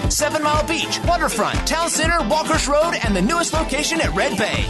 7 Mile Beach, Waterfront, Town Center, Walkers Road, and the newest location at Red Bay.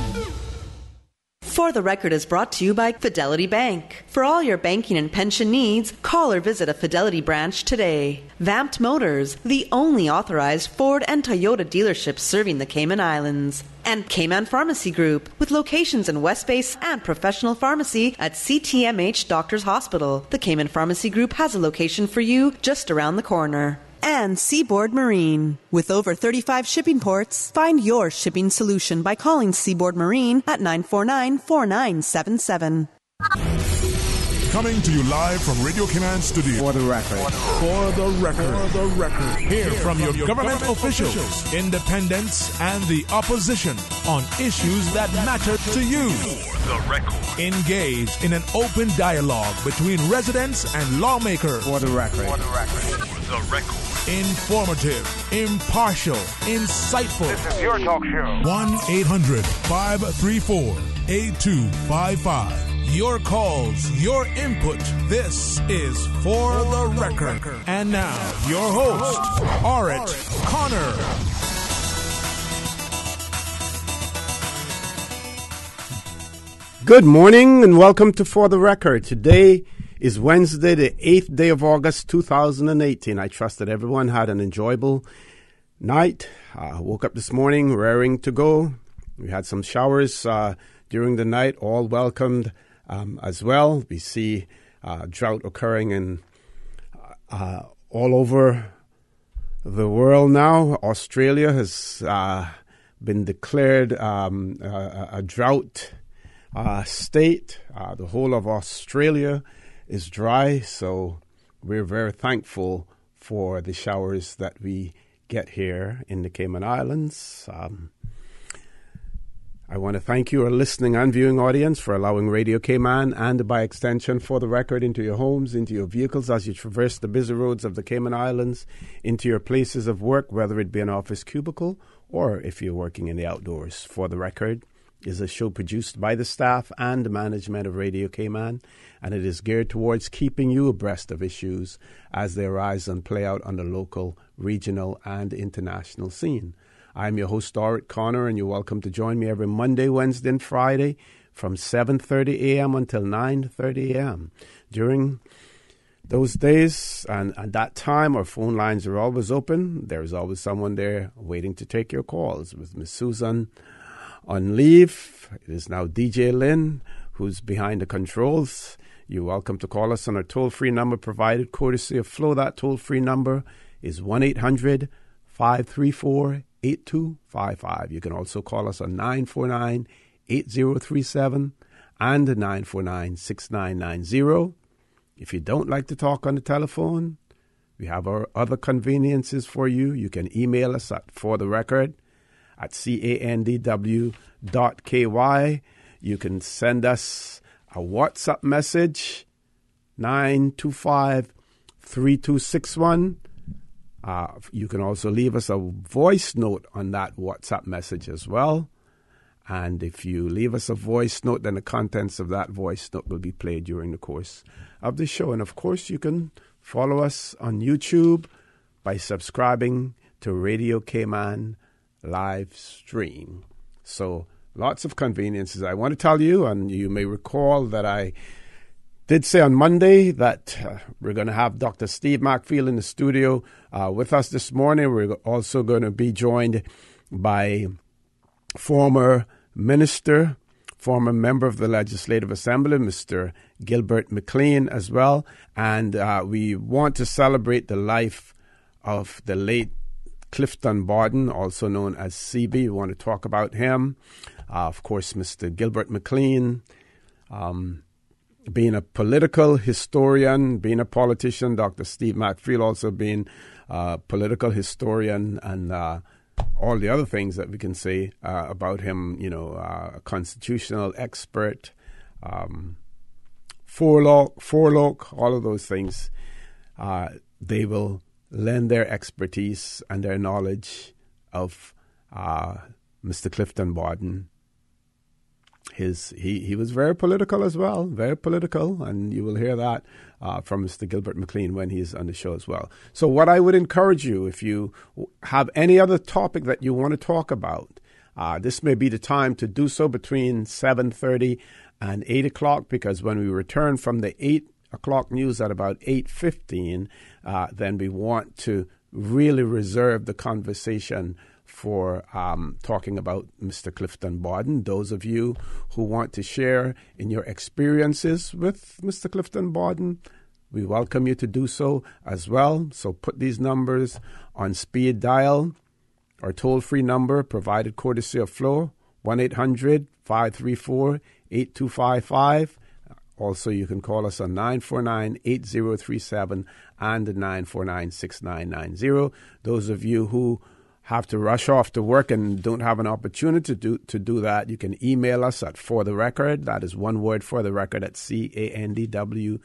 For the Record is brought to you by Fidelity Bank. For all your banking and pension needs, call or visit a Fidelity branch today. Vamped Motors, the only authorized Ford and Toyota dealership serving the Cayman Islands. And Cayman Pharmacy Group, with locations in West Base and professional pharmacy at CTMH Doctors Hospital. The Cayman Pharmacy Group has a location for you just around the corner. And Seaboard Marine. With over 35 shipping ports, find your shipping solution by calling Seaboard Marine at 949-4977. Coming to you live from Radio Cayman Studio. For the record. For the record. For the record. Hear from your government officials, independents, and the opposition on issues that matter to you. For the record. Engage in an open dialogue between residents and lawmakers. For the record. For the record. For the record. Informative, impartial, insightful. This is your talk show. 1-800-534-8255. Your calls, your input. This is For the Record. And now, your host, Orrett Connor. Good morning and welcome to For the Record. Today is Wednesday, the 8th day of August, 2018. I trust that everyone had an enjoyable night. Woke up this morning raring to go. We had some showers during the night, all welcomed as well. We see drought occurring in all over the world now. Australia has been declared a drought state. The whole of Australia is dry, so we're very thankful for the showers that we get here in the Cayman Islands. I want to thank you, our listening and viewing audience, for allowing Radio Cayman and, by extension, For the Record into your homes, into your vehicles as you traverse the busy roads of the Cayman Islands, into your places of work, whether it be an office cubicle or if you're working in the outdoors. For the Record is a show produced by the staff and management of Radio Cayman, and it is geared towards keeping you abreast of issues as they arise and play out on the local, regional, and international scene. I'm your host, Orrett Connor, and you're welcome to join me every Monday, Wednesday, and Friday from 7:30 a.m. until 9:30 a.m. During those days and at that time, our phone lines are always open. There's always someone there waiting to take your calls. With Miss Susan on leave, it is now DJ Lynn who's behind the controls. You're welcome to call us on our toll-free number provided courtesy of Flow. That toll-free number is 1-800-534-8255. You can also call us on 949-8037 and 949-6990. If you don't like to talk on the telephone, we have our other conveniences for you. You can email us at fortherecord@candw.ky. You can send us a WhatsApp message, 925-3261. You can also leave us a voice note on that WhatsApp message as well. And if you leave us a voice note, then the contents of that voice note will be played during the course of the show. And of course, you can follow us on YouTube by subscribing to Radio Cayman live stream. So lots of conveniences. I want to tell you, and you may recall that I did say on Monday that we're going to have Dr. Steve Macfield in the studio with us this morning. We're also going to be joined by former minister, former member of the Legislative Assembly, Mr. Gilbert McLean as well. And we want to celebrate the life of the late Clifton Borden, also known as CB. We want to talk about him. Of course, Mr. Gilbert McLean, being a political historian, being a politician, Dr. Steve Macfield also being a political historian, and all the other things that we can say about him, a constitutional expert, forelock, all of those things. They will lend their expertise and their knowledge of Mr. Clifton Borden he was very political as well, very political, and you will hear that from Mr. Gilbert McLean when he's on the show as well. So what I would encourage you, if you have any other topic that you want to talk about, this may be the time to do so between 7:30 and 8 o'clock, because when we return from the 8 o'clock news at about 8:15, then we want to really reserve the conversation for talking about Mr. Clifton Bawden. Those of you who want to share in your experiences with Mr. Clifton Bawden, we welcome you to do so as well. So put these numbers on speed dial, our toll-free number provided courtesy of Flo, 1-800-534-8255. Also, you can call us on 949-8037 and 949-6990. Those of you who have to rush off to work and don't have an opportunity to do that, you can email us at For The Record. That is one word, For The Record, at CANDW.KY,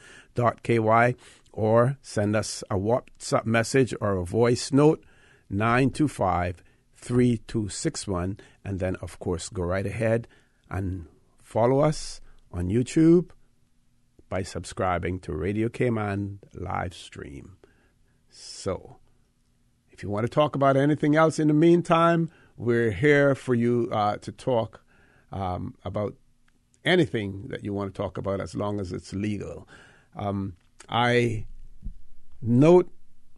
or send us a WhatsApp message or a voice note, 925-3261, and then, of course, go right ahead and follow us on YouTube by subscribing to Radio Cayman live stream. So, if you want to talk about anything else in the meantime, we're here for you to talk about anything that you want to talk about, as long as it's legal. I note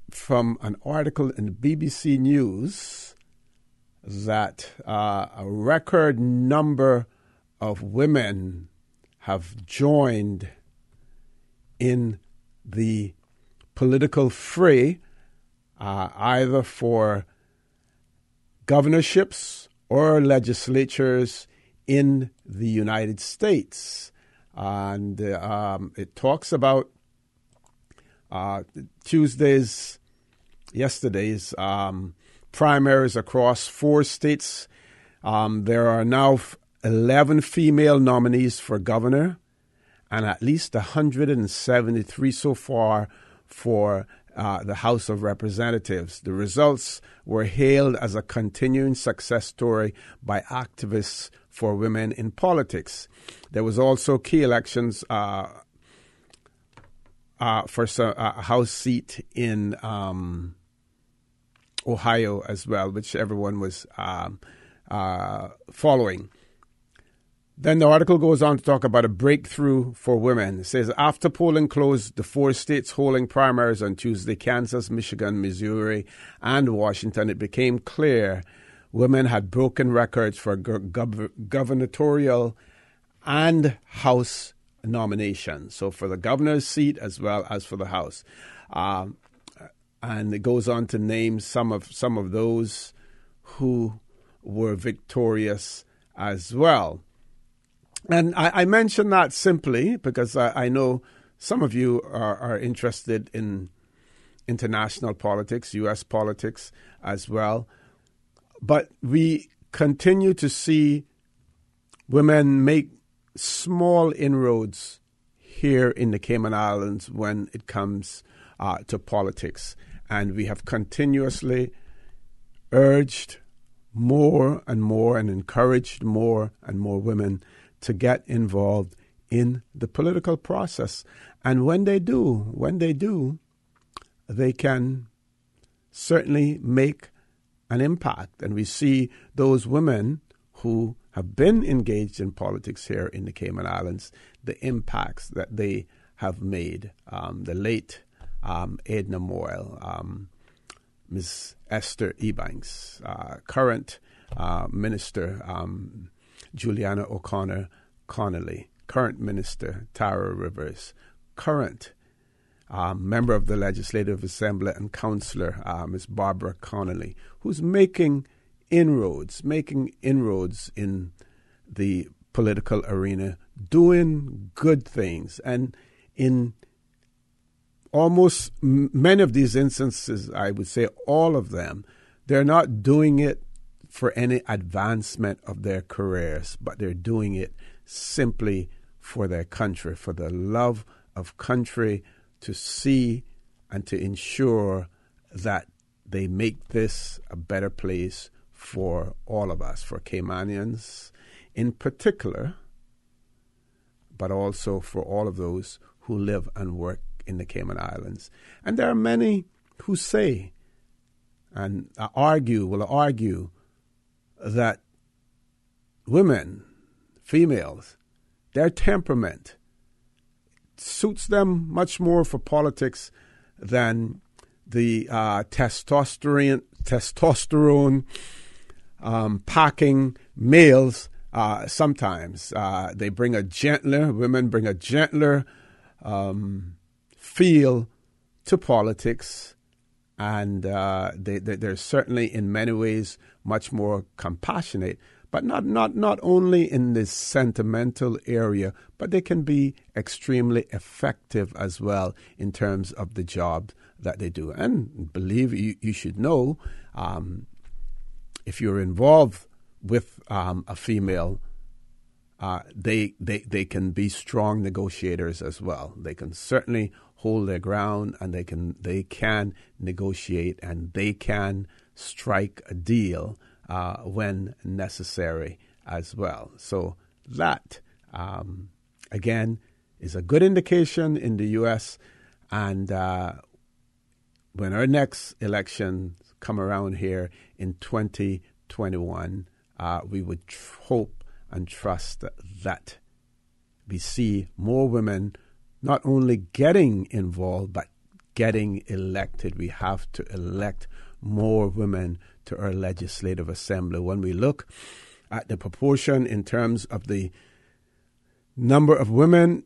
from an article in the BBC News that a record number of women have joined in the political fray, either for governorships or legislatures in the United States. And it talks about yesterday's primaries across 4 states. There are now 11 female nominees for governor, and at least 173 so far for the House of Representatives. The results were hailed as a continuing success story by activists for women in politics. There was also key elections for a House seat in Ohio as well, which everyone was following. Then the article goes on to talk about a breakthrough for women. It says, after polling closed, the 4 states holding primaries on Tuesday, Kansas, Michigan, Missouri, and Washington, it became clear women had broken records for gubernatorial and House nominations. So for the governor's seat as well as for the House. And it goes on to name some of those who were victorious as well. And I mention that simply because I know some of you are interested in international politics, U.S. politics as well. But we continue to see women make small inroads here in the Cayman Islands when it comes to politics. And we have continuously urged more and more and encouraged more and more women to get involved in the political process. And when they do, they can certainly make an impact. And we see those women who have been engaged in politics here in the Cayman Islands, the impacts that they have made. The late Edna Moyle, Ms. Esther Ebanks, current Minister Juliana O'Connor Connolly, current Minister Tara Rivers, current member of the Legislative Assembly and Councillor Ms. Barbara Connolly, who's making inroads in the political arena, doing good things. And in almost many of these instances, I would say all of them, they're not doing it for any advancement of their careers, but they're doing it simply for their country, for the love of country, to see and to ensure that they make this a better place for all of us, for Caymanians in particular, but also for all of those who live and work in the Cayman Islands. And there are many who say and will argue that women, females, their temperament suits them much more for politics than the testosterone packing males. Sometimes women bring a gentler feel to politics, and they're certainly in many ways much more compassionate, but not only in this sentimental area, but they can be extremely effective as well in terms of the job that they do. And believe you should know, if you're involved with a female, they can be strong negotiators as well. They can certainly hold their ground, and they can negotiate, and they can strike a deal when necessary as well. So that again is a good indication in the U.S. And when our next election come around here in 2021, we would hope and trust that we see more women not only getting involved, but getting elected. We have to elect more women to our legislative assembly. When we look at the proportion in terms of the number of women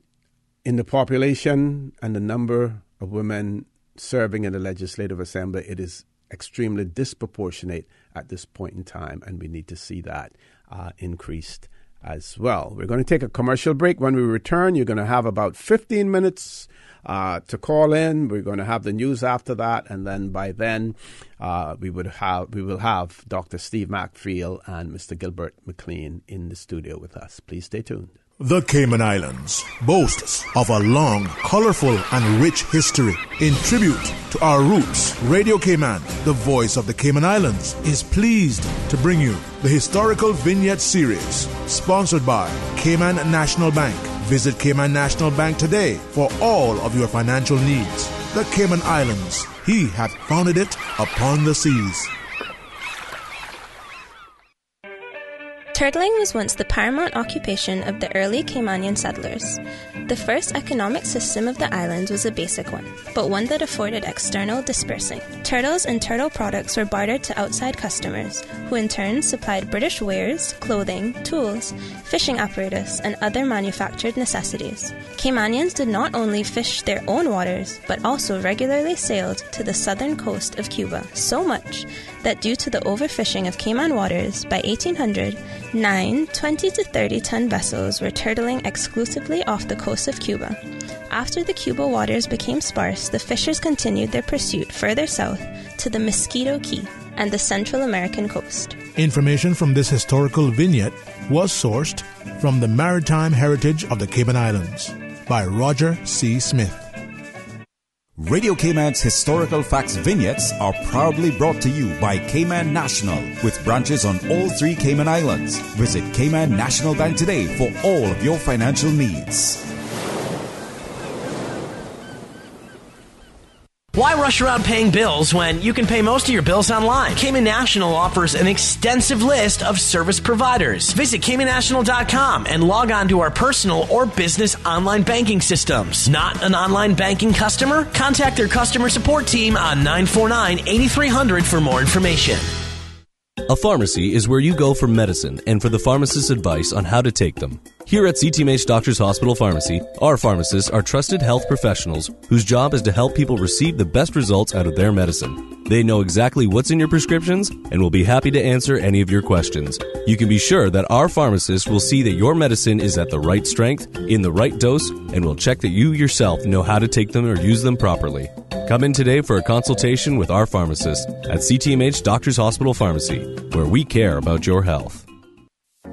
in the population and the number of women serving in the legislative assembly, it is extremely disproportionate at this point in time, and we need to see that increased as well. We're going to take a commercial break. When we return, you're going to have about 15 minutes to call in. We're going to have the news after that, and then by then we will have Dr. Steve Macfield and Mr. Gilbert McLean in the studio with us. Please stay tuned. The Cayman Islands boasts of a long, colorful, and rich history. In tribute to our roots, Radio Cayman, the voice of the Cayman Islands, is pleased to bring you the Historical Vignette Series, sponsored by Cayman National Bank. Visit Cayman National Bank today for all of your financial needs. The Cayman Islands, He hath founded it upon the seas. Turtling was once the paramount occupation of the early Caymanian settlers. The first economic system of the islands was a basic one, but one that afforded external dispersing. Turtles and turtle products were bartered to outside customers, who in turn supplied British wares, clothing, tools, fishing apparatus, and other manufactured necessities. Caymanians did not only fish their own waters, but also regularly sailed to the southern coast of Cuba, so much that due to the overfishing of Cayman waters, by 1800, 9 20 to 30 ton vessels were turtling exclusively off the coast of Cuba. After the Cuba waters became sparse, the fishers continued their pursuit further south to the Mosquito Key and the Central American coast. Information from this historical vignette was sourced from the Maritime Heritage of the Cayman Islands by Roger C. Smith. Radio Cayman's Historical Facts Vignettes are proudly brought to you by Cayman National, with branches on all 3 Cayman Islands. Visit Cayman National Bank today for all of your financial needs. Why rush around paying bills when you can pay most of your bills online? Cayman National offers an extensive list of service providers. Visit CaymanNational.com and log on to our personal or business online banking systems. Not an online banking customer? Contact their customer support team on 949-8300 for more information. A pharmacy is where you go for medicine and for the pharmacist's advice on how to take them. Here at CTMH Doctors Hospital Pharmacy, our pharmacists are trusted health professionals whose job is to help people receive the best results out of their medicine. They know exactly what's in your prescriptions and will be happy to answer any of your questions. You can be sure that our pharmacists will see that your medicine is at the right strength, in the right dose, and will check that you yourself know how to take them or use them properly. Come in today for a consultation with our pharmacist at CTMH Doctors Hospital Pharmacy, where we care about your health.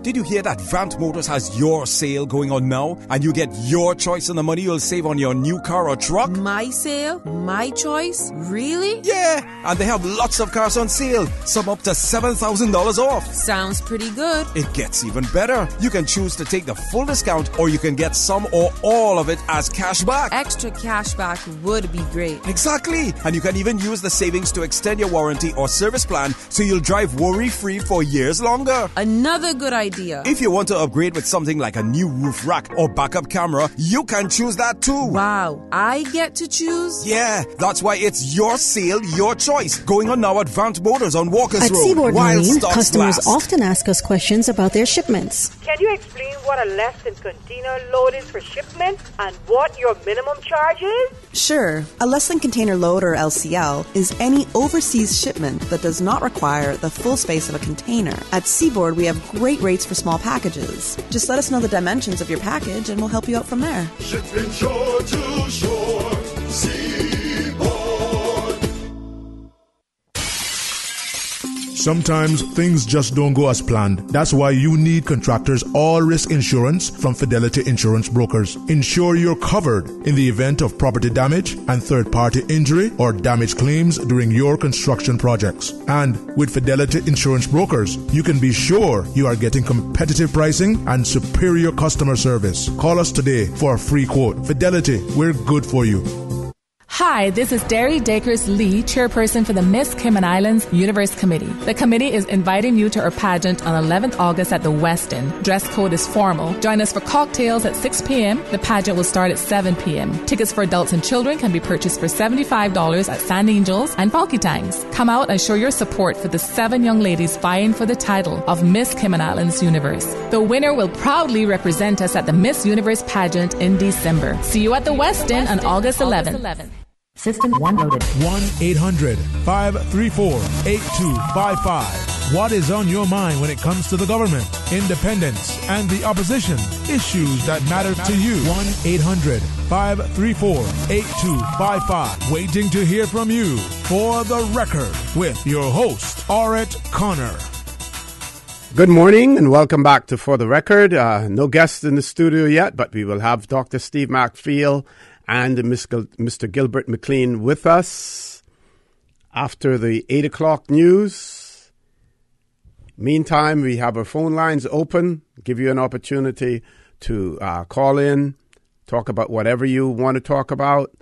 Did you hear that Vant Motors has your sale going on now? And you get your choice on the money you'll save on your new car or truck? My sale? My choice? Really? Yeah, and they have lots of cars on sale, some up to $7,000 off. Sounds pretty good. It gets even better. You can choose to take the full discount, or you can get some or all of it as cash back. Extra cash back would be great. Exactly. And you can even use the savings to extend your warranty or service plan so you'll drive worry-free for years longer. Another good idea. If you want to upgrade with something like a new roof rack or backup camera, you can choose that too. Wow, I get to choose? Yeah, that's why it's your sale, your choice. Going on now at Vant Motors on Walkers At Road. Seaboard Marine, customers last. often ask us questions about their shipments. Can you explain what a less than container load is for shipment and what your minimum charge is? Sure. A less than container load, or LCL, is any overseas shipment that does not require the full space of a container. At Seaboard, we have great rates for small packages. Just let us know the dimensions of your package and we'll help you out from there. Shipping shore to shore, Seaboard. Sometimes things just don't go as planned. That's why you need Contractors All Risk Insurance from Fidelity Insurance Brokers. Ensure you're covered in the event of property damage and third-party injury or damage claims during your construction projects. And with Fidelity Insurance Brokers, you can be sure you are getting competitive pricing and superior customer service. Call us today for a free quote. Fidelity, we're good for you. Hi, this is Derry Dakers-Lee, chairperson for the Miss Cayman Islands Universe Committee. The committee is inviting you to our pageant on 11th August at the Westin. Dress code is formal. Join us for cocktails at 6 p.m. The pageant will start at 7 p.m. Tickets for adults and children can be purchased for $75 at Sand Angels and Funky Tangs. Come out and show your support for the 7 young ladies vying for the title of Miss Cayman Islands Universe. The winner will proudly represent us at the Miss Universe pageant in December. See you at the Westin on August 11th. System 1 loaded. 1-800-534-8255. What is on your mind when it comes to the government, independence, and the opposition? Issues that matter to you. 1-800-534-8255. Waiting to hear from you. For the Record, with your host, Orrett Connor. Good morning and welcome back to For the Record. No guests in the studio yet, but we will have Dr. Steve McPhail and Mr. Gilbert McLean with us after the 8 o'clock news. Meantime, we have our phone lines open, give you an opportunity to call in, talk about whatever you want to talk about,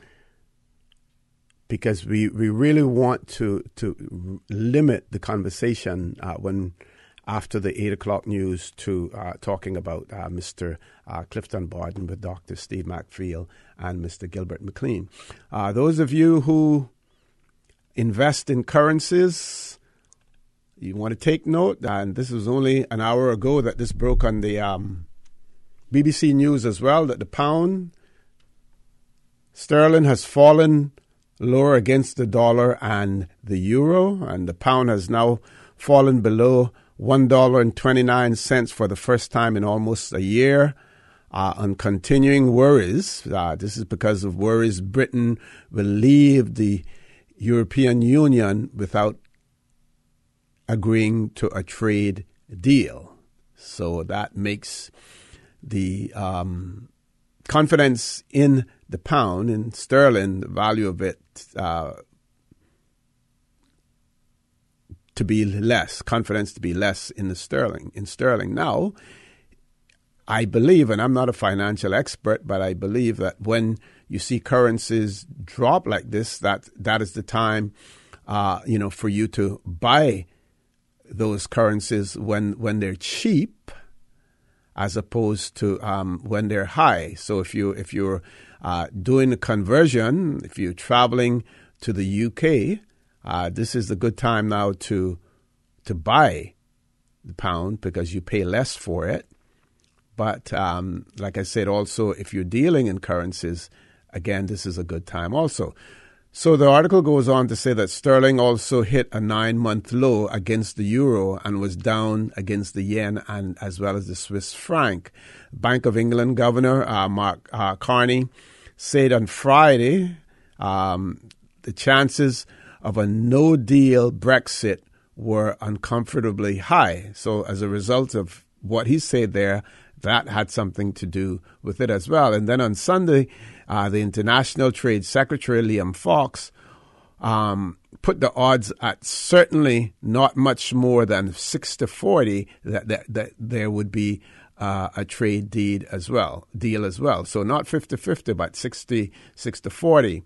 because we really want to limit the conversation when after the 8 o'clock news to talking about Mr. Clifton Borden with Dr. Steve McPhail and Mr. Gilbert McLean. Those of you who invest in currencies, you want to take note, and this was only an hour ago that this broke on the BBC News as well, that the pound sterling has fallen lower against the dollar and the euro, and the pound has now fallen below $1.29 for the first time in almost a year. On continuing worries, this is because of worries Britain will leave the European Union without agreeing to a trade deal. So that makes the confidence in the pound, in sterling, the value of it, to be less, confidence to be less in sterling. Now, I believe, and I'm not a financial expert, but I believe that when you see currencies drop like this, that is the time, for you to buy those currencies when they're cheap, as opposed to when they're high. So if you're doing a conversion, if you're traveling to the UK, this is the good time now to buy the pound because you pay less for it. But like I said, also, if you're dealing in currencies, again, this is a good time also. So the article goes on to say that sterling also hit a 9-month low against the euro and was down against the yen and as well as the Swiss franc. Bank of England Governor Mark Carney said on Friday the chances of a no-deal Brexit were uncomfortably high. So as a result of what he said there, that had something to do with it as well. And then on Sunday, the International Trade Secretary, Liam Fox, put the odds at certainly not much more than 6-40 that there would be a trade deal as well. So not 50-50, but 6-40.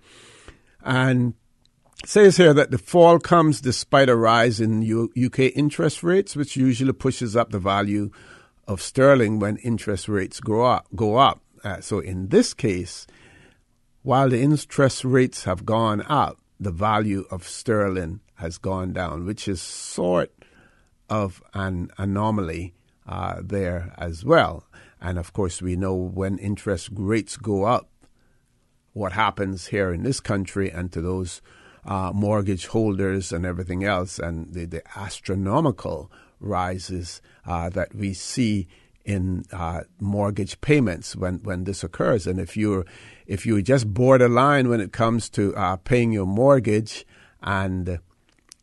And says here that the fall comes despite a rise in UK interest rates, which usually pushes up the value of sterling when interest rates go up. So in this case, while the interest rates have gone up, the value of sterling has gone down, which is sort of an anomaly there as well. And of course, we know when interest rates go up, what happens here in this country and to those mortgage holders and everything else, and the astronomical rises that we see in mortgage payments when this occurs. And if you're just borderline when it comes to paying your mortgage, and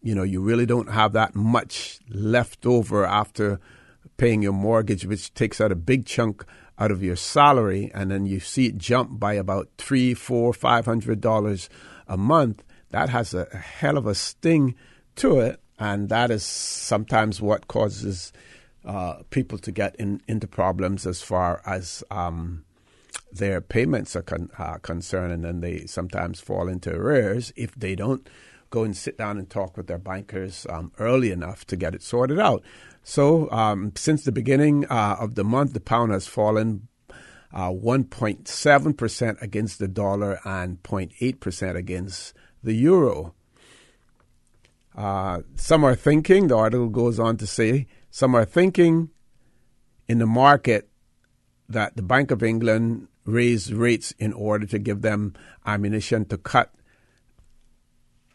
you really don't have that much left over after paying your mortgage, which takes out a big chunk out of your salary, and then you see it jump by about $300, $400, $500 a month, that has a hell of a sting to it, and that is sometimes what causes people to get into problems as far as their payments are concerned, and then they sometimes fall into arrears if they don't go and sit down and talk with their bankers early enough to get it sorted out. So since the beginning of the month, the pound has fallen 1.7% against the dollar and 0.8% against the euro. Some are thinking, the article goes on to say, some are thinking in the market that the Bank of England raised rates in order to give them ammunition to cut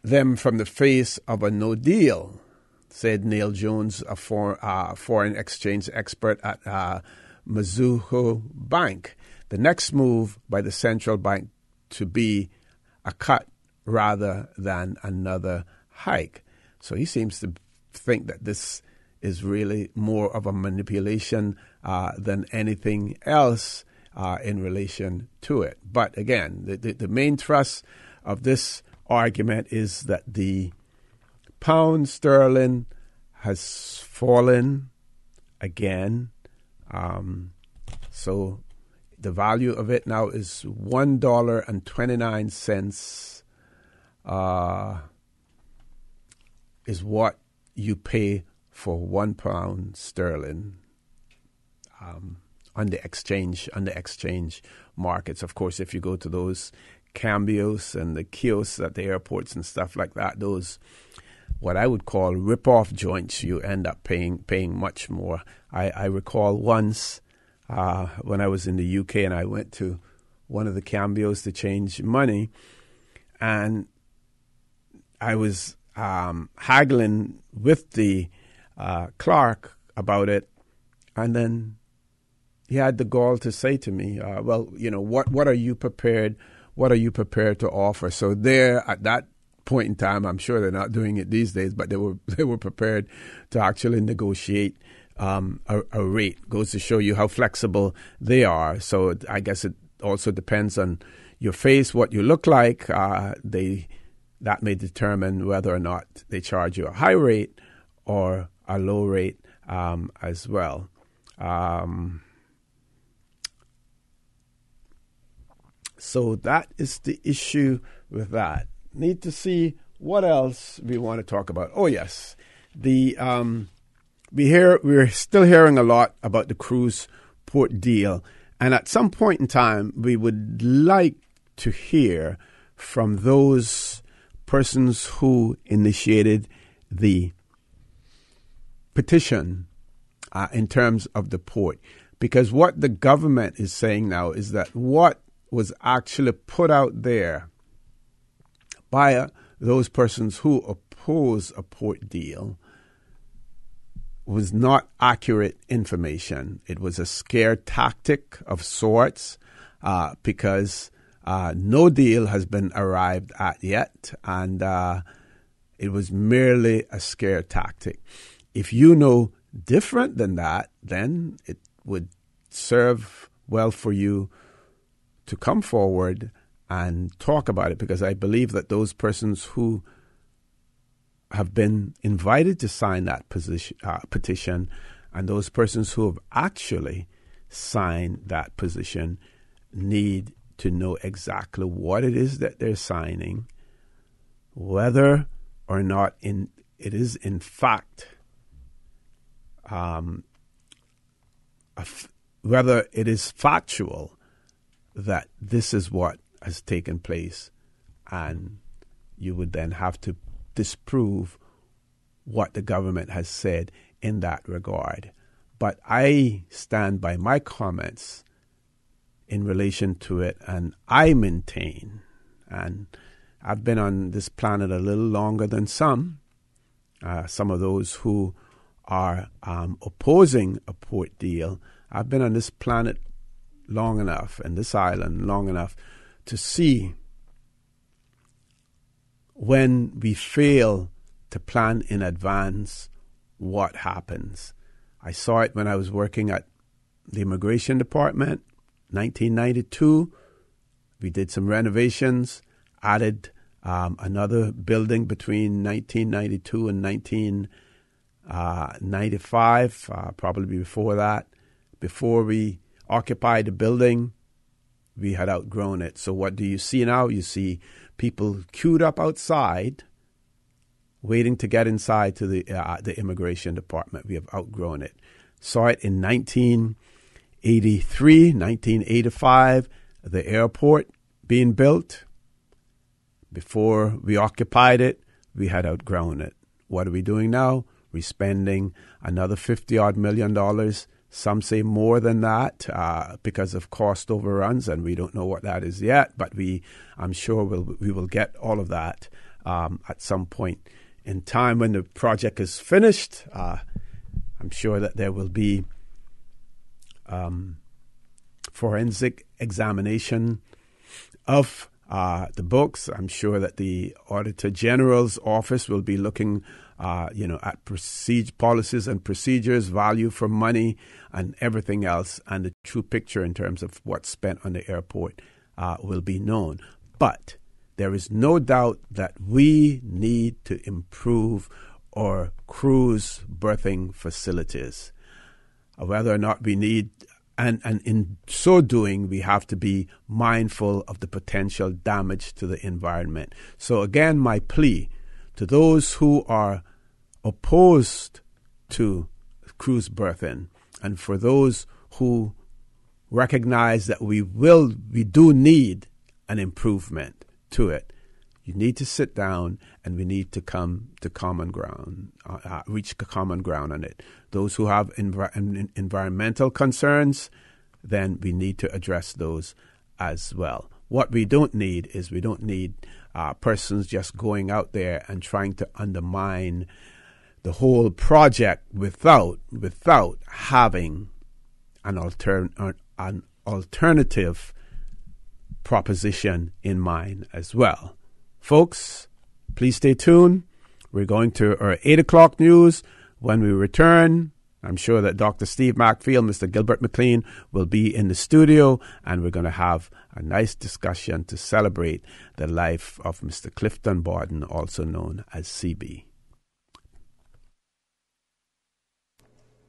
them from the face of a no deal, said Neil Jones, a foreign exchange expert at Mizuho Bank. The next move by the central bank to be a cut rather than another hike. So he seems to think that this is really more of a manipulation than anything else in relation to it. But again, the main thrust of this argument is that the pound sterling has fallen again. So the value of it now is $1.29 is what you pay for £1 sterling on the exchange markets. Of course, if you go to those cambios and the kiosks at the airports and stuff like that, those what I would call rip-off joints, you end up paying much more. I recall once when I was in the UK and I went to one of the cambios to change money, and I was haggling with the clerk about it, and then he had the gall to say to me, what are you prepared to offer? So there at that point in time, I'm sure they're not doing it these days, but they were prepared to actually negotiate a rate. Goes to show you how flexible they are. So I guess it also depends on your face, what you look like. That may determine whether or not they charge you a high rate or a low rate as well. So that is the issue with that. Need to see what else we want to talk about. Oh yes, we're still hearing a lot about the cruise port deal, and at some point in time, we would like to hear from those persons who initiated the petition in terms of the port, because what the government is saying now is that what was actually put out there by those persons who oppose a port deal was not accurate information. It was a scare tactic of sorts because no deal has been arrived at yet, and it was merely a scare tactic. If you know different than that, then it would serve well for you to come forward and talk about it, because I believe that those persons who have been invited to sign that petition and those persons who have actually signed that petition need to know exactly what it is that they're signing, whether or not it is in fact whether it is factual that this is what has taken place, and you would then have to disprove what the government has said in that regard. But I stand by my comments in relation to it, and I maintain, and I've been on this planet a little longer than some of those who are opposing a port deal. I've been on this planet long enough, and this island long enough, to see when we fail to plan in advance what happens. I saw it when I was working at the Immigration Department, 1992. We did some renovations, added another building between 1992 and 1995, probably before that. Before we occupied the building, we had outgrown it. So what do you see now? You see people queued up outside, waiting to get inside to the Immigration Department. We have outgrown it. Saw it in 1983, 1985, the airport being built. Before we occupied it, we had outgrown it. What are we doing now? We're spending another $50-odd million. Some say more than that because of cost overruns, and we don't know what that is yet. But I'm sure we will get all of that at some point in time when the project is finished. I'm sure that there will be forensic examination of the books. I'm sure that the Auditor General's office will be looking at policies and procedures, value for money, and everything else, and the true picture in terms of what's spent on the airport will be known. But there is no doubt that we need to improve our cruise berthing facilities. Whether or not we need, and in so doing, we have to be mindful of the potential damage to the environment. So again, my plea to those who are opposed to cruise berthing, and for those who recognize that we do need an improvement to it, you need to sit down and we need to come to common ground, reach common ground on it. Those who have environmental concerns, then we need to address those as well. What we don't need is persons just going out there and trying to undermine the whole project without having an alternative proposition in mind as well. Folks, please stay tuned. We're going to our 8 o'clock news. When we return, I'm sure that Dr. Steve Macfield, Mr. Gilbert McLean will be in the studio, and we're going to have a nice discussion to celebrate the life of Mr. Clifton Borden, also known as CB.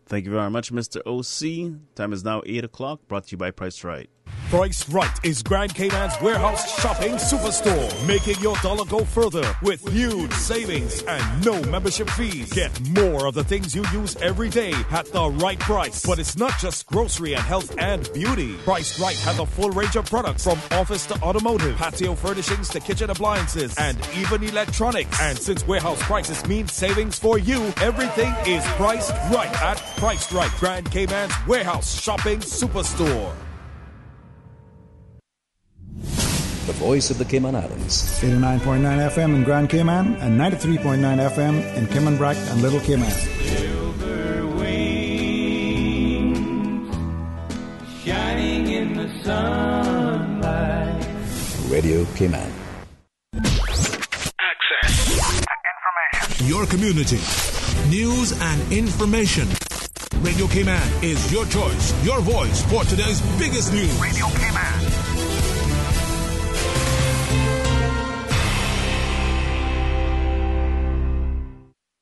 Thank you very much, Mr. OC. Time is now 8 o'clock, brought to you by Price Right. Price Right is Grand Cayman's warehouse shopping superstore, making your dollar go further with huge savings and no membership fees. Get more of the things you use every day at the right price. But it's not just grocery and health and beauty. Price Right has a full range of products from office to automotive, patio furnishings to kitchen appliances, and even electronics. And since warehouse prices mean savings for you, everything is priced right at Price Right, Grand Cayman's warehouse shopping superstore. The voice of the Cayman Islands. 89.9 FM in Grand Cayman and 93.9 FM in Cayman Brac and Little Cayman. Silver wings shining in the sunlight. Radio Cayman. Access. Information. Your community. News and information. Radio Cayman is your choice, your voice for today's biggest news. Radio Cayman.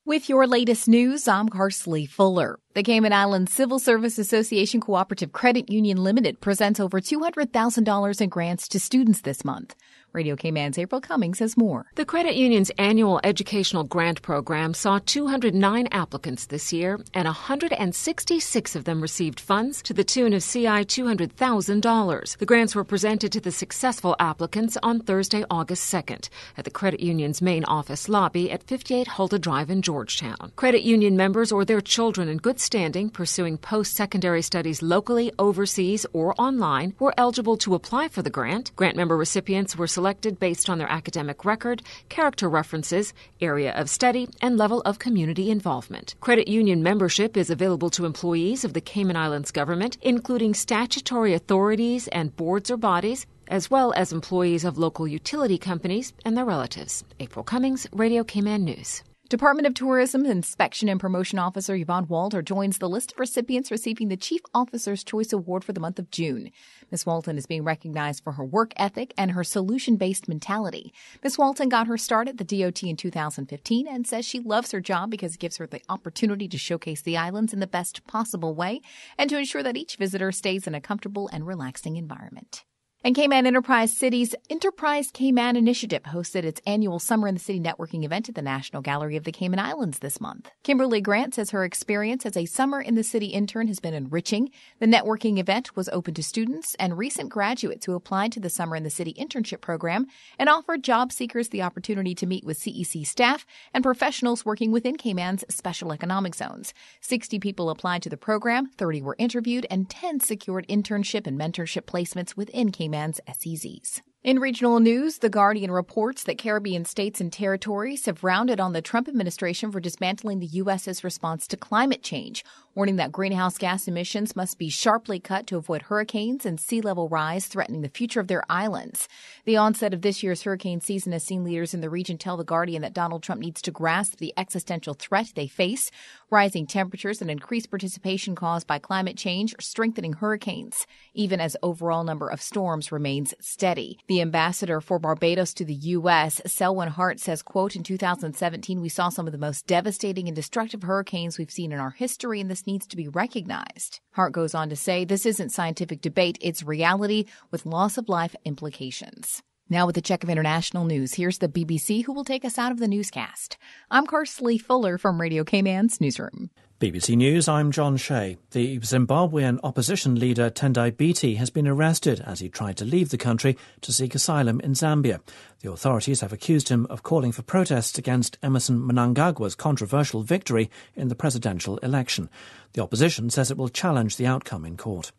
With your latest news, I'm Carsley Fuller. The Cayman Islands Civil Service Association Cooperative Credit Union Limited presents over $200,000 in grants to students this month. Radio Cayman's April Cummings has more. The credit union's annual educational grant program saw 209 applicants this year, and 166 of them received funds to the tune of CI $200,000. The grants were presented to the successful applicants on Thursday, August 2nd, at the credit union's main office lobby at 58 Hulda Drive in Georgetown. Credit union members or their children in good standing pursuing post-secondary studies locally, overseas, or online were eligible to apply for the grant. Grant member recipients were selected based on their academic record, character references, area of study, and level of community involvement. Credit union membership is available to employees of the Cayman Islands government, including statutory authorities and boards or bodies, as well as employees of local utility companies and their relatives. April Cummings, Radio Cayman News. Department of Tourism Inspection and Promotion Officer Yvonne Walter joins the list of recipients receiving the Chief Officer's Choice Award for the month of June. Ms. Walton is being recognized for her work ethic and her solution-based mentality. Ms. Walton got her start at the DOT in 2015 and says she loves her job because it gives her the opportunity to showcase the islands in the best possible way and to ensure that each visitor stays in a comfortable and relaxing environment. And Cayman Enterprise City's Enterprise Cayman Initiative hosted its annual Summer in the City networking event at the National Gallery of the Cayman Islands this month. Kimberly Grant says her experience as a Summer in the City intern has been enriching. The networking event was open to students and recent graduates who applied to the Summer in the City internship program and offered job seekers the opportunity to meet with CEC staff and professionals working within Cayman's special economic zones. 60 people applied to the program, 30 were interviewed, and 10 secured internship and mentorship placements within Cayman's SEZs. In regional news, The Guardian reports that Caribbean states and territories have rounded on the Trump administration for dismantling the U.S.'s response to climate change, warning that greenhouse gas emissions must be sharply cut to avoid hurricanes and sea level rise threatening the future of their islands. The onset of this year's hurricane season has seen leaders in the region tell The Guardian that Donald Trump needs to grasp the existential threat they face. Rising temperatures and increased participation caused by climate change are strengthening hurricanes, even as overall number of storms remains steady. The ambassador for Barbados to the U.S., Selwyn Hart, says, quote, in 2017, we saw some of the most devastating and destructive hurricanes we've seen in our history, and this needs to be recognized. Hart goes on to say, this isn't scientific debate, it's reality with loss of life implications. Now with a check of international news, here's the BBC who will take us out of the newscast. I'm Carsley Fuller from Radio Cayman's newsroom. BBC News, I'm John Shea. The Zimbabwean opposition leader Tendai Biti has been arrested as he tried to leave the country to seek asylum in Zambia. The authorities have accused him of calling for protests against Emerson Mnangagwa's controversial victory in the presidential election. The opposition says it will challenge the outcome in court.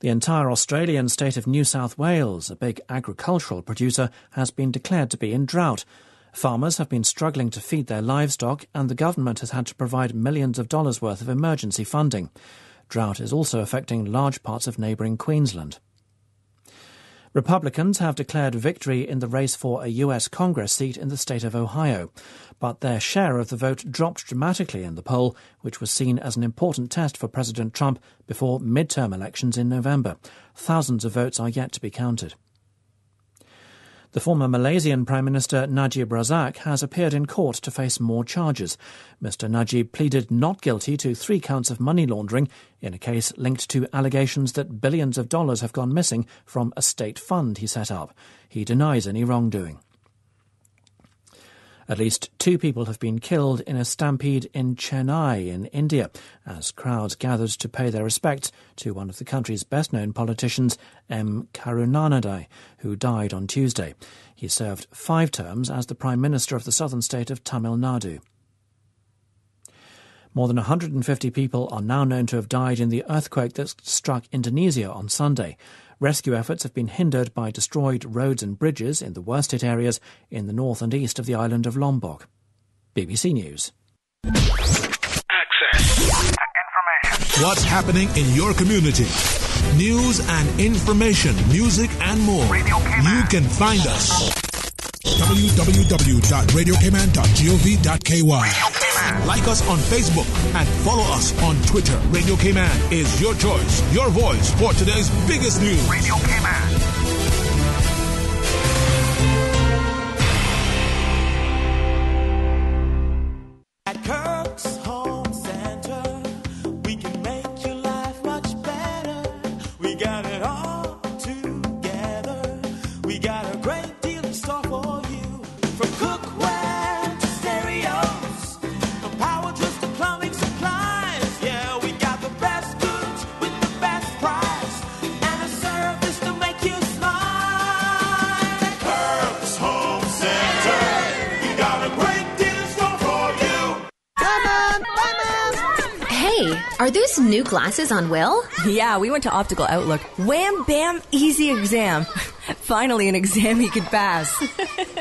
The entire Australian state of New South Wales, a big agricultural producer, has been declared to be in drought. Farmers have been struggling to feed their livestock, and the government has had to provide millions of dollars worth of emergency funding. Drought is also affecting large parts of neighbouring Queensland. Republicans have declared victory in the race for a US Congress seat in the state of Ohio, but their share of the vote dropped dramatically in the poll, which was seen as an important test for President Trump before midterm elections in November. Thousands of votes are yet to be counted. The former Malaysian Prime Minister Najib Razak has appeared in court to face more charges. Mr. Najib pleaded not guilty to 3 counts of money laundering in a case linked to allegations that billions of dollars have gone missing from a state fund he set up. He denies any wrongdoing. At least 2 people have been killed in a stampede in Chennai in India as crowds gathered to pay their respects to one of the country's best-known politicians, M. Karunanidhi, who died on Tuesday. He served 5 terms as the Prime Minister of the southern state of Tamil Nadu. More than 150 people are now known to have died in the earthquake that struck Indonesia on Sunday. Rescue efforts have been hindered by destroyed roads and bridges in the worst-hit areas in the north and east of the island of Lombok. BBC News. Access information. What's happening in your community? News and information, music and more. You can find us. www.radiocayman.gov.ky. Cayman. Like us on Facebook and follow us on Twitter. Radio Cayman is your choice, your voice for today's biggest news. Radio Cayman. At Kirk's Home Center, we can make your life much better. We got it all together. We got a great deal in store for you. From cookware to stereos, from power tools to plumbing supplies. Yeah, we got the best goods with the best price and a service to make you smile. At Kirk's Home Center, we got a great deal in store for you. Hey, are those new glasses on Will? Yeah, we went to Optical Outlook. Wham, bam, easy exam. Finally, an exam he could pass.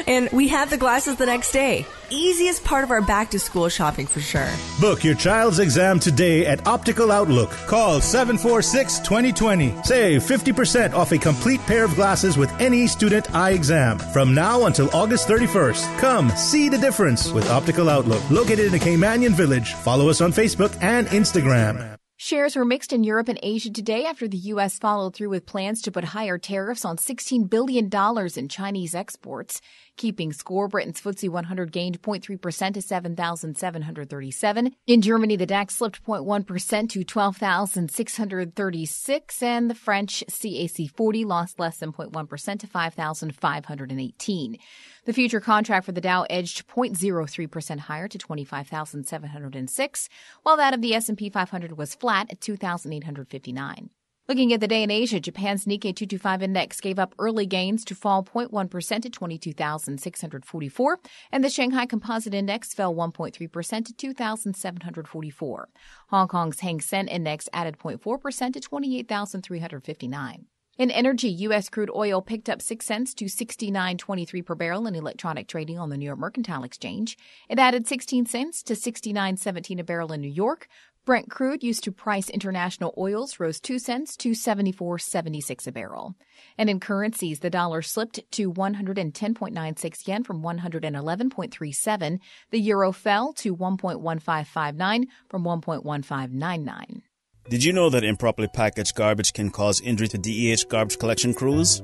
And we had the glasses the next day. Easiest part of our back-to-school shopping for sure. Book your child's exam today at Optical Outlook. Call 746-2020. Save 50% off a complete pair of glasses with any student eye exam. From now until August 31st. Come see the difference with Optical Outlook. Located in the Caymanian Village. Follow us on Facebook and Instagram. Shares were mixed in Europe and Asia today after the U.S. followed through with plans to put higher tariffs on $16 billion in Chinese exports. Keeping score, Britain's FTSE 100 gained 0.3% to 7,737. In Germany, the DAX slipped 0.1% to 12,636, and the French CAC 40 lost less than 0.1% to 5,518. The future contract for the Dow edged 0.03% higher to 25,706, while that of the S&P 500 was flat at 2,859. Looking at the day in Asia, Japan's Nikkei 225 index gave up early gains to fall 0.1% to 22,644, and the Shanghai Composite Index fell 1.3% to 2,744. Hong Kong's Hang Seng Index added 0.4% to 28,359. In energy, U.S. crude oil picked up 6 cents to $69.23 per barrel in electronic trading on the New York Mercantile Exchange. It added 16 cents to $69.17 a barrel in New York. Brent crude used to price international oils rose 2 cents to $74.76 a barrel. And in currencies, the dollar slipped to 110.96 yen from 111.37. The euro fell to 1.1559 from 1.1599. Did you know that improperly packaged garbage can cause injury to DEH garbage collection crews?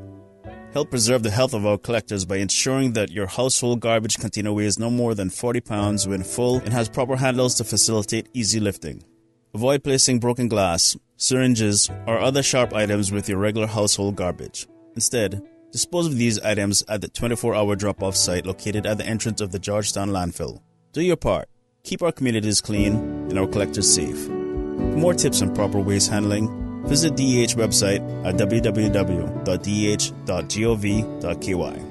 Help preserve the health of our collectors by ensuring that your household garbage container weighs no more than 40 pounds when full and has proper handles to facilitate easy lifting. Avoid placing broken glass, syringes, or other sharp items with your regular household garbage. Instead, dispose of these items at the 24-hour drop-off site located at the entrance of the Georgetown landfill. Do your part. Keep our communities clean and our collectors safe. For more tips on proper waste handling, visit DEH website at www.deh.gov.ky.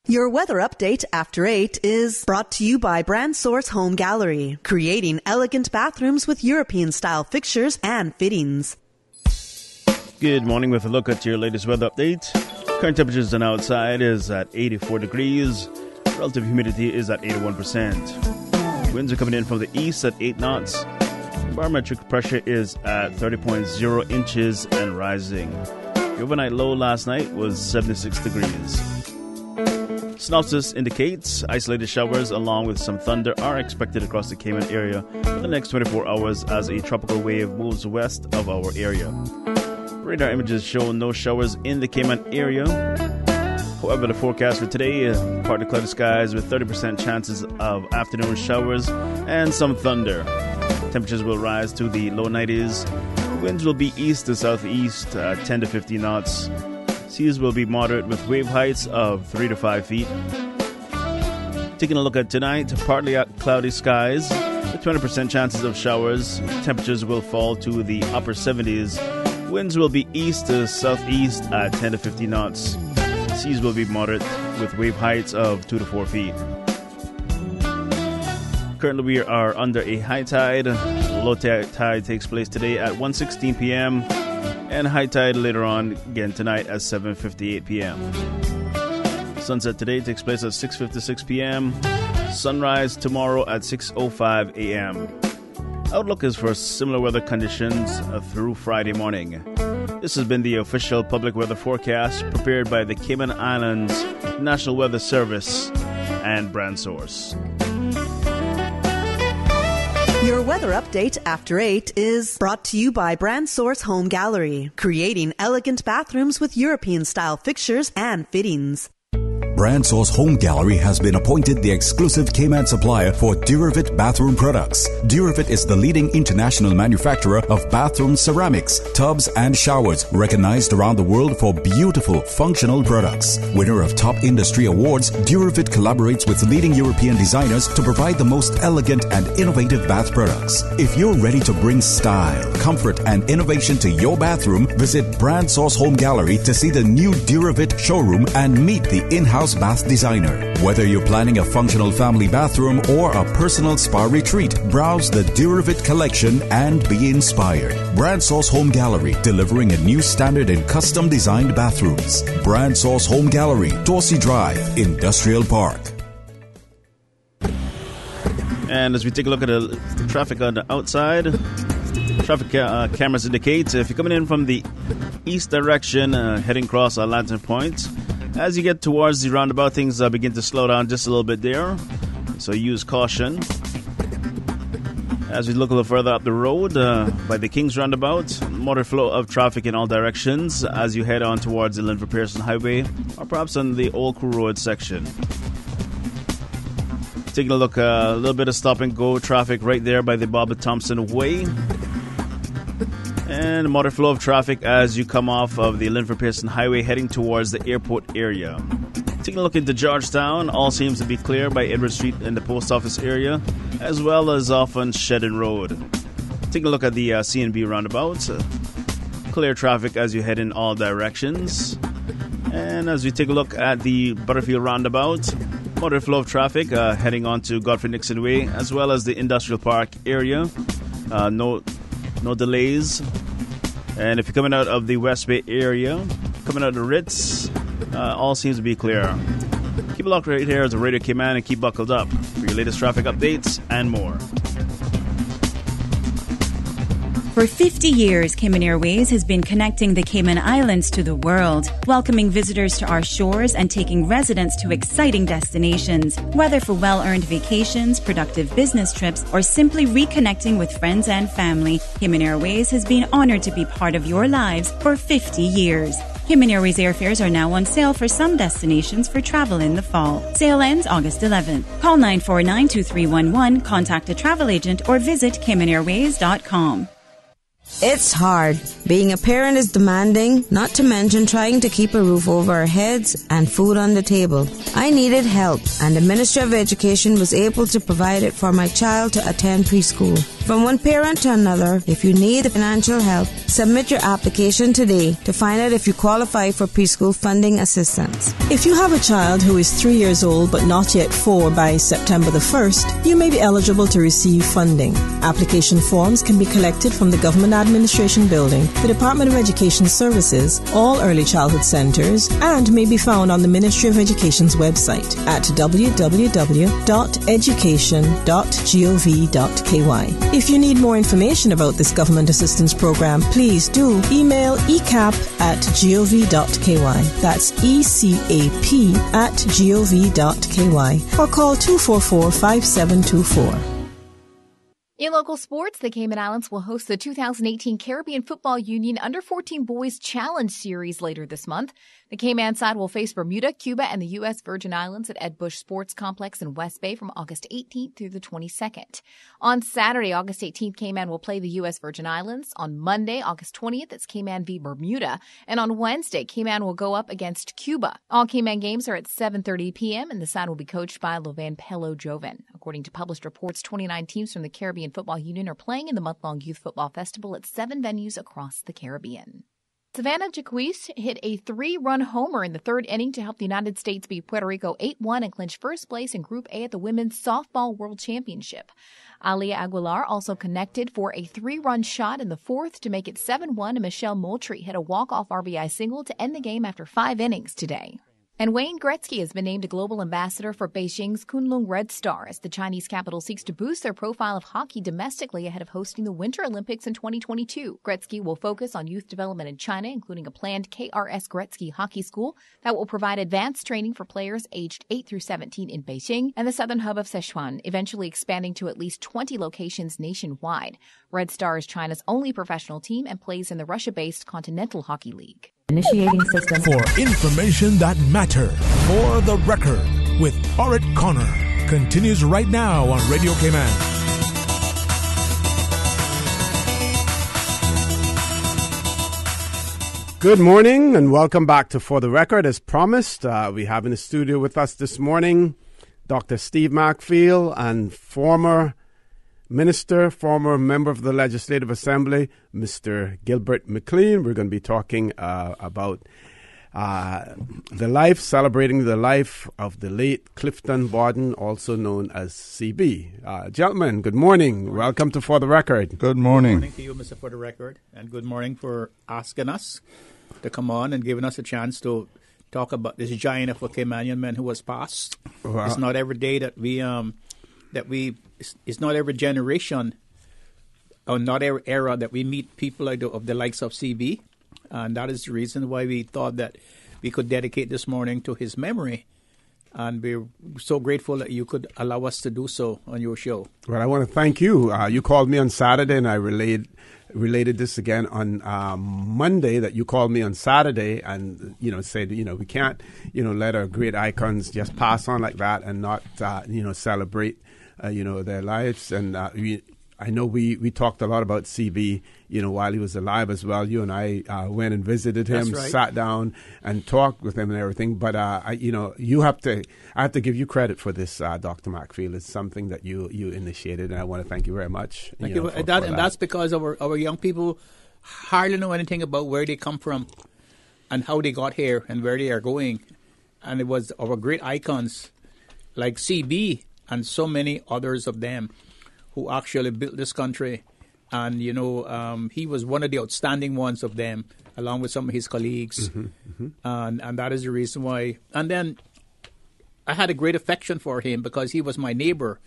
Your weather update after 8 is brought to you by Brand Source Home Gallery, creating elegant bathrooms with European-style fixtures and fittings. Good morning with a look at your latest weather update. Current temperatures on outside is at 84 degrees. Relative humidity is at 81%. Winds are coming in from the east at 8 knots. Barometric pressure is at 30.0 inches and rising. The overnight low last night was 76 degrees. Synopsis indicates isolated showers along with some thunder are expected across the Cayman area for the next 24 hours as a tropical wave moves west of our area. Radar images show no showers in the Cayman area. However, the forecast for today is partly cloudy skies with 30% chances of afternoon showers and some thunder. Temperatures will rise to the low 90s. Winds will be east to southeast 10 to 15 knots. Seas will be moderate with wave heights of 3 to 5 feet. Taking a look at tonight, partly cloudy skies with 20% chances of showers. Temperatures will fall to the upper 70s. Winds will be east to southeast at 10 to 15 knots. Seas will be moderate with wave heights of 2 to 4 feet. Currently we are under a high tide. Low tide takes place today at 1:16 p.m. and high tide later on again tonight at 7:58 p.m. Sunset today takes place at 6:56 p.m. Sunrise tomorrow at 6:05 a.m. Outlook is for similar weather conditions through Friday morning. This has been the official public weather forecast prepared by the Cayman Islands National Weather Service. and brand source. Your weather update after 8 is brought to you by Brand Source Home Gallery, creating elegant bathrooms with European-style fixtures and fittings. Brand Source Home Gallery has been appointed the exclusive Cayman supplier for Duravit bathroom products. Duravit is the leading international manufacturer of bathroom ceramics, tubs, and showers, recognized around the world for beautiful, functional products. Winner of top industry awards, Duravit collaborates with leading European designers to provide the most elegant and innovative bath products. If you're ready to bring style, comfort, and innovation to your bathroom, visit Brand Source Home Gallery to see the new Duravit showroom and meet the in-house bath designer. Whether you're planning a functional family bathroom or a personal spa retreat, browse the Duravit collection and be inspired. Brand Source Home Gallery, delivering a new standard in custom designed bathrooms. Brand Source Home Gallery, Dorsey Drive, Industrial Park. And as we take a look at the traffic on the outside, traffic cameras indicate if you're coming in from the east direction, heading across Lantern Point, as you get towards the roundabout, things begin to slow down just a little bit there. So use caution. As we look a little further up the road by the Kings Roundabout, moderate flow of traffic in all directions as you head on towards the Linford Pearson Highway or perhaps on the Old Crew Road section. Taking a look, a little bit of stop and go traffic right there by the Bob Thompson Way. And a moderate flow of traffic as you come off of the Linford Pearson Highway heading towards the airport area. Taking a look into Georgetown, all seems to be clear by Edward Street in the post office area, as well as off on Shedden Road. Taking a look at the CNB roundabout, clear traffic as you head in all directions. And as we take a look at the Butterfield roundabout, moderate flow of traffic heading on to Godfrey Nixon Way, as well as the Industrial Park area. No delays. And if you're coming out of the West Bay area, coming out of the Ritz, all seems to be clear. Keep a look right here as the Radio Cayman and keep buckled up for your latest traffic updates and more. For 50 years, Cayman Airways has been connecting the Cayman Islands to the world, welcoming visitors to our shores and taking residents to exciting destinations. Whether for well-earned vacations, productive business trips, or simply reconnecting with friends and family, Cayman Airways has been honored to be part of your lives for 50 years. Cayman Airways airfares are now on sale for some destinations for travel in the fall. Sale ends August 11th. Call 949-2311, contact a travel agent, or visit CaymanAirways.com. It's hard. Being a parent is demanding, not to mention trying to keep a roof over our heads and food on the table. I needed help, and the Ministry of Education was able to provide it for my child to attend preschool. From one parent to another, if you need financial help, submit your application today to find out if you qualify for preschool funding assistance. If you have a child who is 3 years old but not yet 4 by September the 1st, you may be eligible to receive funding. Application forms can be collected from the Government Administration Building, the Department of Education Services, all early childhood centers, and may be found on the Ministry of Education's website at www.education.gov.ky. If you need more information about this government assistance program, please do email ecap@gov.ky. That's ECAP@gov.ky, or call 244-5724. In local sports, the Cayman Islands will host the 2018 Caribbean Football Union Under-14 Boys Challenge Series later this month. The Cayman side will face Bermuda, Cuba, and the U.S. Virgin Islands at Ed Bush Sports Complex in West Bay from August 18th through the 22nd. On Saturday, August 18th, Cayman will play the U.S. Virgin Islands. On Monday, August 20th, it's Cayman v. Bermuda. And on Wednesday, Cayman will go up against Cuba. All Cayman games are at 7:30 p.m., and the side will be coached by Lovan Pello Joven. According to published reports, 29 teams from the Caribbean Football Union are playing in the month-long Youth Football Festival at 7 venues across the Caribbean. Savannah Jaquez hit a 3-run homer in the third inning to help the United States beat Puerto Rico 8-1 and clinch first place in Group A at the Women's Softball World Championship. Alia Aguilar also connected for a 3-run shot in the fourth to make it 7-1, and Michelle Moultrie hit a walk-off RBI single to end the game after 5 innings today. And Wayne Gretzky has been named a global ambassador for Beijing's Kunlun Red Star as the Chinese capital seeks to boost their profile of hockey domestically ahead of hosting the Winter Olympics in 2022. Gretzky will focus on youth development in China, including a planned KRS Gretzky Hockey School that will provide advanced training for players aged 8 through 17 in Beijing and the southern hub of Sichuan, eventually expanding to at least 20 locations nationwide. Red Star is China's only professional team and plays in the Russia-based Continental Hockey League. Initiating system. For information that matter, For the Record with Orrett Connor continues right now on Radio Cayman. Good morning and welcome back to For the Record. As promised, we have in the studio with us this morning Dr. Steve Macfield and former Minister, former member of the Legislative Assembly, Mr. Gilbert McLean. We're going to be talking about celebrating the life of the late Clifton Borden, also known as CB. Gentlemen, good morning. Welcome to For the Record. Good morning. Good morning to you, Mr. For the Record, and good morning for asking us to come on and giving us a chance to talk about this giant of a Caymanian man who was passed. Wow. It's not every day that it's not every generation or not every era that we meet people of the likes of CB. And that is the reason why we thought that we could dedicate this morning to his memory. And we're so grateful that you could allow us to do so on your show. Well, I want to thank you. You called me on Saturday, and I related this again on Monday, that you called me on Saturday and, said, we can't, let our great icons just pass on like that and not, celebrate, their lives. And I know we talked a lot about CB, while he was alive as well. You and I went and visited him, right. Sat down and talked with him and everything. But I have to give you credit for this, Dr. Macfield. It's something that you initiated, and I want to thank you very much. Thank you. And that's because our young people hardly know anything about where they come from and how they got here and where they are going. And it was our great icons like CB and so many others of them who actually built this country. And, he was one of the outstanding ones of them, along with some of his colleagues. Mm-hmm, mm-hmm. And that is the reason why. And then I had a great affection for him because he was my neighbor.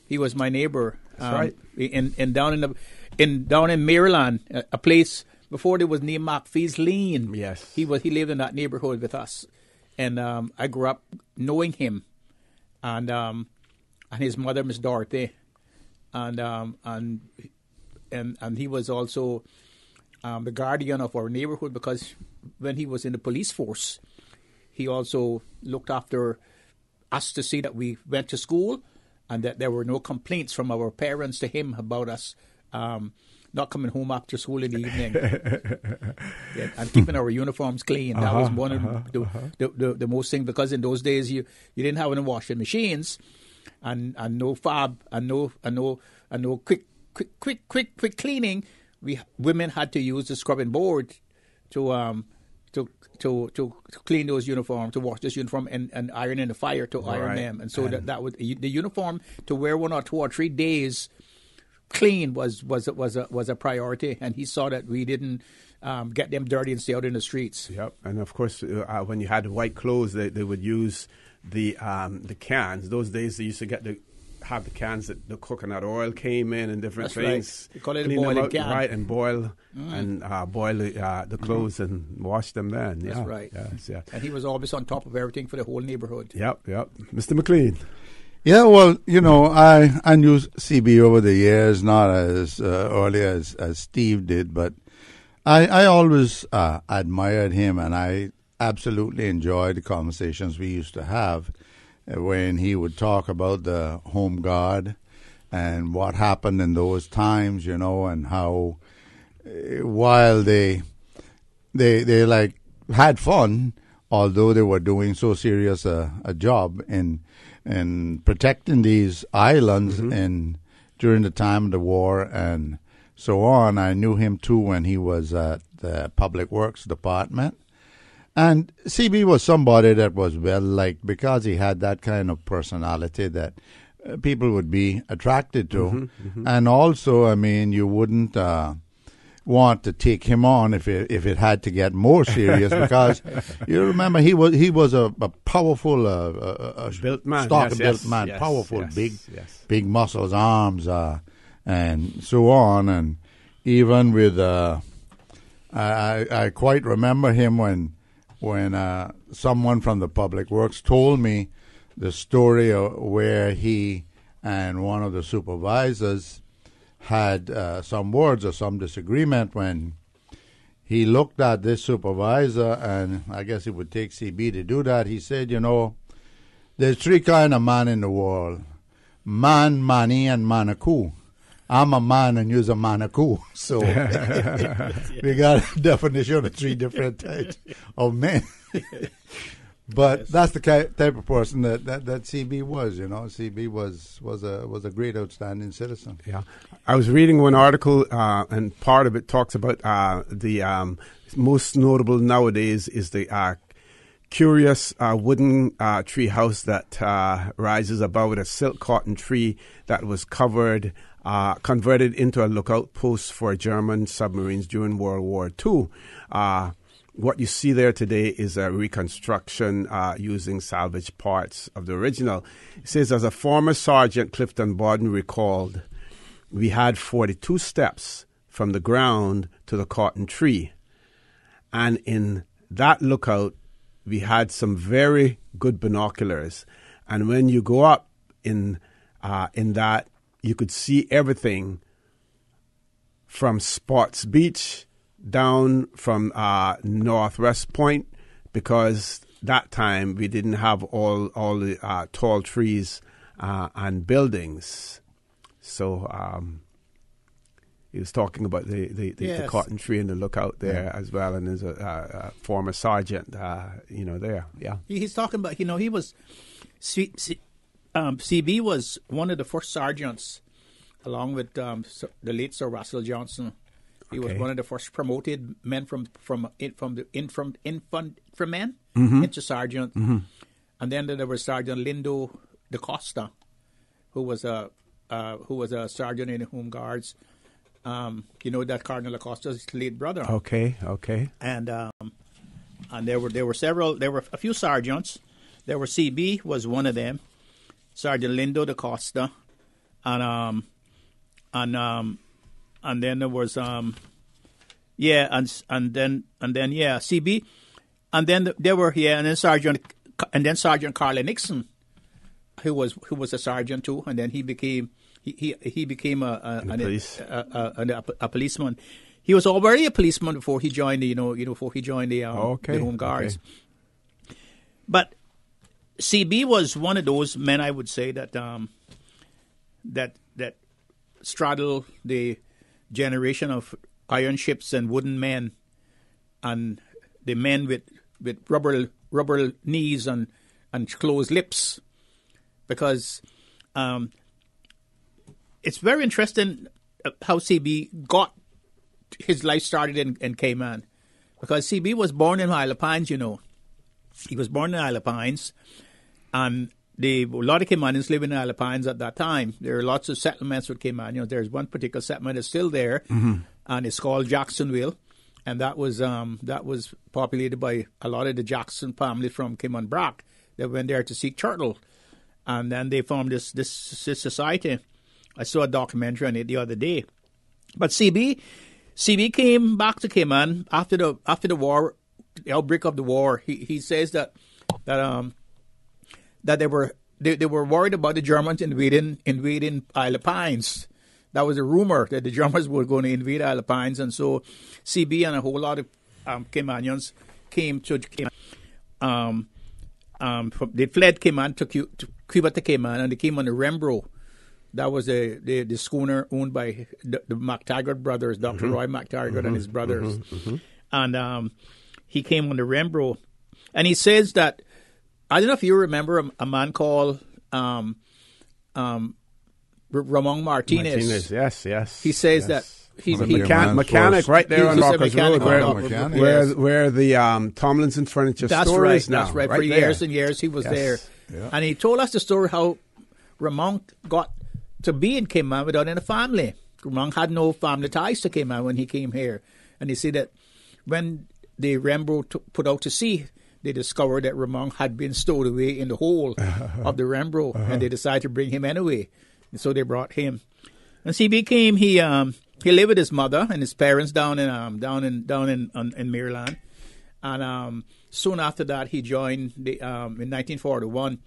He was my neighbor. That's right. Down in Maryland, a place before there was named McPhee's Lane. Yes. He lived in that neighborhood with us. And I grew up knowing him. And his mother, Miss Dorothy. And he was also the guardian of our neighborhood because when he was in the police force, he also looked after us to see that we went to school and that there were no complaints from our parents to him about us not coming home after school in the evening and keeping our uniforms clean. That was one of the most thing, because in those days you didn't have any washing machines. And no fab and no quick cleaning. Women had to use the scrubbing board to clean those uniforms, to wash this uniform and iron in the fire to iron them. And so that was the uniform to wear 1 or 2 or 3 days clean was a priority. And he saw that we didn't get them dirty and stay out in the streets. Yep. And of course, when you had white clothes, they would use the cans. Those days they used to have the cans that the coconut oil came in and different things. Right. They call it a boiling can. Right, and boil the clothes and wash them then. That's right. Yes, yeah. And he was always on top of everything for the whole neighborhood. Yep. Mr. McLean. Yeah, well, I knew CB over the years, not as early as Steve did, but I always admired him, and I absolutely enjoyed the conversations we used to have when he would talk about the Home Guard and what happened in those times, and how while they like had fun, although they were doing so serious a job in protecting these islands and during the time of the war and so on. I knew him too when he was at the Public Works Department. And CB was somebody that was well liked because he had that kind of personality that people would be attracted to. And also, you wouldn't want to take him on if it had to get more serious, because you remember he was a powerful built man, built man, powerful, big muscles, arms, and so on, and even with I quite remember him when someone from the Public Works told me the story of where he and one of the supervisors had some words or some disagreement when he looked at this supervisor, and I guess it would take CB to do that. He said, there's three kind of man in the world: man, money, and manaku. I'm a man and you're a manaku. So we got a definition of three different types of men. But that's the type of person that CB was, CB was a great, outstanding citizen. Yeah. I was reading one article, and part of it talks about the most notable nowadays is the curious wooden tree house that rises above a silk cotton tree that was converted into a lookout post for German submarines during World War II. What you see there today is a reconstruction using salvage parts of the original. It says, as a former sergeant, Clifton Borden recalled, we had 42 steps from the ground to the cotton tree. And in that lookout, we had some very good binoculars. And when you go up in that, you could see everything from Spots Beach down from Northwest Point, because that time we didn't have all the tall trees and buildings. So he was talking about the cotton tree and the lookout there as well, and there's a former sergeant, there. Yeah, he's talking about. He was CB was one of the first sergeants, along with the late Sir Russell Johnson. He was one of the first promoted men from men into sergeant, and then there was Sergeant Lindo da Costa, who was a sergeant in the Home Guards. That Cardinal da Costa's late brother. Okay. And there were several. There were a few sergeants. There were CB was one of them, Sergeant Lindo da Costa, and then there was CB, and then there were and then Sergeant Carla Nixon, who was a sergeant too, and then he became a policeman. He was already a policeman before he joined the the Home Guards. Okay. But CB was one of those men, I would say, that straddle the generation of iron ships and wooden men, and the men with rubber knees and closed lips, because it's very interesting how CB got his life started in Cayman, because CB was born in Isle of Pines. He was born in Isle of Pines, and a lot of Caymanians live in Isle of Pines at that time. There are lots of settlements with Cayman. There's one particular settlement that's still there, and it's called Jacksonville, and that was populated by a lot of the Jackson family from Cayman Brac. They went there to seek turtle, and then they formed this society. I saw a documentary on it the other day. But CB came back to Cayman after the war, the outbreak of the war. He says that they were worried about the Germans invading Isle of Pines. That was a rumor that the Germans were going to invade Isle of Pines, and so CB and a whole lot of Caymanians came to Cayman. They fled Cayman to Cuba to Cayman, and they came on the Rembrandt. That was the schooner owned by the MacTaggart brothers, Dr. Roy MacTaggart and his brothers. And he came on the Rembrandt. And he says that, I don't know if you remember a man called Ramon Martinez. Yes. He says that he's a mechanic right there on Rockers Road, where the Tomlinson Furniture store is now. That's right. For there. Years and years he was there. Yeah. And he told us the story how Ramon got to be in Cayman without any family. Ramon had no family ties to Cayman when he came here. And they say that when the Rembrandt put out to sea, they discovered that Ramon had been stowed away in the hold of the Rembrandt, and they decided to bring him anyway. And so they brought him. And CB came. He lived with his mother and his parents down in Maryland. And soon after that, he joined in 1941.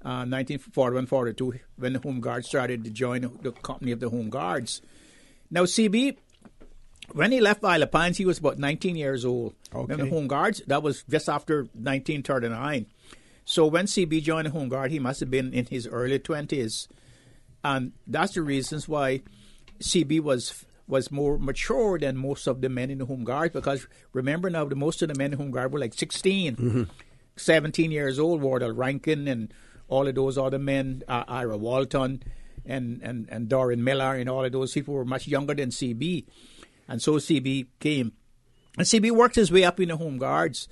1941-42, when the Home Guards started to join the company of the Home Guards. Now, CB, when he left Isle of Pines, he was about 19 years old. Okay. When the Home Guards, that was just after 1939. So when CB joined the Home Guard, he must have been in his early 20s. And that's the reasons why CB was more mature than most of the men in the Home Guard, because remember now, most of the men in the Home Guard were like 16, 17 years old, Wardell Rankin and all of those other men, Ira Walton and Doran Miller, and all of those people were much younger than CB. And so CB came. And CB worked his way up in the Home Guards.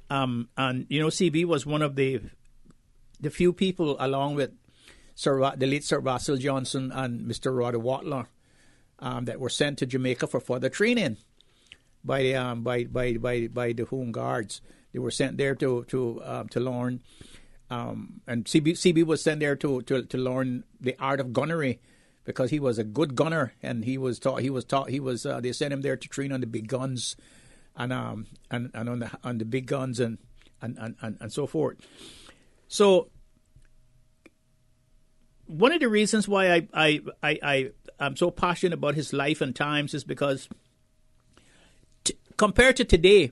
And, CB was one of the few people, along with the late Sir Basil Johnson and Mr. Roddy Watler, that were sent to Jamaica for further training by the Home Guards. They were sent there to learn. And CB was sent there to learn the art of gunnery, because he was a good gunner, and they sent him there to train on the big guns, and on the big guns and so forth. So one of the reasons why I'm so passionate about his life and times is because compared to today,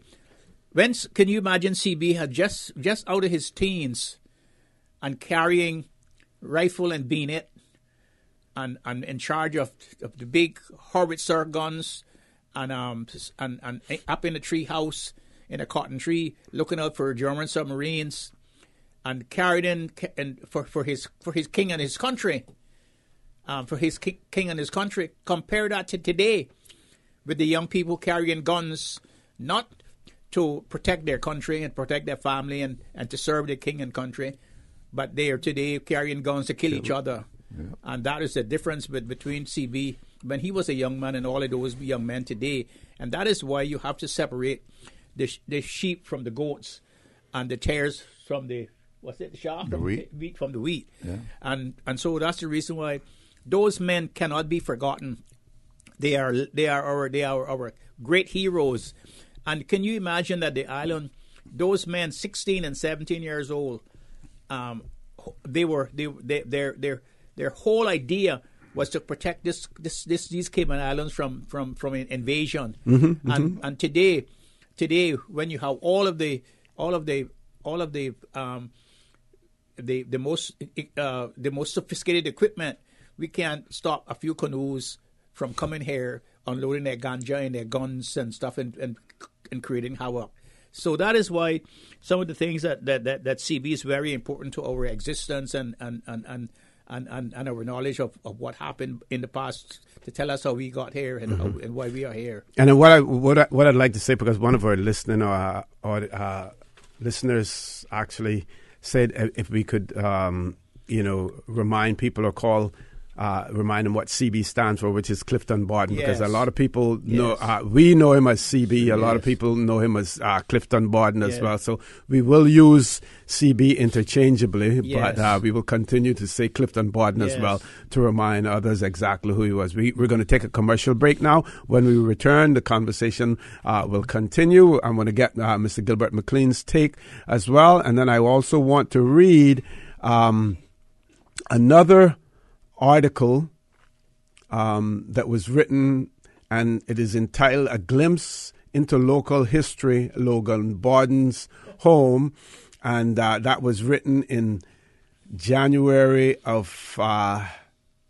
can you imagine CB had just out of his teens and carrying rifle and bayonet and in charge of the big howitzer guns and up in the tree house in a cotton tree looking out for German submarines, and carried in for his king and his country, Compare that to today, with the young people carrying guns, not to protect their country and protect their family and to serve their king and country, but they are today carrying guns to kill each other. Yeah. And that is the difference between CB when he was a young man and all of those young men today. And that is why you have to separate the sheep from the goats, and the tares from the chaff from the wheat from the wheat. Yeah. And so that's the reason why those men cannot be forgotten. They are our great heroes. And can you imagine that the island, those men, 16 and 17 years old, their whole idea was to protect these Cayman Islands from invasion. And today, when you have all of the most sophisticated equipment, we can't stop a few canoes from coming here, unloading their ganja and their guns and stuff, and creating havoc. So that is why some of the things that CB is very important to our existence and our knowledge of what happened in the past, to tell us how we got here and why we are here. And what I'd like to say, because one of our listeners actually said if we could remind people or remind them what CB stands for, which is Clifton Borden, because a lot of people know, we know him as CB, a lot of people know him as Clifton Borden as well. So we will use CB interchangeably, but we will continue to say Clifton Borden as well, to remind others exactly who he was. We're going to take a commercial break now. When we return, the conversation will continue. I'm going to get Mr. Gilbert McLean's take as well. And then I also want to read another article that was written, and it is entitled "A Glimpse into Local History, Logan Borden's Home," and that was written in January of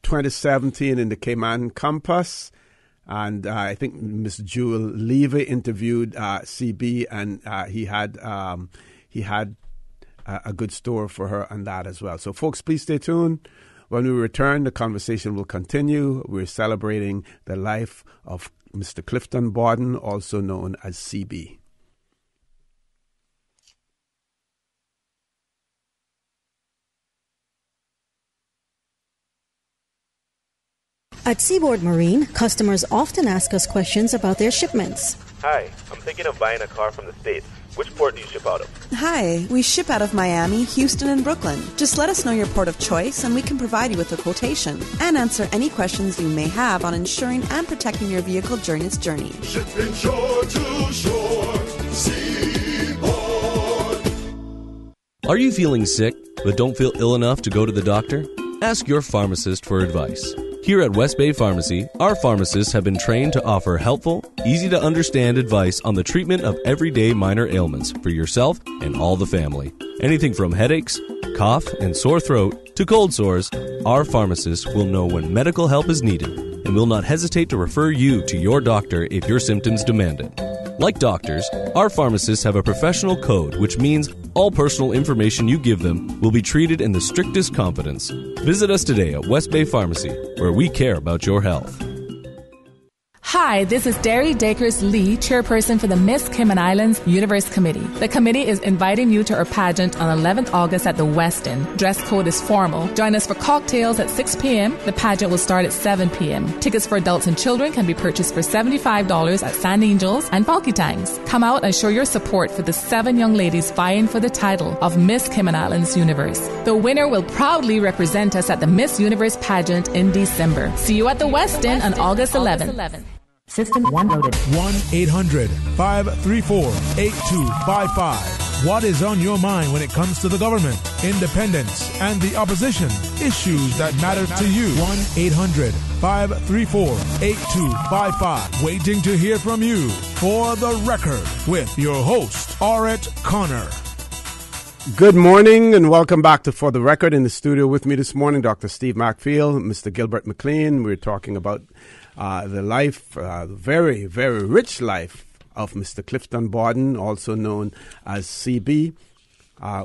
2017 in the Cayman Compass. And I think Miss Jewel Levy interviewed CB, and he had a good story for her on that as well. So, folks, please stay tuned. When we return, the conversation will continue. We're celebrating the life of Mr. Clifton Borden, also known as CB. At Seaboard Marine, customers often ask us questions about their shipments. Hi, I'm thinking of buying a car from the States. Which port do you ship out of? Hi, we ship out of Miami, Houston, and Brooklyn. Just let us know your port of choice and we can provide you with a quotation and answer any questions you may have on insuring and protecting your vehicle during its journey. Shipping shore to shore, Seaboard. Are you feeling sick but don't feel ill enough to go to the doctor? Ask your pharmacist for advice. Here at West Bay Pharmacy, our pharmacists have been trained to offer helpful, easy-to-understand advice on the treatment of everyday minor ailments for yourself and all the family. Anything from headaches, cough, and sore throat to cold sores, our pharmacists will know when medical help is needed and will not hesitate to refer you to your doctor if your symptoms demand it. Like doctors, our pharmacists have a professional code, which means all personal information you give them will be treated in the strictest confidence. Visit us today at West Bay Pharmacy, where we care about your health. Hi, this is Derry Dakers Lee, chairperson for the Miss Cayman Islands Universe Committee. The committee is inviting you to our pageant on 11th August at the Westin. Dress code is formal. Join us for cocktails at 6 p.m. The pageant will start at 7 p.m. Tickets for adults and children can be purchased for $75 at Sand Angels and Falky Tangs. Come out and show your support for the 7 young ladies vying for the title of Miss Cayman Islands Universe. The winner will proudly represent us at the Miss Universe pageant in December. See you at the Westin on August 11th. System 1 loaded. 1-800-534-8255. What is on your mind when it comes to the government, independence, and the opposition? Issues that matter to you. 1-800-534-8255. Waiting to hear from you. For the Record, with your host, Orrett Connor. Good morning and welcome back to For the Record. In the studio with me this morning, Dr. Steve Macfield, Mr. Gilbert McLean. We're talking about the life, very, very rich life of Mr. Clifton Borden, also known as CB.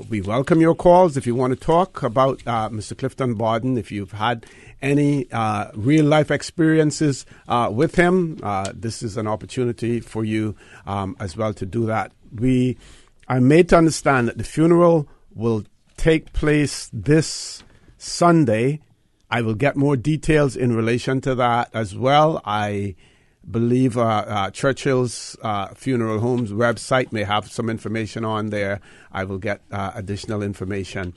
We welcome your calls if you want to talk about Mr. Clifton Borden, if you've had any real-life experiences with him. This is an opportunity for you as well to do that. I'm made to understand that the funeral will take place this Sunday. I will get more details in relation to that as well. I believe Churchill's Funeral Home's website may have some information on there. I will get additional information.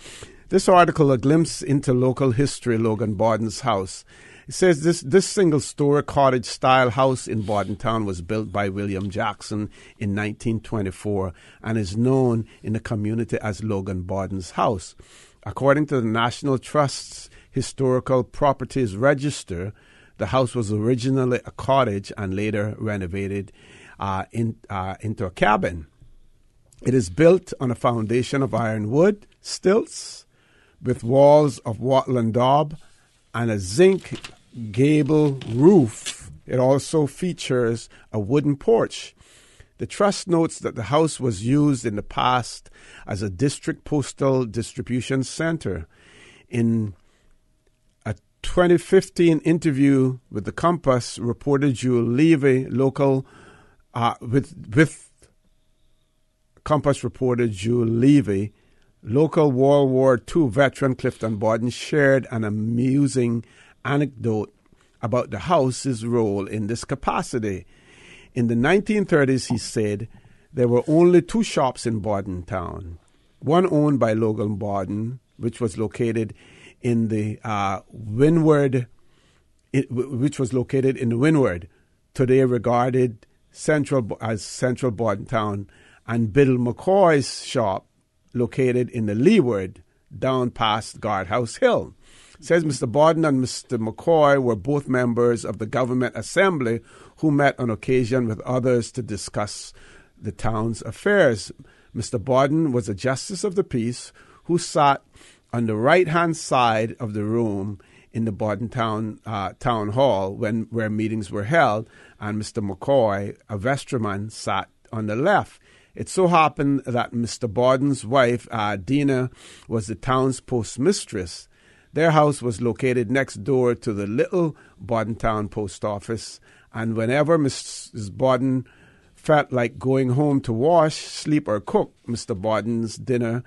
This article, A Glimpse into Local History, Logan Borden's House. It says this single-story cottage-style house in Bordentown was built by William Jackson in 1924 and is known in the community as Logan Borden's House. According to the National Trust's Historical Properties Register, the house was originally a cottage and later renovated into a cabin. It is built on a foundation of ironwood, stilts, with walls of wattle and daub, and a zinc gable roof. It also features a wooden porch. The Trust notes that the house was used in the past as a district postal distribution center. In a 2015 interview with the Compass, reporter Jewel Levy, with Compass reporter Jewel Levy, local World War II veteran Clifton Borden shared an amusing anecdote about the house's role in this capacity. In the 1930s, he said, there were only 2 shops in Bordentown. One owned by Logan Borden, which was located in the Windward, today regarded as Central Bordentown, and Bill McCoy's shop, located in the Leeward, down past Guardhouse Hill. It says Mr. Borden and Mr. McCoy were both members of the Government Assembly who met on occasion with others to discuss the town's affairs. Mr. Borden was a Justice of the Peace who sat on the right-hand side of the room in the Bordentown Town Hall where meetings were held, and Mr. McCoy, a vestryman, sat on the left. It so happened that Mr. Borden's wife, Dina, was the town's postmistress. Their house was located next door to the little Bordentown post office, and whenever Mrs. Borden felt like going home to wash, sleep, or cook Mr. Borden's dinner,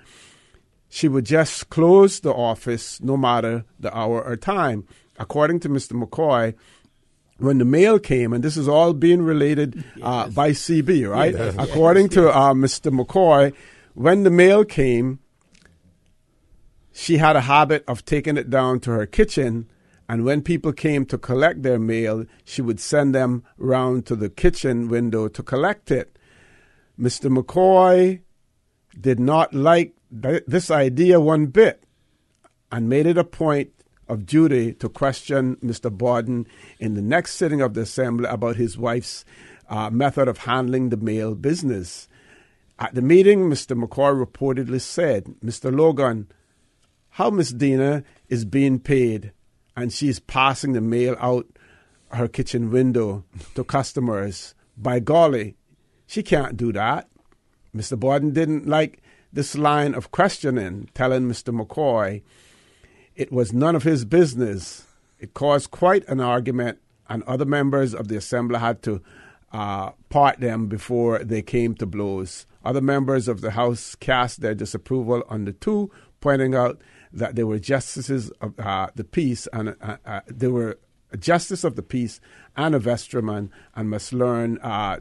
she would just close the office no matter the hour or time according to Mr. McCoy, when the mail came, and this is all being related by CB, right? Yes. According to Mr. McCoy, when the mail came, she had a habit of taking it down to her kitchen, and when people came to collect their mail, she would send them round to the kitchen window to collect it. Mr. McCoy did not like this idea one bit and made it a point of duty to question Mr. Borden in the next sitting of the Assembly about his wife's method of handling the mail business. At the meeting, Mr. McCoy reportedly said, "Mr. Logan, how Miss Dina is being paid and she's passing the mail out her kitchen window to customers. By golly, she can't do that." Mr. Borden didn't like this line of questioning, telling Mr. McCoy it was none of his business. It caused quite an argument, and other members of the Assembly had to part them before they came to blows. Other members of the House cast their disapproval on the two, pointing out that they were justices of the peace, and they were a justice of the peace and a vestryman, and must learn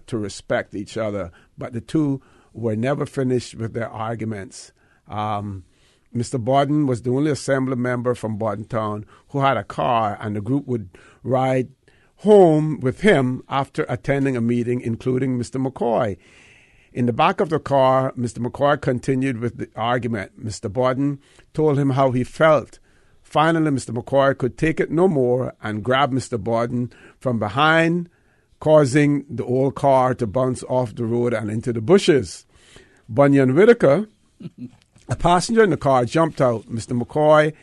to respect each other. But the two were never finished with their arguments. Mr. Borden was the only Assembly member from Bordentown who had a car, and the group would ride home with him after attending a meeting, including Mr. McCoy. In the back of the car, Mr. McCoy continued with the argument. Mr. Borden told him how he felt. Finally, Mr. McCoy could take it no more and grabbed Mr. Borden from behind, causing the old car to bounce off the road and into the bushes. Bunyan Whitaker, a passenger in the car, jumped out. Mr. McCoy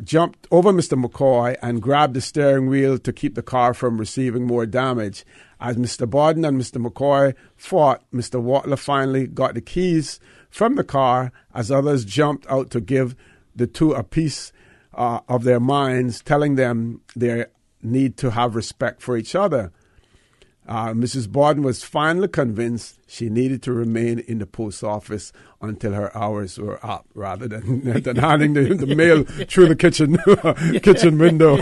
jumped over Mr. McCoy and grabbed the steering wheel to keep the car from receiving more damage. As Mr. Borden and Mr. McCoy fought, Mr. Watler finally got the keys from the car as others jumped out to give the two a piece of their minds, telling them they need to have respect for each other. Mrs. Borden was finally convinced she needed to remain in the post office until her hours were up, rather than handing the mail through the kitchen window.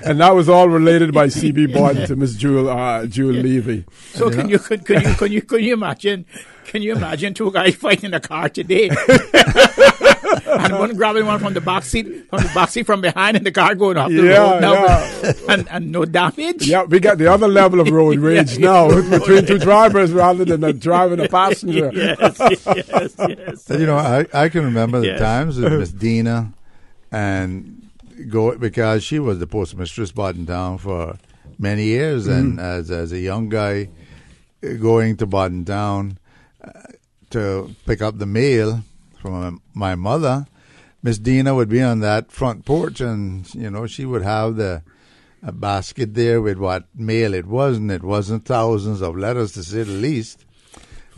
And that was all related by C.B. Borden to Miss Jewel Levy. So can you imagine? Can you imagine two guys fighting in a car today? And one grabbing one from the back seat from behind, and the car going off the road now, and no damage. Yeah, we got the other level of road rage now between two drivers rather than a driver and a passenger. Yes. You know, I can remember the times with Miss Dina, and because she was the postmistress Bordentown for many years, and as a young guy going to Bordentown to pick up the mail from my mother, Miss Dina would be on that front porch, and she would have a basket there with what mail it was, and it wasn't thousands of letters to say the least.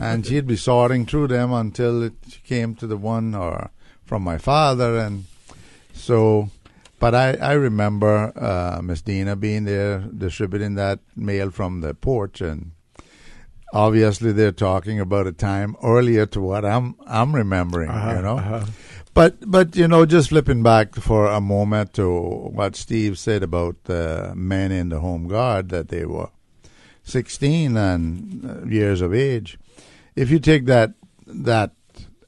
And she'd be sorting through them until it came to the one or from my father, and so. But I remember Miss Dina being there distributing that mail from the porch, and obviously they're talking about a time earlier to what I'm remembering, But just flipping back for a moment to what Steve said about the men in the Home Guard, that they were 16 and years of age. If you take that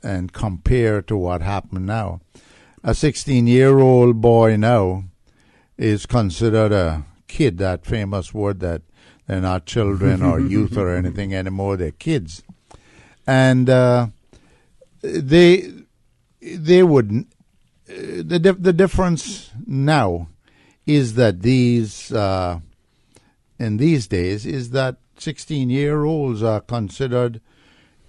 and compare to what happened now, a 16-year-old boy now is considered a kid, that famous word that they're not children or youth or anything anymore, they're kids. And they wouldn't. The difference now is that in these days is that 16-year-olds are considered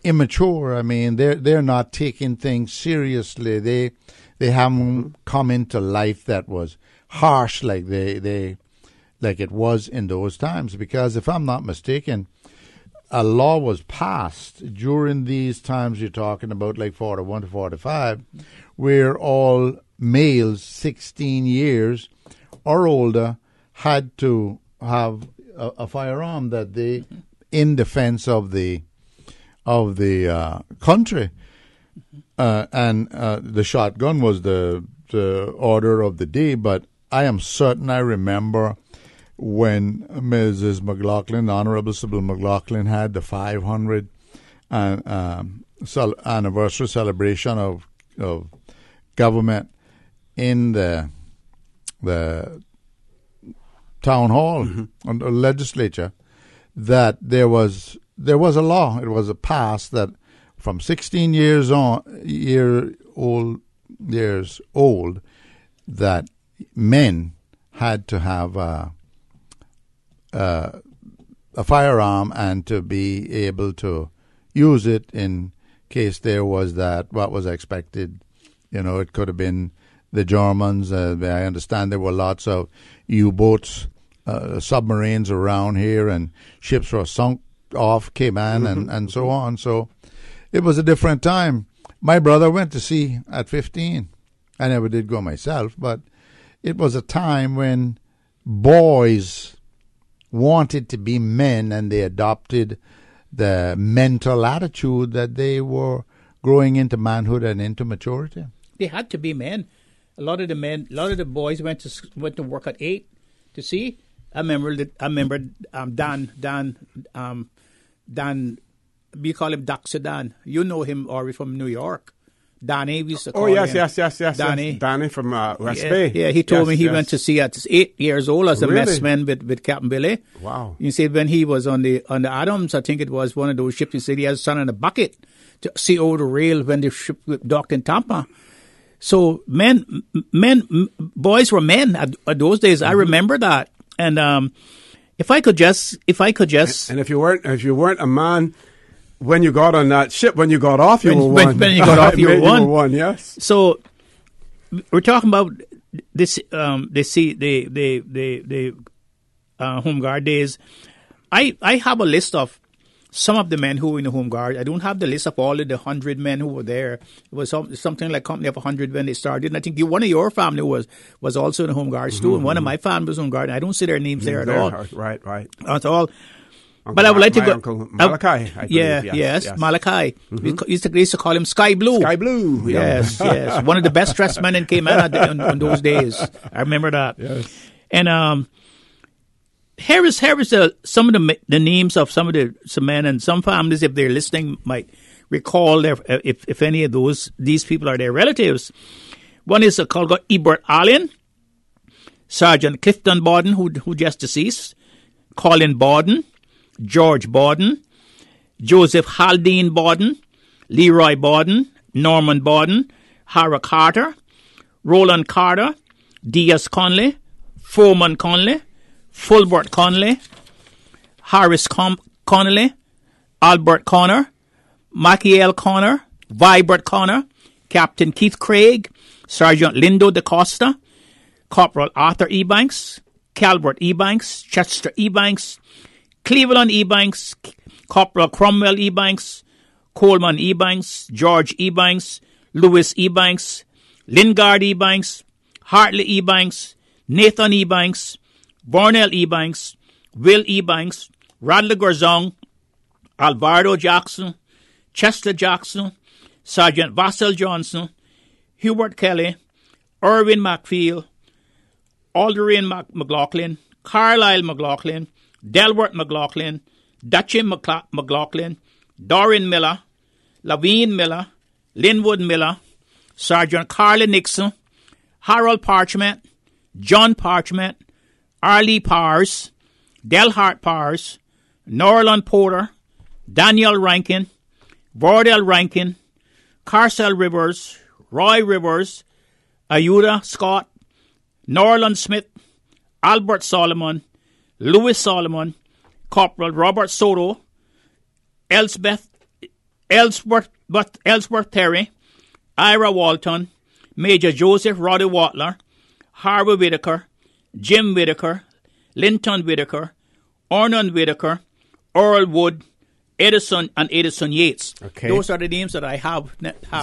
immature. I mean, they're not taking things seriously. They haven't come into life that was harsh like like it was in those times. Because if I'm not mistaken, a law was passed during these times you're talking about, like 41 to 45, where all males 16 years or older had to have a firearm that they, in defense of the country, and the shotgun was the order of the day. But I am certain I remember when Mrs. McLaughlin, Honorable Sybil McLaughlin, had the 500 anniversary celebration of government in the town hall, on the legislature, that there was a law. It was a pass that from 16 years old, that men had to have a firearm and to be able to use it in case there was what was expected. It could have been the Germans. I understand there were lots of U-boats, submarines around here, and ships were sunk off Cayman and so on. So it was a different time. My brother went to sea at 15. I never did go myself, but it was a time when boys wanted to be men, and they adopted the mental attitude that they were growing into manhood and into maturity. They had to be men. A lot of the boys went to work at 8 to sea. I remember Dan. We call him Doc Sedan. You know him, Orrett, from New York. Danny, we used to call him. Yes. Danny. Danny from West Bay. Yeah, he told me he went to sea at 8 years old as a messman with Captain Billy. Wow. You see, when he was on the Adams, I think it was one of those ships, he said he had his son in a bucket to see over the rail when the ship docked in Tampa. So boys were men at those days. I remember that. And if I could just, and if you weren't a man when you got on that ship, when you got off, you were one. When you got off, you were one. You were one. Yes. So we're talking about this. The Home Guard days. I have a list of some of the men who were in the Home Guard. I don't have the list of all of the 100 men who were there. It was something like company of 100 when they started. And I think one of your family was also in the Home Guards too. And one of my family was Home Guard. I don't see their names there at all. Right. At all. But I would like to go. Uncle Malachi. Yes, Malachi. We used to call him Sky Blue. Sky Blue. Yes. One of the best dressed men in Cayman on those days. I remember that. Yes. And here is some of the names of some men, and some families, if they're listening, might recall if any of these people are their relatives. One is called Ebert Allen, Sergeant Clifton Borden, who just deceased, Colin Borden, George Borden, Joseph Haldane Borden, Leroy Borden, Norman Borden, Hara Carter, Roland Carter, Diaz Conley, Foreman Conley, Fulbert Conley, Harris Connolly, Albert Connor, Maciel Connor, Vibert Connor, Captain Keith Craig, Sergeant Lindo DaCosta, Corporal Arthur Ebanks, Calvert Ebanks, Chester Ebanks, Cleveland Ebanks, Corporal Cromwell Ebanks, Coleman Ebanks, George Ebanks, Lewis Ebanks, Lingard Ebanks, Hartley Ebanks, Nathan Ebanks, Bornell Ebanks, Will Ebanks, Radley Gorzong, Alvarado Jackson, Chester Jackson, Sergeant Vassell Johnson, Hubert Kelly, Irwin McField, Aldrin McLaughlin, Carlisle McLaughlin, Delbert McLaughlin, Dutchy McLaughlin, Dorrin Miller, Lavine Miller, Linwood Miller, Sergeant Carly Nixon, Harold Parchment, John Parchment, Arlie Powers, Delhart Powers, Norland Porter, Daniel Rankin, Vordell Rankin, Carcel Rivers, Roy Rivers, Ayuda Scott, Norland Smith, Albert Solomon, Louis Solomon, Corporal Robert Soto, Ellsworth Terry, Ira Walton, Major Joseph Roddy Watler, Harvey Whitaker, Jim Whitaker, Linton Whitaker, Ornan Whitaker, Earl Wood, Edison Yates. Okay. Those are the names that I have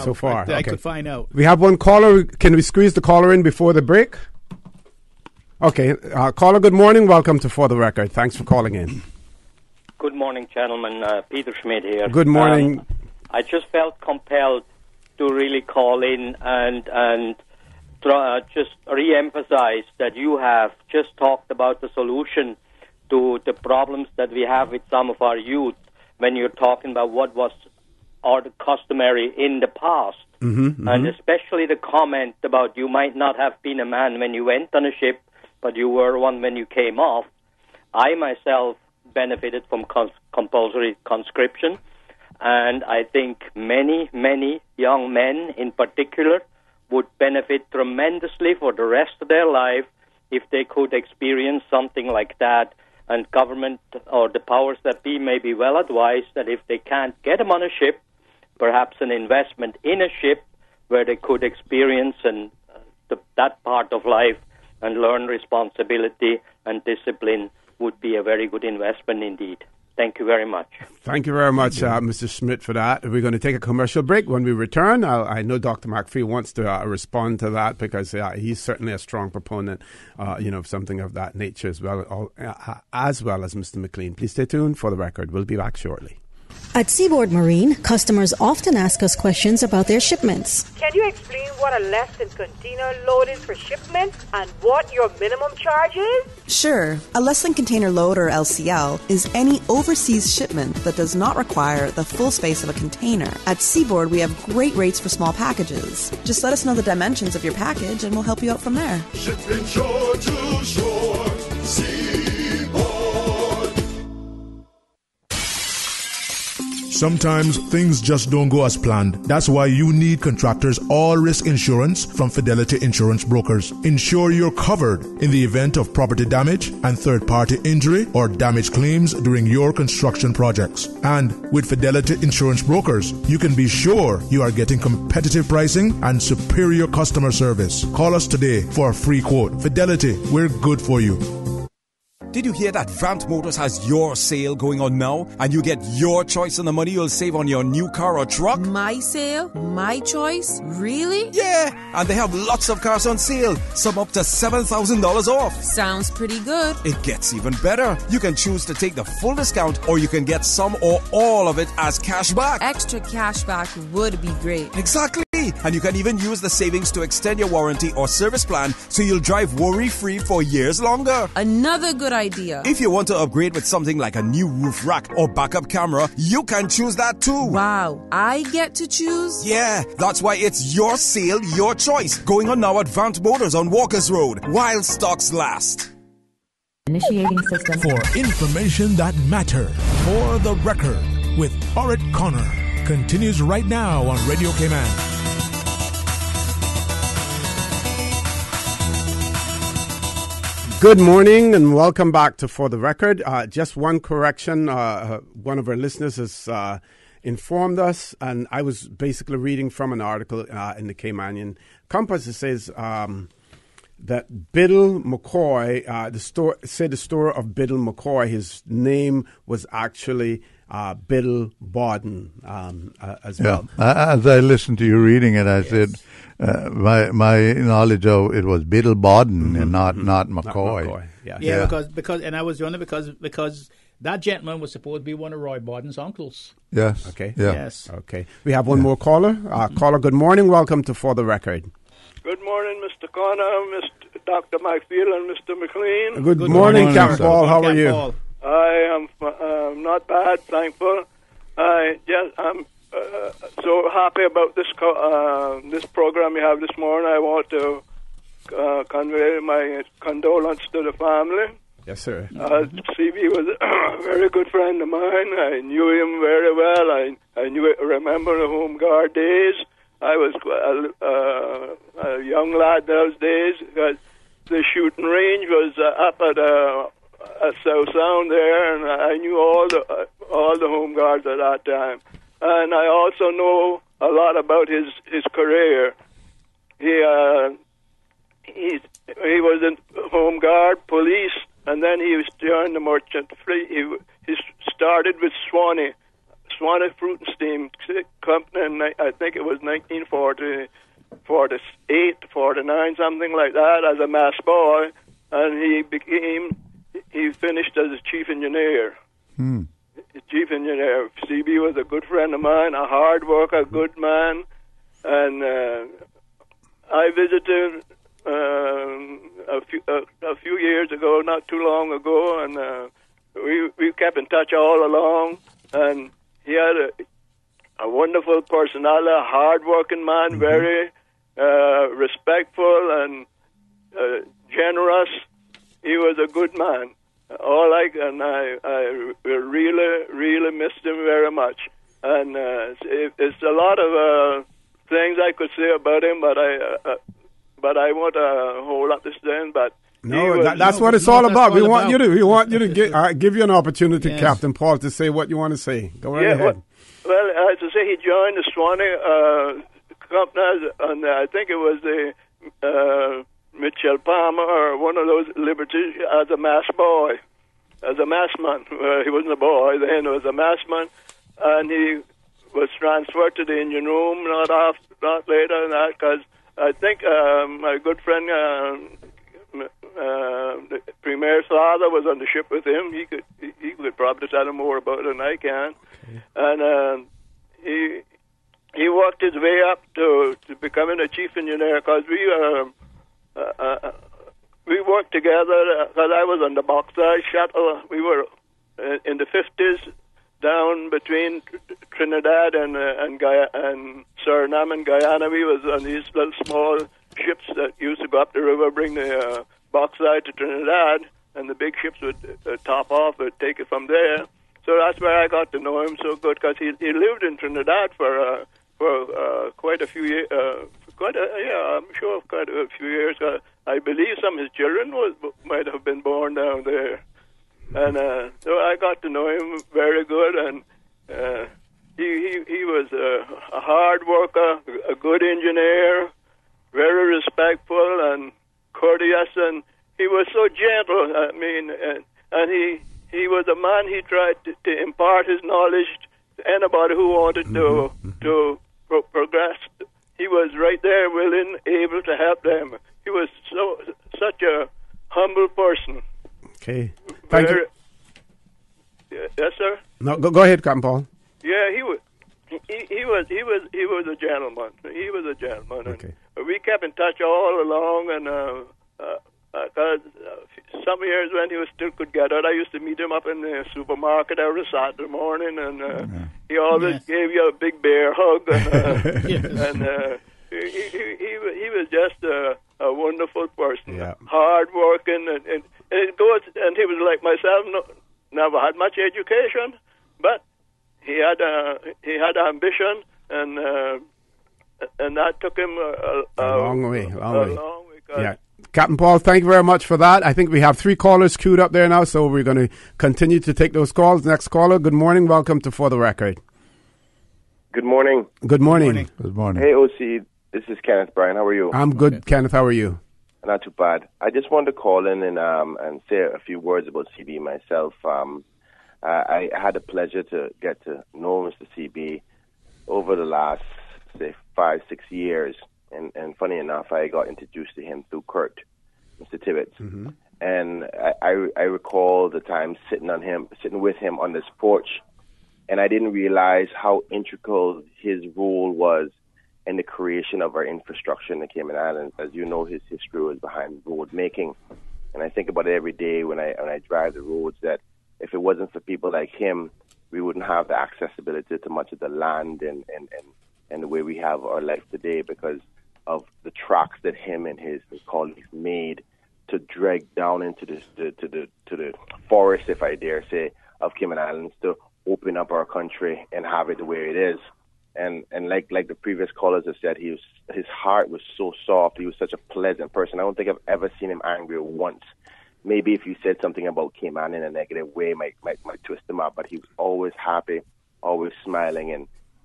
so far. That I could find out. We have one caller. Can we squeeze the caller in before the break? Okay. Caller, good morning. Welcome to For the Record. Thanks for calling in. Good morning, gentlemen. Peter Schmidt here. Good morning. I just felt compelled to really call in and just re-emphasize that you have just talked about the solution to the problems that we have with some of our youth when you're talking about what was customary in the past. And especially the comment about you might not have been a man when you went on a ship, but you were one when you came off. I myself benefited from compulsory conscription, and I think many, many young men in particular would benefit tremendously for the rest of their life if they could experience something like that. And government or the powers that be may be well advised that if they can't get them on a ship, perhaps an investment in a ship where they could experience that part of life and learn responsibility and discipline would be a very good investment indeed. Thank you very much. Thank you very much, Mr. Schmidt, for that. We're going to take a commercial break. When we return, I know Dr. McPhee wants to respond to that because he's certainly a strong proponent, of something of that nature as well as Mr. McLean. Please stay tuned for the record. We'll be back shortly. At Seaboard Marine, customers often ask us questions about their shipments. Can you explain what a less than container load is for shipment and what your minimum charge is? Sure. A less than container load, or LCL, is any overseas shipment that does not require the full space of a container. At Seaboard, we have great rates for small packages. Just let us know the dimensions of your package and we'll help you out from there. Shipping shore to shore. Sometimes things just don't go as planned. That's why you need Contractors All-Risk Insurance from Fidelity Insurance Brokers. Ensure you're covered in the event of property damage and third-party injury or damage claims during your construction projects. And with Fidelity Insurance Brokers, you can be sure you are getting competitive pricing and superior customer service. Call us today for a free quote. Fidelity, we're good for you. Did you hear that Vant Motors has your sale going on now? And you get your choice on the money you'll save on your new car or truck? My sale? My choice? Really? Yeah! And they have lots of cars on sale. Some up to $7,000 off. Sounds pretty good. It gets even better. You can choose to take the full discount or you can get some or all of it as cash back. Extra cash back would be great. Exactly. And you can even use the savings to extend your warranty or service plan so you'll drive worry-free for years longer. Another good idea. If you want to upgrade with something like a new roof rack or backup camera, you can choose that too. Wow, I get to choose? Yeah, that's why it's your sale, your choice. Going on now at Vant Motors on Walkers Road while stocks last. Initiating system. For information that matter. For the record with Orrett Connor. Continues right now on Radio Cayman. Good morning and welcome back to For the Record. Just one correction. One of our listeners has informed us, and I was basically reading from an article in the Caymanian Compass. It says that Biddle McCoy, the store of Biddle McCoy, his name was actually Biddle Bawden as well. As I listened to you reading it, I said my knowledge of it was Biddle Bawden and not McCoy. Not McCoy. Yeah, because and I was wondering because that gentleman was supposed to be one of Roy Bawden's uncles. Yes. Okay. Yeah. Yes. Okay. We have one more caller. Caller, good morning. Welcome to For the Record. Good morning, Mr. Connor, Mr. Dr. McPheel, and Mr. McLean. Good morning, Camp Paul. How are you? Paul. I am not bad, thankful. I'm so happy about this program you have this morning. I want to convey my condolence to the family. Yes, sir. CB was a very good friend of mine. I knew him very well. I remember the Home Guard days. I was a young lad those days. The shooting range was up at South Sound there, and I knew all the Home Guards at that time. And I also know a lot about his career. He was in Home Guard, police, and then he was joined the merchant fleet. He started with Swanee Fruit and Steam Company, and I think it was 1948, 49, something like that, as a mass boy, and he finished as a chief engineer. Chief engineer. CB was a good friend of mine, a hard worker, good man, and I visited a few years ago, not too long ago, and we kept in touch all along. And he had a wonderful personality, a hard-working man, very respectful and generous. He was a good man. I really missed him very much. And it's a lot of things I could say about him, but I won't hold up this then. But that's what it's all about. We want you to give you an opportunity, yes. Captain Paul, to say what you want to say. Go right ahead. Well, as I say, he joined the Swanee company, and I think it was the Mitchell Palmer or one of those liberties as a mass boy, as a massman. He wasn't a boy then; he was a massman, and he was transferred to the engine room not later than that, because I think my good friend, the Premier's father, was on the ship with him. He could probably tell him more about it than I can. Okay. And he worked his way up to becoming a chief engineer, because we worked together, because I was on the bauxite shuttle. We were in the 50s down between Trinidad and Suriname and Guyana. We was on these little small ships that used to go up the river, bring the bauxite to Trinidad, and the big ships would top off and take it from there. So that's where I got to know him so good, because he lived in Trinidad for quite a few years. I'm sure quite a few years. I believe some of his children might have been born down there. And so I got to know him very good, and he was a hard worker, a good engineer, very respectful and courteous, and he was so gentle. I mean, and he was a man. He tried to impart his knowledge to anybody who wanted to progress. He was right there, willing, able to help them. He was such a humble person. Okay. Thank you. Yes, sir. No, go ahead, Captain Paul. Yeah, he was a gentleman. He was a gentleman. Okay. And we kept in touch all along, and some years when he was still could get out, I used to meet him up in the supermarket every Saturday morning, and he always gave you a big bear hug, and he was just a wonderful person, hard working, and it goes. And he was like myself, never had much education, but he had ambition, and that took him a long way. Yeah. Captain Paul, thank you very much for that. I think we have 3 callers queued up there now, so we're going to continue to take those calls. Next caller, good morning. Welcome to For the Record. Good morning. Good morning. Good morning. Hey, OC. This is Kenneth Bryan. How are you? I'm good, Kenneth. How are you? Not too bad. I just wanted to call in and say a few words about CB myself. I had the pleasure to get to know Mr. CB over the last, say, 5-6 years. And funny enough, I got introduced to him through Kurt, Mr. Tibbetts. Mm-hmm. And I recall the time sitting with him on this porch, and I didn't realize how integral his role was in the creation of our infrastructure in the Cayman Islands. As you know, his history was behind road making. And I think about it every day when I drive the roads, that if it wasn't for people like him, we wouldn't have the accessibility to much of the land and the way we have our life today, because of the tracks that him and his colleagues made to drag down into the forest, if I dare say, of Cayman Islands, to open up our country and have it the way it is. And like the previous callers have said, his heart was so soft. He was such a pleasant person. I don't think I've ever seen him angry once. Maybe if you said something about Cayman in a negative way, might twist him up. But he was always happy, always smiling,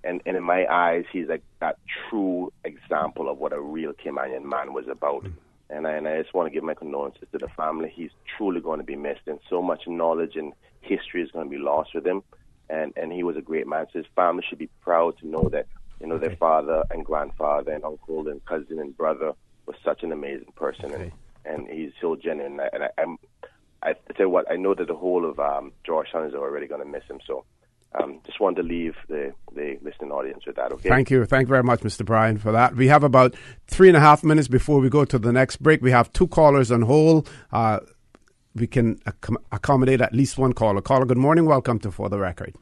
and in my eyes, he's like that true example of what a real Caymanian man was about. And I just want to give my condolences to the family. He's truly going to be missed, and so much knowledge and history is going to be lost with him. And he was a great man. So his family should be proud to know that, their father and grandfather and uncle and cousin and brother was such an amazing person. And he's so genuine. And I tell you what, I know that the whole of Georgetown is already going to miss him. So just want to leave the listening audience with that, okay? Thank you. Thank you very much, Mr. Bryan, for that. We have about 3.5 minutes before we go to the next break. We have 2 callers on hold. We can accommodate at least 1 caller. Caller, good morning. Welcome to For the Record.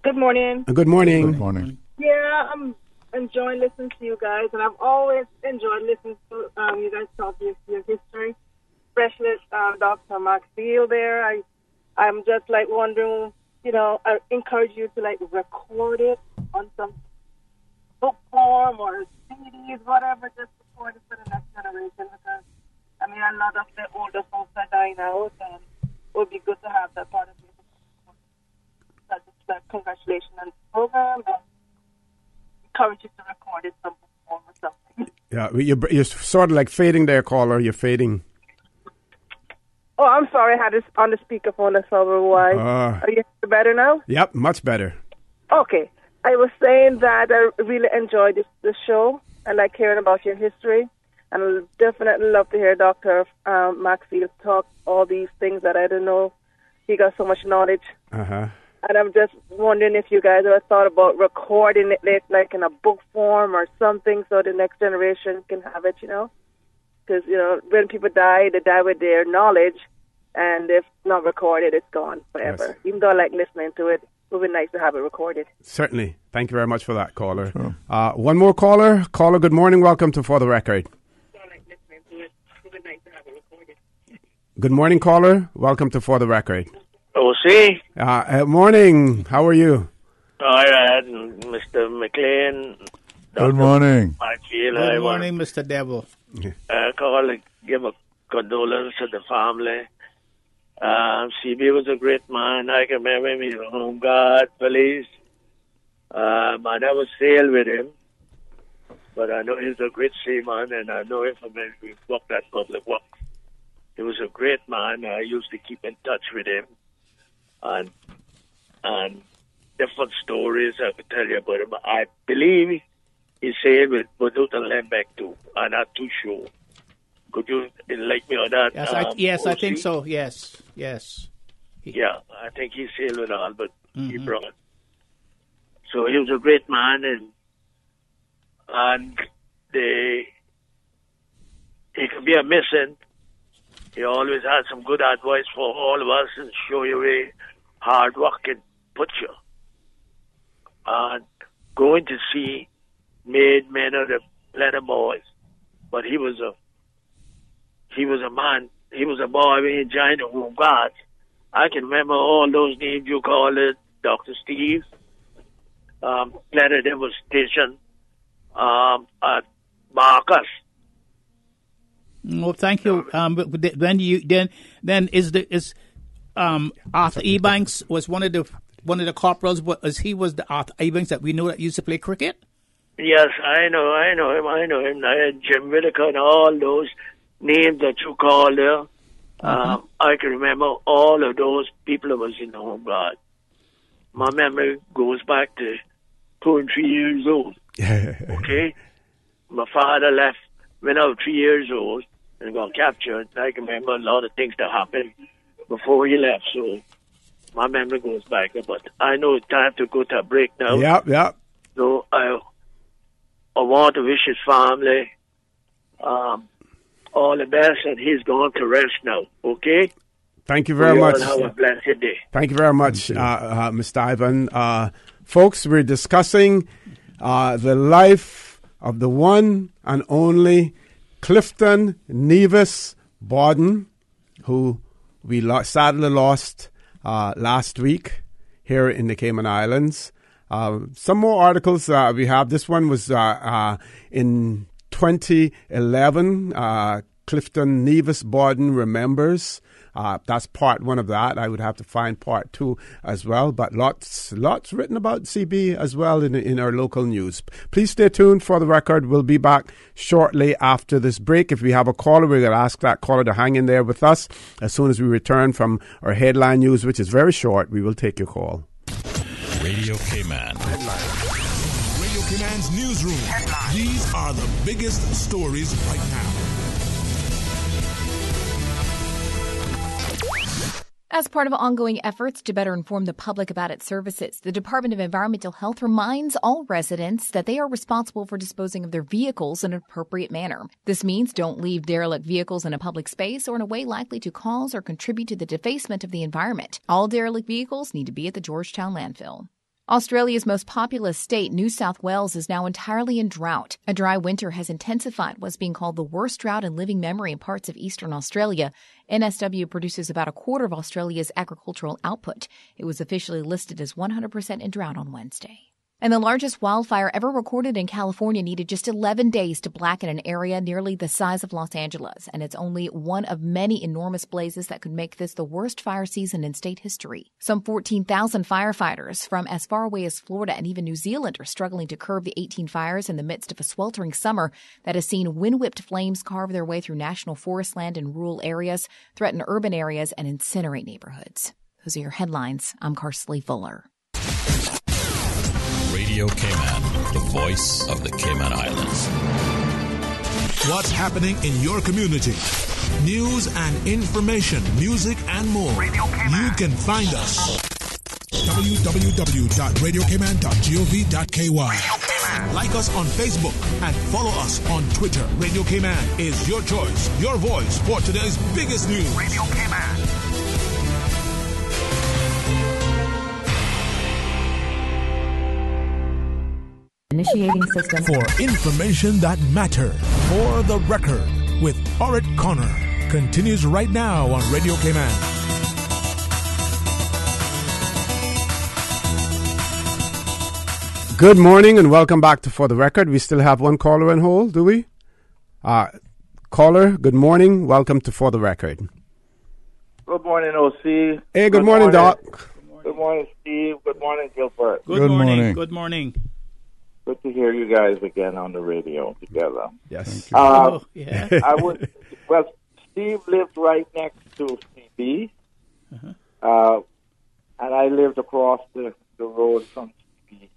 Good morning. Good morning. Good morning. Yeah, I'm enjoying listening to you guys, and I've always enjoyed listening to you guys talk your history, especially Dr. Maxfield there. I'm just like wondering, I encourage you to like record it on some book form or CDs, whatever, just record it for the next generation, because a lot of the older folks are dying out, and it would be good to have that part of it. Congratulations on the program, and encourage you to record it some form or something. Yeah, you're sort of like fading there, caller. You're fading. Oh, I'm sorry. I had this on the speakerphone. That's probably why. Are you better now? Yep, much better. Okay. I was saying that I really enjoyed this show. I like hearing about your history. And I definitely love to hear Dr. Maxfield talk all these things that I don't know. He got so much knowledge. Uh-huh. And I'm just wondering if you guys ever thought about recording it like in a book form or something so the next generation can have it, Because, when people die, they die with their knowledge. And if not recorded, it's gone forever. Yes. Even though I like listening to it, it would be nice to have it recorded. Certainly. Thank you very much for that, caller. Sure. One more caller. Caller, good morning. Welcome to For the Record. Good morning, caller. Welcome to For the Record. O.C. Morning. How are you? All right, Mr. McLean. Good morning. Good morning, Mr. Devil. Call to give a condolence to the family. CB was a great man. I can remember him. He was home guard, police. I never sailed with him, but I know he's a great seaman, and I know him from when we worked at Public Works. He was a great man. I used to keep in touch with him, and different stories I could tell you about him. I believe he sailed with Budut and Lembeck too. I'm not too sure. Could you enlighten me on that? Yes, I think so. Yes. Yeah, I think he sailed with Albert Ebron. So he was a great man, and he could be a missing. He always had some good advice for all of us and show you a hard work can put you. And going to sea made men of the plenty boys, but he was a man. He was a boy when he joined the Home Guards. I can remember all those names you called it, Dr. Steve. Plenty of them was stationed at Marcus. Well, thank you. Then is Arthur Ebanks was one of the corporals. He was the Arthur Ebanks that we know that used to play cricket. Yes, I know him. I had Jim Whittaker and all those names that you called there. I can remember all of those people that was in the Home Guard. My memory goes back to 2 and 3 years old. Okay? My father left when I was 3 years old and got captured. I can remember a lot of things that happened before he left, so my memory goes back. But I know it's time to go to a break now. Yep. So I want to wish his family all the best, and he's going to rest now, okay? Thank you very much. Have a blessed day. Thank you very much, Mr. Ivan. Folks, we're discussing the life of the one and only Clifton Nevis Borden, who we sadly lost last week here in the Cayman Islands. Some more articles we have. This one was in 2011. Clifton Nevis Borden Remembers. That's part 1 of that. I would have to find part 2 as well. But lots written about CB as well in our local news. Please stay tuned for the record. We'll be back shortly after this break. If we have a caller, we're going to ask that caller to hang in there with us. As soon as we return from our headline news, which is very short, we will take your call. Radio Cayman. Radio Cayman's newsroom. Headline. These are the biggest stories right now. As part of ongoing efforts to better inform the public about its services, the Department of Environmental Health reminds all residents that they are responsible for disposing of their vehicles in an appropriate manner. This means don't leave derelict vehicles in a public space or in a way likely to cause or contribute to the defacement of the environment. All derelict vehicles need to be at the Georgetown landfill. Australia's most populous state, New South Wales, is now entirely in drought. A dry winter has intensified what's being called the worst drought in living memory in parts of eastern Australia. NSW produces about a quarter of Australia's agricultural output. It was officially listed as 100% in drought on Wednesday. And the largest wildfire ever recorded in California needed just 11 days to blacken an area nearly the size of Los Angeles. And it's only one of many enormous blazes that could make this the worst fire season in state history. Some 14,000 firefighters from as far away as Florida and even New Zealand are struggling to curb the 18 fires in the midst of a sweltering summer that has seen wind-whipped flames carve their way through national forest land in rural areas, threaten urban areas, and incinerate neighborhoods. Those are your headlines. I'm Carsley Fuller. Radio Cayman, the voice of the Cayman Islands. What's happening in your community? News and information, music and more. You can find us. www.radiocayman.gov.ky. Like us on Facebook and follow us on Twitter. Radio Cayman is your choice, your voice for today's biggest news. Radio Cayman. Initiating system. For information that matter. For the record with Orrett Connor. Continues right now on Radio Cayman. Good morning and welcome back to For the Record. We still have one caller on hold, do we? Caller, good morning. Welcome to For the Record. Good morning, OC. Hey, good morning, Doc. Good morning, Steve. Good morning, Gilbert. Good morning. Good morning. Good to hear you guys again on the radio together. Yes. Yeah. Well, Steve lived right next to CB, and I lived across the road from CB.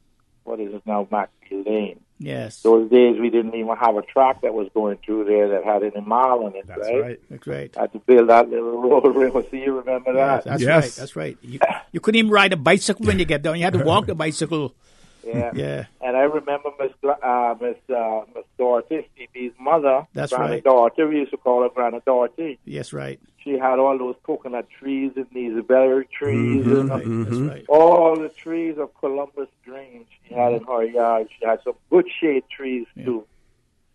What is it now, Mackie Lane? Yes. Those days we didn't even have a track that was going through there that had any mile in it, That's right. That's right. Had to build that little road. So you remember that? That's Yes. right. That's right. You couldn't even ride a bicycle when you get down. You had to walk the bicycle. Yeah. And I remember Miss Dorothy, CB's mother. That's Granny right. Dorothy. We used to call her Granny Dorothy. Yes, right. She had all those coconut trees and these berry trees and That's right. all the trees of Columbus Green she had in her yard. She had some good shade trees too.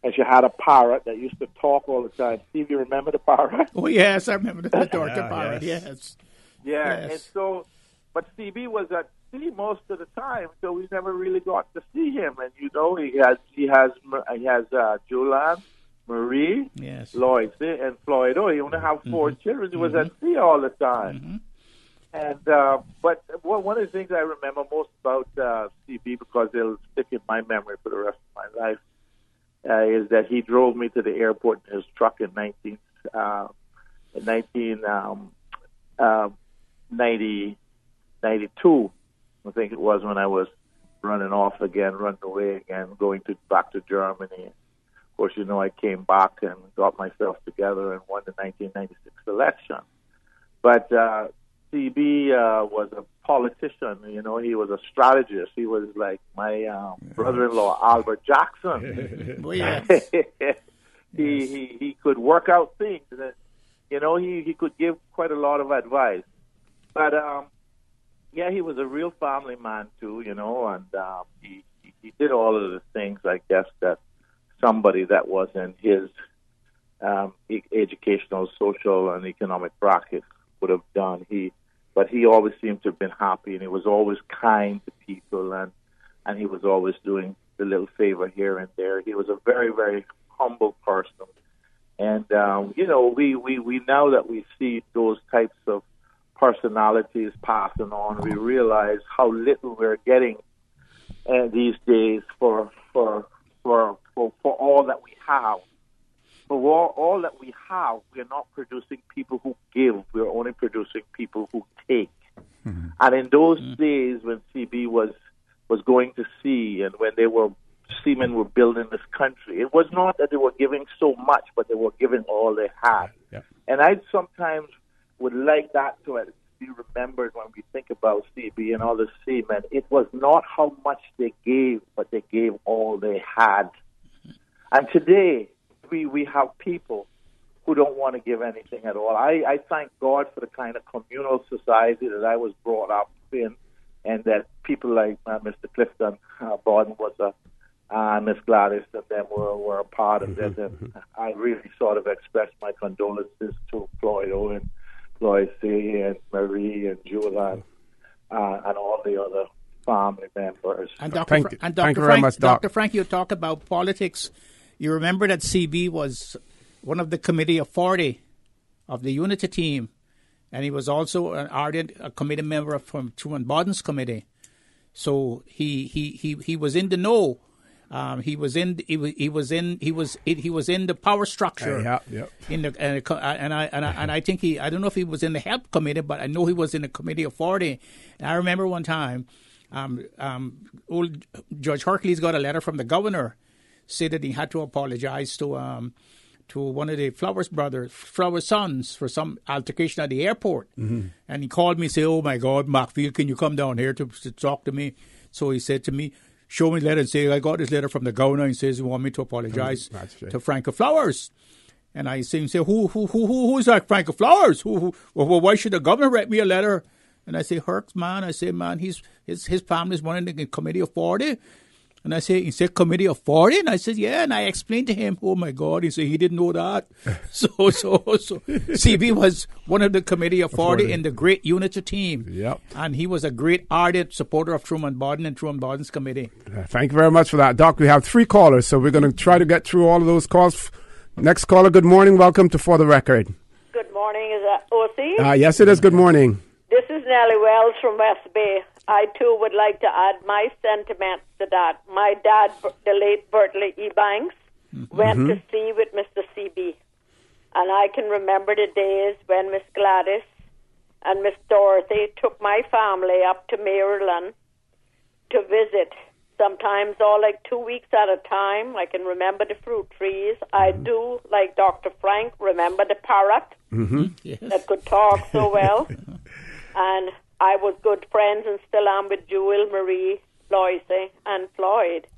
And she had a parrot that used to talk all the time. Steve, you remember the parrot? Oh, yes, I remember the Dorothy parrot, yes. Yeah, Yes. and so, but CB was at sea most of the time, so we never really got to see him. And he has Julian, Marie, Yes. Lloyd, and Floyd. Oh, he only have 4 children. He was at sea all the time. And but one of the things I remember most about CB, because it'll stick in my memory for the rest of my life, is that he drove me to the airport in his truck in 1992. I think it was, when I was running away again, going back to Germany. Of course, I came back and got myself together and won the 1996 election. But CB was a politician. He was a strategist. He was like my brother-in-law, Albert Jackson. Oh, yes. He could work out things. And, he could give quite a lot of advice. But he was a real family man too, and he did all of the things, I guess, that somebody that was in his educational, social, and economic bracket would have done. But he always seemed to have been happy, and he was always kind to people, and he was always doing the little favor here and there. He was a very, very humble person, and we now that we see those types of personalities passing on, we realize how little we're getting these days for all that we have. For all that we have, we're not producing people who give. We're only producing people who take. And in those days when CB was going to sea, and when seamen were building this country, it was not that they were giving so much, but they were giving all they had. Yeah. And I sometimes would like that to be remembered when we think about CB and all the seamen. It was not how much they gave, but they gave all they had. And today, we have people who don't want to give anything at all. I thank God for the kind of communal society that I was brought up in, and that people like Mr. Clifton Borden was Miss Gladys and them were a part of it. And I really sort of expressed my condolences to Floyd Owen, Floyd C., and Marie, and Julian, and all the other family members. And Thank you very much, Doc. Dr. Frank, you talk about politics. You remember that CB was one of the Committee of 40 of the Unity team, and he was also an ardent committee member from Truman Boden's committee. So he was in the know. He was in the power structure. In the and I think I don't know if he was in the help committee, but I know he was in the Committee of 40. And I remember one time, old Judge Hercules got a letter from the governor, said that he had to apologize to one of the Flowers sons for some altercation at the airport. And he called me and said, "Oh my God, Macfield, can you come down here to talk to me?" So he said to me, "Show me the letter," and say, "I got this letter from the governor and says he want me to apologize to Frank Flowers." And I say, who's that Frank Flowers? Well, why should the governor write me a letter? And I say, "Herc, man," I say, "man, his family's one in the Committee of 40. And he said, "Committee of 40? And I said, "Yeah." And I explained to him, "Oh my God," he said, he didn't know that. So CB was one of the Committee of 40 in the great Unity team. Yep. And he was a great ardent supporter of Truman Boden and Truman Boden's committee. Thank you very much for that, Doc. We have 3 callers, so we're going to try to get through all of those calls. Next caller, good morning. Welcome to For the Record. Good morning. Is that OC? Yes, it is. Good morning. This is Nellie Wells from West Bay. I, too, would like to add my sentiments to that. My dad, the late Bertley E. Banks, went to sea with Mr. CB. And I can remember the days when Miss Gladys and Miss Dorothy took my family up to Maryland to visit, sometimes all like 2 weeks at a time. I can remember the fruit trees. I do, like Dr. Frank, remember the parrot that could talk so well. And I was good friends and still am with Jewel, Marie, Loise, and Floyd.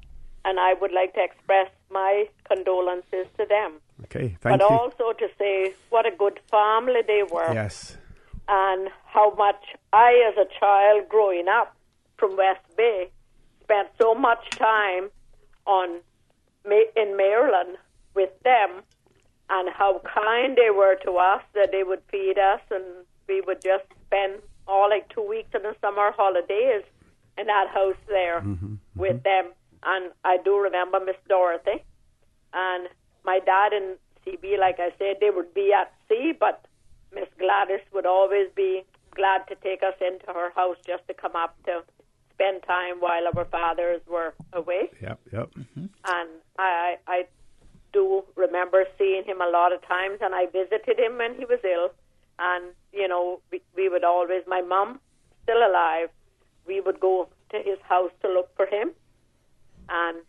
And I would like to express my condolences to them. Okay, thank you. But you. also to say what a good family they were. Yes. And how much I, as a child growing up from West Bay, spent so much time in Maryland with them, and how kind they were to us, that they would feed us, and we would just spend all like 2 weeks in the summer holidays in that house there with them. And I do remember Miss Dorothy. And my dad and CB, like I said, they would be at sea, but Miss Gladys would always be glad to take us into her house just to come up to spend time while our fathers were away. Yep. And I do remember seeing him a lot of times, and I visited him when he was ill. And, you know, we would always, my mom, still alive, we would go to his house to look for him. And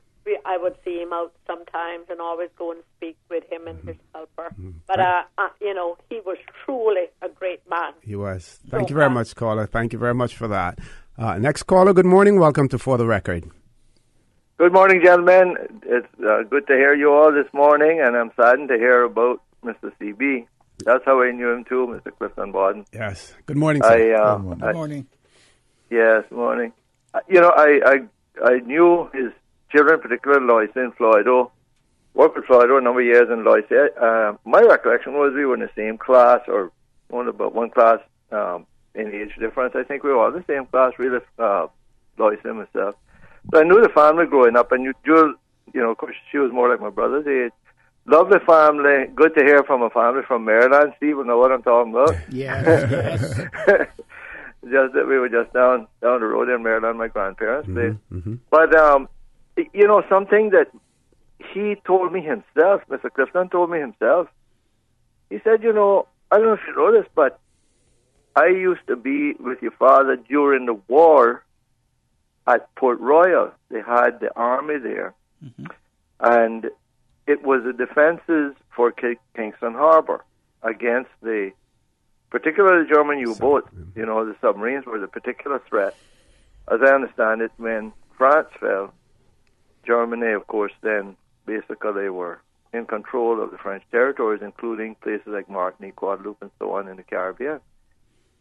I would see him out sometimes and always go and speak with him and his helper. But, you know, he was truly a great man. He was. Thank you very much, caller. Thank you very much for that. Next caller, good morning. Welcome to For the Record. Good morning, gentlemen. It's good to hear you all this morning, and I'm saddened to hear about Mr. CB. That's how I knew him too, Mr. Clifton Borden. Yes. Good morning, sir. Good morning. Yes, morning. You know, I knew his children, particularly Lois and Floydo. Worked with Floydo a number of years in Lois. My recollection was we were in the same class, or about one class in age difference. I think we were all in the same class, really, Lois and myself. So I knew the family growing up, and Jewel, you know, of course, she was more like my brother's age. Lovely family. Good to hear from a family from Maryland. Steve will know what I'm talking about. Yes. Just that we were just down the road in Maryland, my grandparents' place. But, you know, something that he told me himself, Mr. Clifton told me himself. He said, you know, I don't know if you know this, but I used to be with your father during the war at Port Royal. They had the army there. And it was the defenses for Kingston Harbor against the particularly German U-boats. You know, the submarines were the particular threat. As I understand it, when France fell, Germany, of course, then basically were in control of the French territories, including places like Martinique, Guadeloupe, and so on in the Caribbean.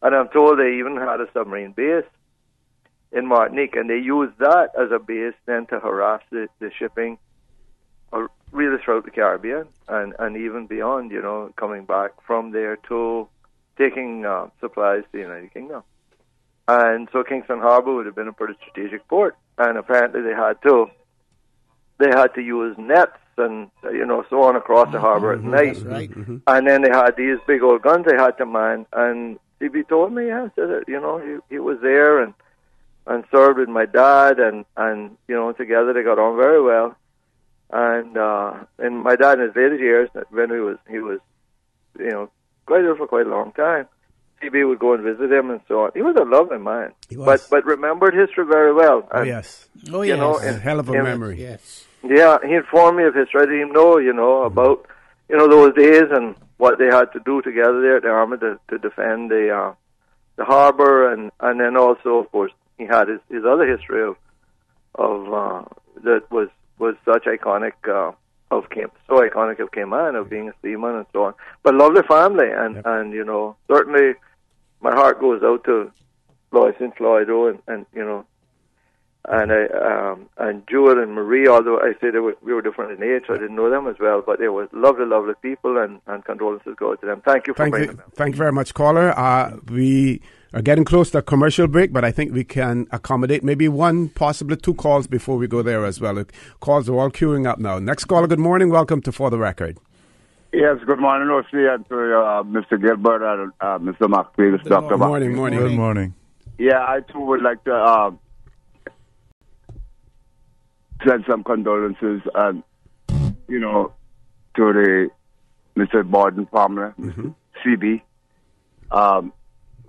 And I'm told they even had a submarine base in Martinique, and they used that as a base then to harass the shipping really throughout the Caribbean and even beyond, you know, coming back from there to taking supplies to the United Kingdom. And so Kingston Harbour would have been a pretty strategic port, and apparently they had to use nets and, you know, so on across the harbour at night. That's right. And then they had these big old guns they had to man. And CB told me, said, you know, he was there and served with my dad, and you know, together they got on very well. And my dad in his later years, when he was, you know, quite ill for quite a long time, CB would go and visit him and so on. He was a lovely man, but remembered history very well. And, you know, a hell of a memory. Yes. Yeah, he informed me of history. I didn't even know, you know, about, you know, those days and what they had to do together there at the army to defend the harbour, and then also, of course, he had his other history of that was such iconic of Cayman, of being a seaman and so on. But lovely family, and you know, certainly my heart goes out to Lois and Slido, and you know, and Jewel and Marie, although I say we were different in age, so I didn't know them as well, but they were lovely, lovely people, and condolences go to them. Thank you for bringing them. Thank you very much, caller. We are getting close to a commercial break, but I think we can accommodate maybe one, possibly two calls before we go there as well. Calls are all queuing up now. Next caller, good morning. Welcome to For the Record. Yes, good morning, Osi, and to Mr. Gilbert and Mr. McPhee, Dr. Morning. Good morning. Yeah, I too would like to send some condolences, and you know, to the Mr. Borden family, CB.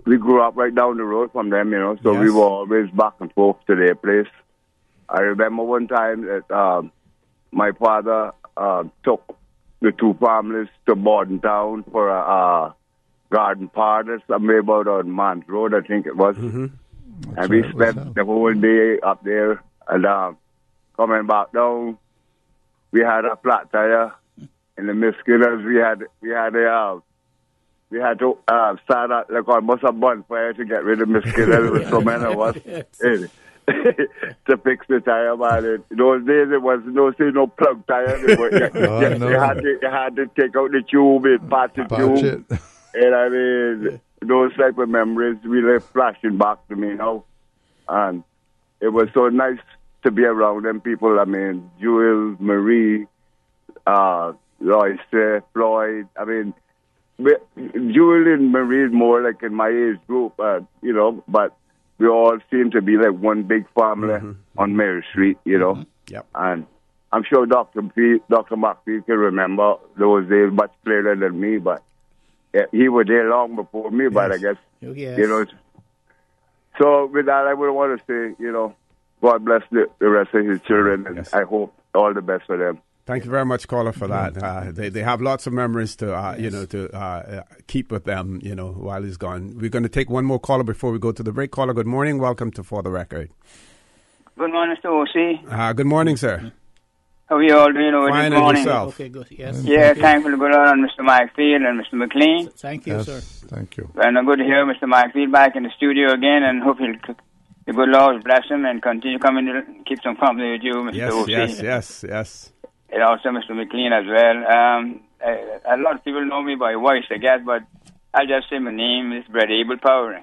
We grew up right down the road from them, you know, so we were always back and forth to their place. I remember one time that my father took the two families to Borden Town for a garden party, somewhere about on Mans Road, I think it was. And we spent the whole day up there, and coming back down, we had a flat tire in the mosquitoes. We had to start out like almost a bonfire to get rid of mosquitoes with so many of us to fix the tire. Man, in those days it was no plug tire. You had to take out the tube and patch the tube. And I mean, those type of memories really flashing back to me now. And it was so nice to be around them people. I mean, Jewel, Marie, Lois, Floyd. I mean, Jewel and Marie is more like in my age group, you know, but we all seem to be like one big family on Mary Street, you know. And I'm sure Dr. McPhee can remember those days much clearer than me, but he was there long before me, but I guess, you know. So with that, I would want to say, you know, God bless the rest of his children, and I hope all the best for them. Thank you very much, caller, for that. They have lots of memories to you know, to keep with them, you know, while he's gone. We're going to take one more caller before we go to the break. Caller, good morning. Welcome to For the Record. Good morning, Mr. O.C. Good morning, sir. How are you all doing over Fine, this morning? yourself? Okay, good. Yes. Yeah, thankful to go on Mr. Mike Field and Mr. McLean. Thank you, sir. Thank you. And I'm good to hear Mr. Mike Field back in the studio again, and hope the good Lord bless him and continue coming to keep some company with you, Mr. O.C. Yes. And also Mr. McLean as well. A lot of people know me by voice, I guess, but I'll just say my name is Brett Abel Power.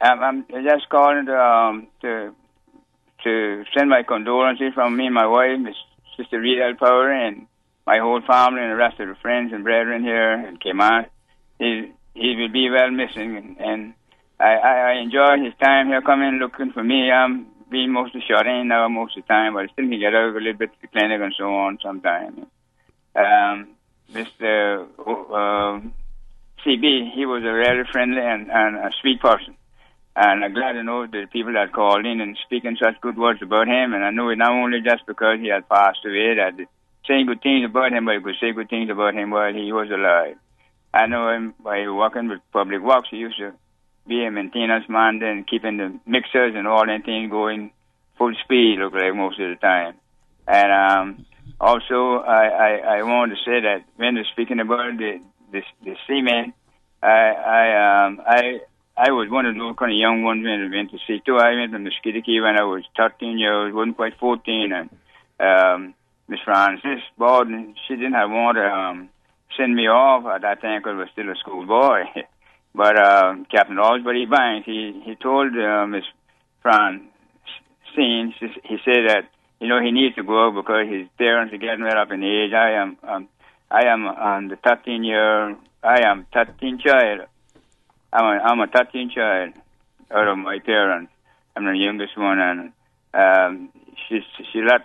I'm just calling to send my condolences from me and my wife, Miss Sister Rita Power, and my whole family and the rest of the friends and brethren here in Cayman. He will be well missing, and I enjoy his time here coming looking for me. I'm being mostly shut in now most of the time, but I still can get out a little bit to the clinic and so on sometimes. Mr. CB, he was a very friendly and a sweet person. And I'm glad to know the people that called in and speaking such good words about him. And I know it not only just because he had passed away, that saying good things about him, but you could say good things about him while he was alive. I know him by working with Public Works. He used to be a maintenance man, then keeping the mixers and all that thing going full speed, look like most of the time. And also, I want to say that when they're speaking about the seamen, I was one of those kind of young ones when I went to sea too. I went to Muscogee when I was 13 years, wasn't quite 14, and Miss Frances Borden, she didn't have want to send me off at that time because I was still a schoolboy. But Captain Osbury Banks, he told Miss Francine, he said that he needs to go because his parents are getting right up in age. I am the 13 child. I'm a 13 child out of my parents. I'm the youngest one, and she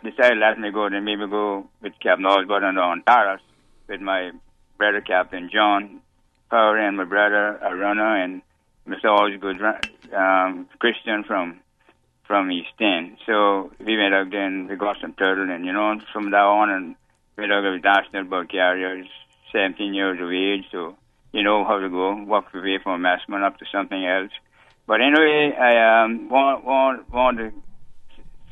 decided to let me go. They made me go with Captain Osborne on Taras with my brother Captain John Power and my brother a runner and Mr. Osgood Christian from East End. So we went out there and we got some turtle, and from that on and went out with national boat carriers, 17 years of age, so you know how to go, walk away from a messman up to something else. But anyway, I want to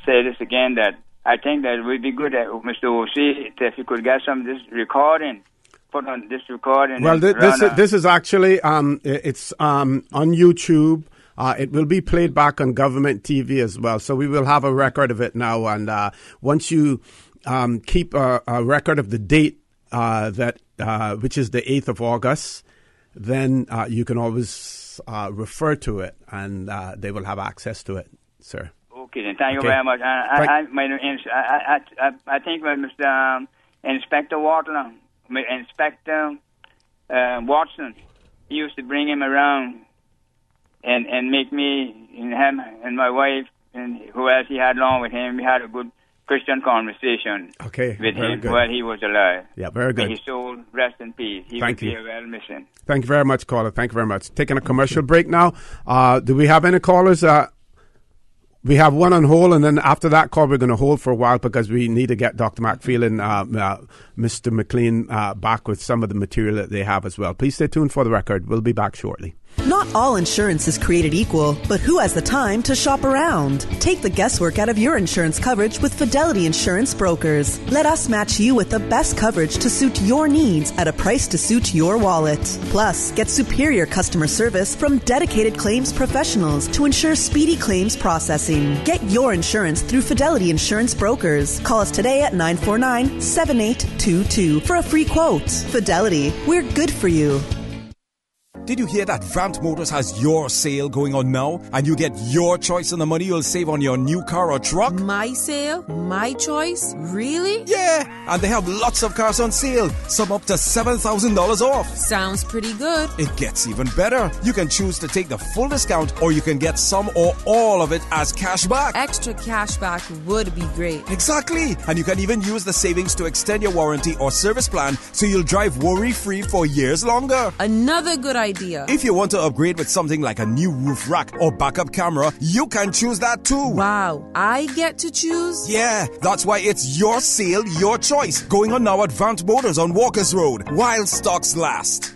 say this again, that I think that it would be good, Mr. O.C., if you could get some of this recording, put on this recording. Well, this is actually, it's on YouTube. It will be played back on government TV as well. So we will have a record of it now. And once you keep a record of the date, which is the 8th of August, then you can always refer to it, and they will have access to it, sir. Okay, then thank you very much. I think Mr. Inspector Watson, he used to bring him around and make me and him and my wife and who else he had along with him. We had a good Christian conversation with him while he was alive. Yeah, very good. May his soul rest in peace. He would be a well missing. Thank you very much, caller. Thank you very much. Taking a commercial break now. Do we have any callers? We have one on hold, and then after that call, we're going to hold for a while because we need to get Dr. McPhail and Mr. McLean back with some of the material that they have as well. Please stay tuned for the record. We'll be back shortly. Not all insurance is created equal, but who has the time to shop around? Take the guesswork out of your insurance coverage with Fidelity Insurance Brokers. Let us match you with the best coverage to suit your needs at a price to suit your wallet. Plus, get superior customer service from dedicated claims professionals to ensure speedy claims processing. Get your insurance through Fidelity Insurance Brokers. Call us today at 949-7822 for a free quote. Fidelity, we're good for you. Did you hear that Vant Motors has your sale going on now? And you get your choice on the money you'll save on your new car or truck? My sale? My choice? Really? Yeah! And they have lots of cars on sale. Some up to $7,000 off. Sounds pretty good. It gets even better. You can choose to take the full discount, or you can get some or all of it as cash back. Extra cash back would be great. Exactly. And you can even use the savings to extend your warranty or service plan so you'll drive worry-free for years longer. Another good idea. If you want to upgrade with something like a new roof rack or backup camera, you can choose that too. Wow, I get to choose? Yeah, that's why it's your sale, your choice. Going on now at Vant Motors on Walkers Road, while stocks last.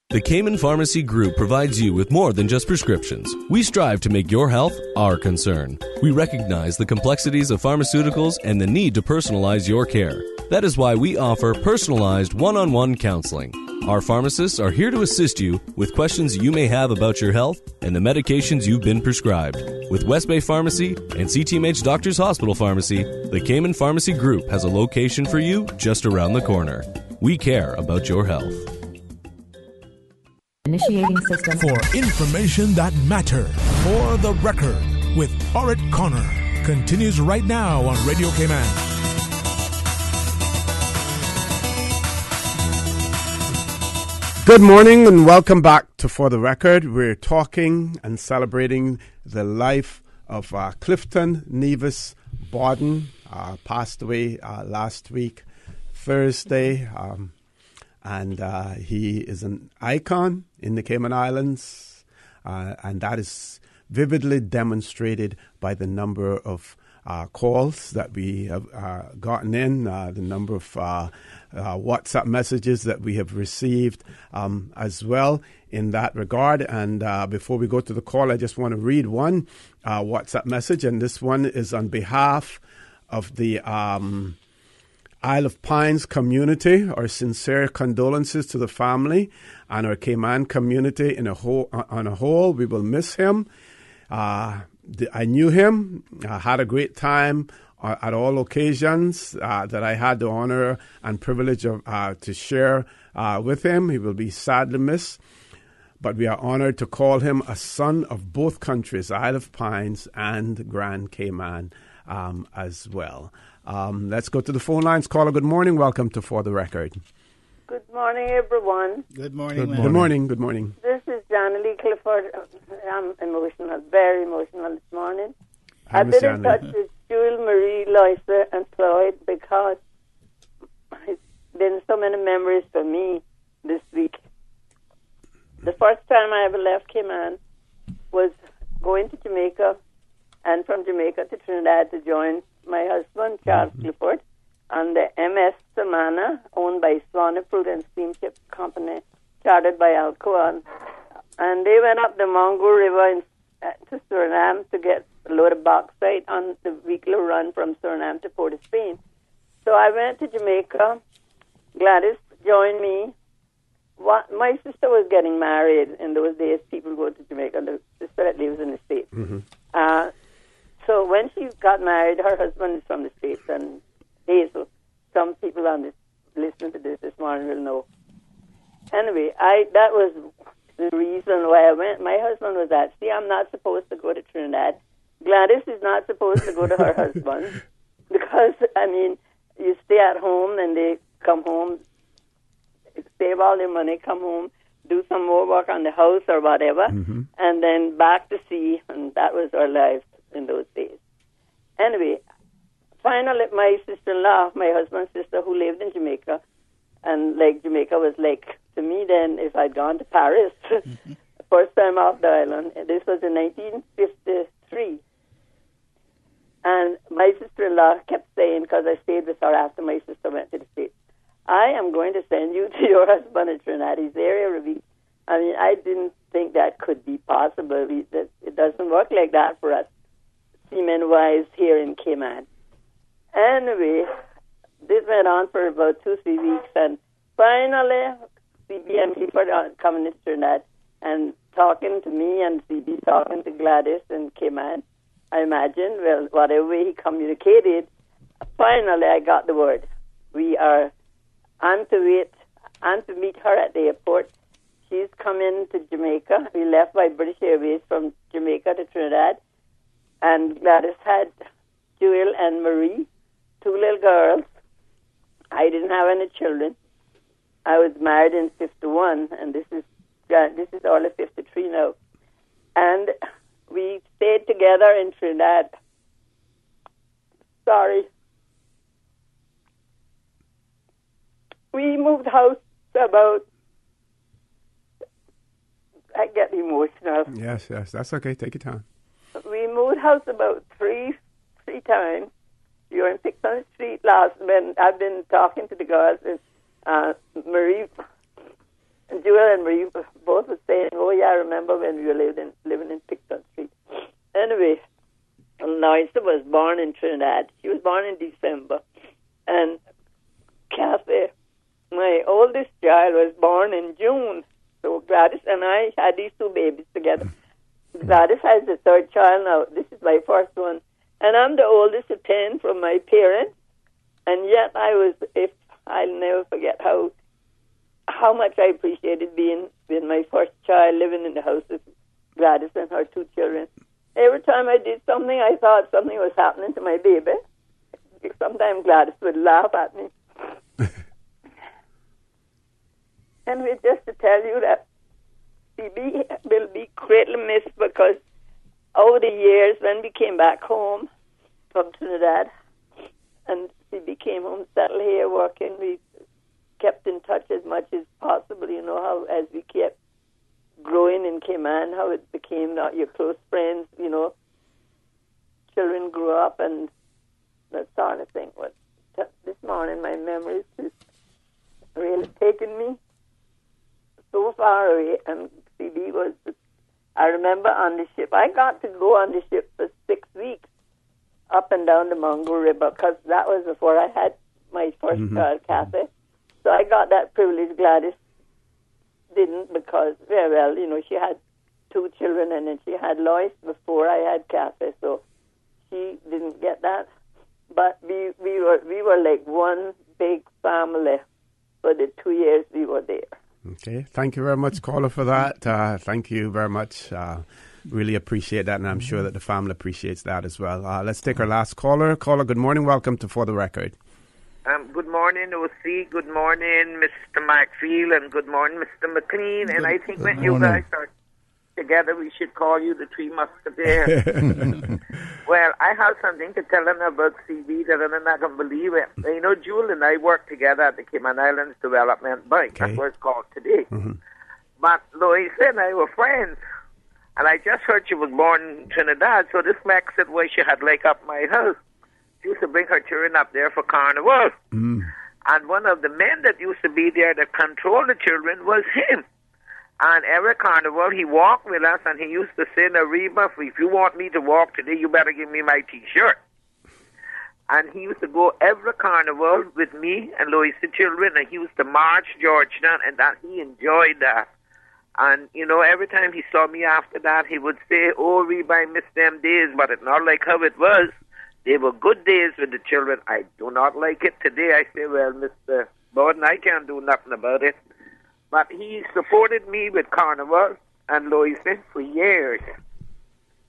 The Cayman Pharmacy Group provides you with more than just prescriptions. We strive to make your health our concern. We recognize the complexities of pharmaceuticals and the need to personalize your care. That is why we offer personalized one-on-one counseling. Our pharmacists are here to assist you with questions you may have about your health and the medications you've been prescribed. With West Bay Pharmacy and CTMH Doctors Hospital Pharmacy, the Cayman Pharmacy Group has a location for you just around the corner. We care about your health. Initiating system. For information that matters. For the record, with Orrett Connor. Continues right now on Radio Cayman. Good morning and welcome back to For the Record. We're talking and celebrating the life of Clifton Nevis Borden, passed away last week, Thursday, and he is an icon in the Cayman Islands, and that is vividly demonstrated by the number of calls that we have gotten in, the number of WhatsApp messages that we have received as well in that regard. And before we go to the call, I just want to read one WhatsApp message, and this one is on behalf of the Isle of Pines community. Our sincere condolences to the family and our Cayman community on a whole. We will miss him. I knew him. I had a great time at all occasions that I had the honor and privilege of to share with him. He will be sadly missed, but we are honored to call him a son of both countries, Isle of Pines and Grand Cayman as well. Let's go to the phone lines. Caller, good morning. Welcome to For the Record. Good morning, everyone. Good morning. Good morning. Good morning. This is Johnny Lee Clifford. I'm emotional, very emotional this morning. Hi, I've Miss been in Johnny. touch with Jewel, Marie, Loisa, and Floyd because it's been so many memories for me this week. The first time I ever left Cayman was going to Jamaica, and from Jamaica to Trinidad to join my husband, Charles Clifford, on the MS Samana, owned by Swanee Prudence Steamship Company, chartered by Alcoa. And they went up the Mongo River to Suriname to get a load of bauxite on the weekly run from Suriname to Port of Spain. So I went to Jamaica. Gladys joined me. My sister was getting married. In those days, people go to Jamaica. The sister that lives in the States. Mm-hmm. So when she got married, her husband is from the States, and Hazel. Some people on this listening to this morning will know. Anyway, that was the reason why I went. My husband was at sea. I'm not supposed to go to Trinidad. Gladys is not supposed to go to her husband because, I mean, you stay at home and they come home, save all their money, come home, do some more work on the house or whatever, and then back to sea, and that was our life in those days. Anyway, finally, my sister-in-law, my husband's sister, who lived in Jamaica, and like Jamaica was like to me then if I'd gone to Paris, first time off the island. This was in 1953. And my sister-in-law kept saying, because I stayed with her after my sister went to the States, I am going to send you to your husband in Trinidad. He's there every week. I mean, I didn't think that could be possible. It doesn't work like that for us, seamen-wise, here in Cayman. Anyway, this went on for about 2-3 weeks, and finally, CB and Clifford are coming to Trinidad and talking to me, and CB talking to Gladys and Cayman. I imagine, well, whatever way he communicated, finally I got the word. We are on to meet her at the airport. She's coming to Jamaica. We left by British Airways from Jamaica to Trinidad, and Gladys had Jewel and Marie, 2 little girls. I didn't have any children. I was married in 51, and this is early 53 now. And we stayed together in Trinidad. Sorry. We moved house about... I get emotional. Yes, that's okay. Take your time. We moved house about three times. We were in 600th Street last, when I've been talking to the girls, and Marie, and Jewel and Marie both were saying, oh yeah, I remember when we were living in 600th Street. Anyway, Loisa was born in Trinidad. She was born in December. And Kathy, my oldest child, was born in June. So Gladys and I had these 2 babies together. Gladys has the 3rd child now. This is my first one. And I'm the oldest of 10 from my parents. And yet I'll never forget how much I appreciated being with my first child, living in the house with Gladys and her 2 children. Every time I did something, I thought something was happening to my baby. Sometimes Gladys would laugh at me. And just to tell you that CB will be greatly missed, because over the years when we came back home from Trinidad and CB came home, settled here working, we kept in touch as much as possible, how as we kept growing in Cayman, how it became your close friends, children grew up and that sort of thing. This morning my memories is really taken me so far away. And CB was, I remember on the ship, I got to go on the ship for 6 weeks up and down the Mungo River, because that was before I had my first cafe. So I got that privilege. Gladys didn't, because, well, she had 2 children, and then she had Lois before I had cafe, so she didn't get that. But we were like one big family for the 2 years we were there. Okay, thank you very much, caller, for that. Thank you very much. Really appreciate that, and I'm sure that the family appreciates that as well. Let's take our last caller. Caller, good morning. Welcome to For the Record. Good morning, OC. Good morning, Mr. Maxfield, and good morning, Mr. McLean. And I think when you guys are together, we should call you the Three Musketeers. Well, I have something to tell them about CB that I'm not going to believe it. Jewel and I worked together at the Cayman Islands Development Bank. That's what it's called today. But Lois and I were friends. And I just heard she was born in Trinidad, so this makes it why she had like up my house. She used to bring her children up there for carnival. And one of the men that used to be there that controlled the children was him. And every carnival, he walked with us, and he used to say, Reba, if you want me to walk today, you better give me my T-shirt. And he used to go every carnival with me and Lois the children, and he used to march Georgetown, and that he enjoyed that. And, every time he saw me after that, he would say, oh, Reba, I miss them days, but it's not like how it was. They were good days with the children. I do not like it today. I say, well, Mr. Borden, I can't do nothing about it. But he supported me with Carnival and Lois for years.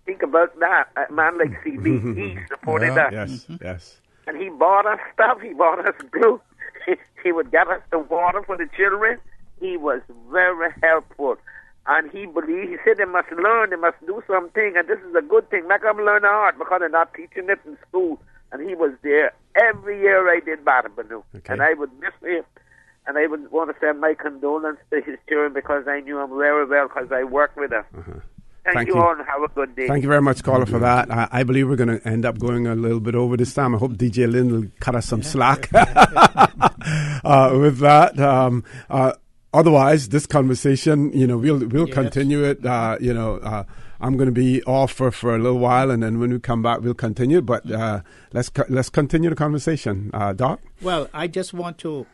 Think about that. A man like CB, he supported us. Yes. And he bought us stuff. He bought us glue. He would get us the water for the children. He was very helpful. And he said they must learn, they must do something, and this is a good thing. Make them learn art because they're not teaching it in school. And he was there every year I did Batabanu. And I would miss him. And I would want to send my condolence to his children because I knew him very well because I worked with him. Thank you all, and have a good day. Thank you very much, caller, for that. I believe we're going to end up going a little bit over this time. I hope DJ Lynn will cut us some slack with that. Otherwise, this conversation, we'll continue it. I'm going to be off for a little while, and then when we come back, we'll continue. But let's continue the conversation. Doc? Well, I just want to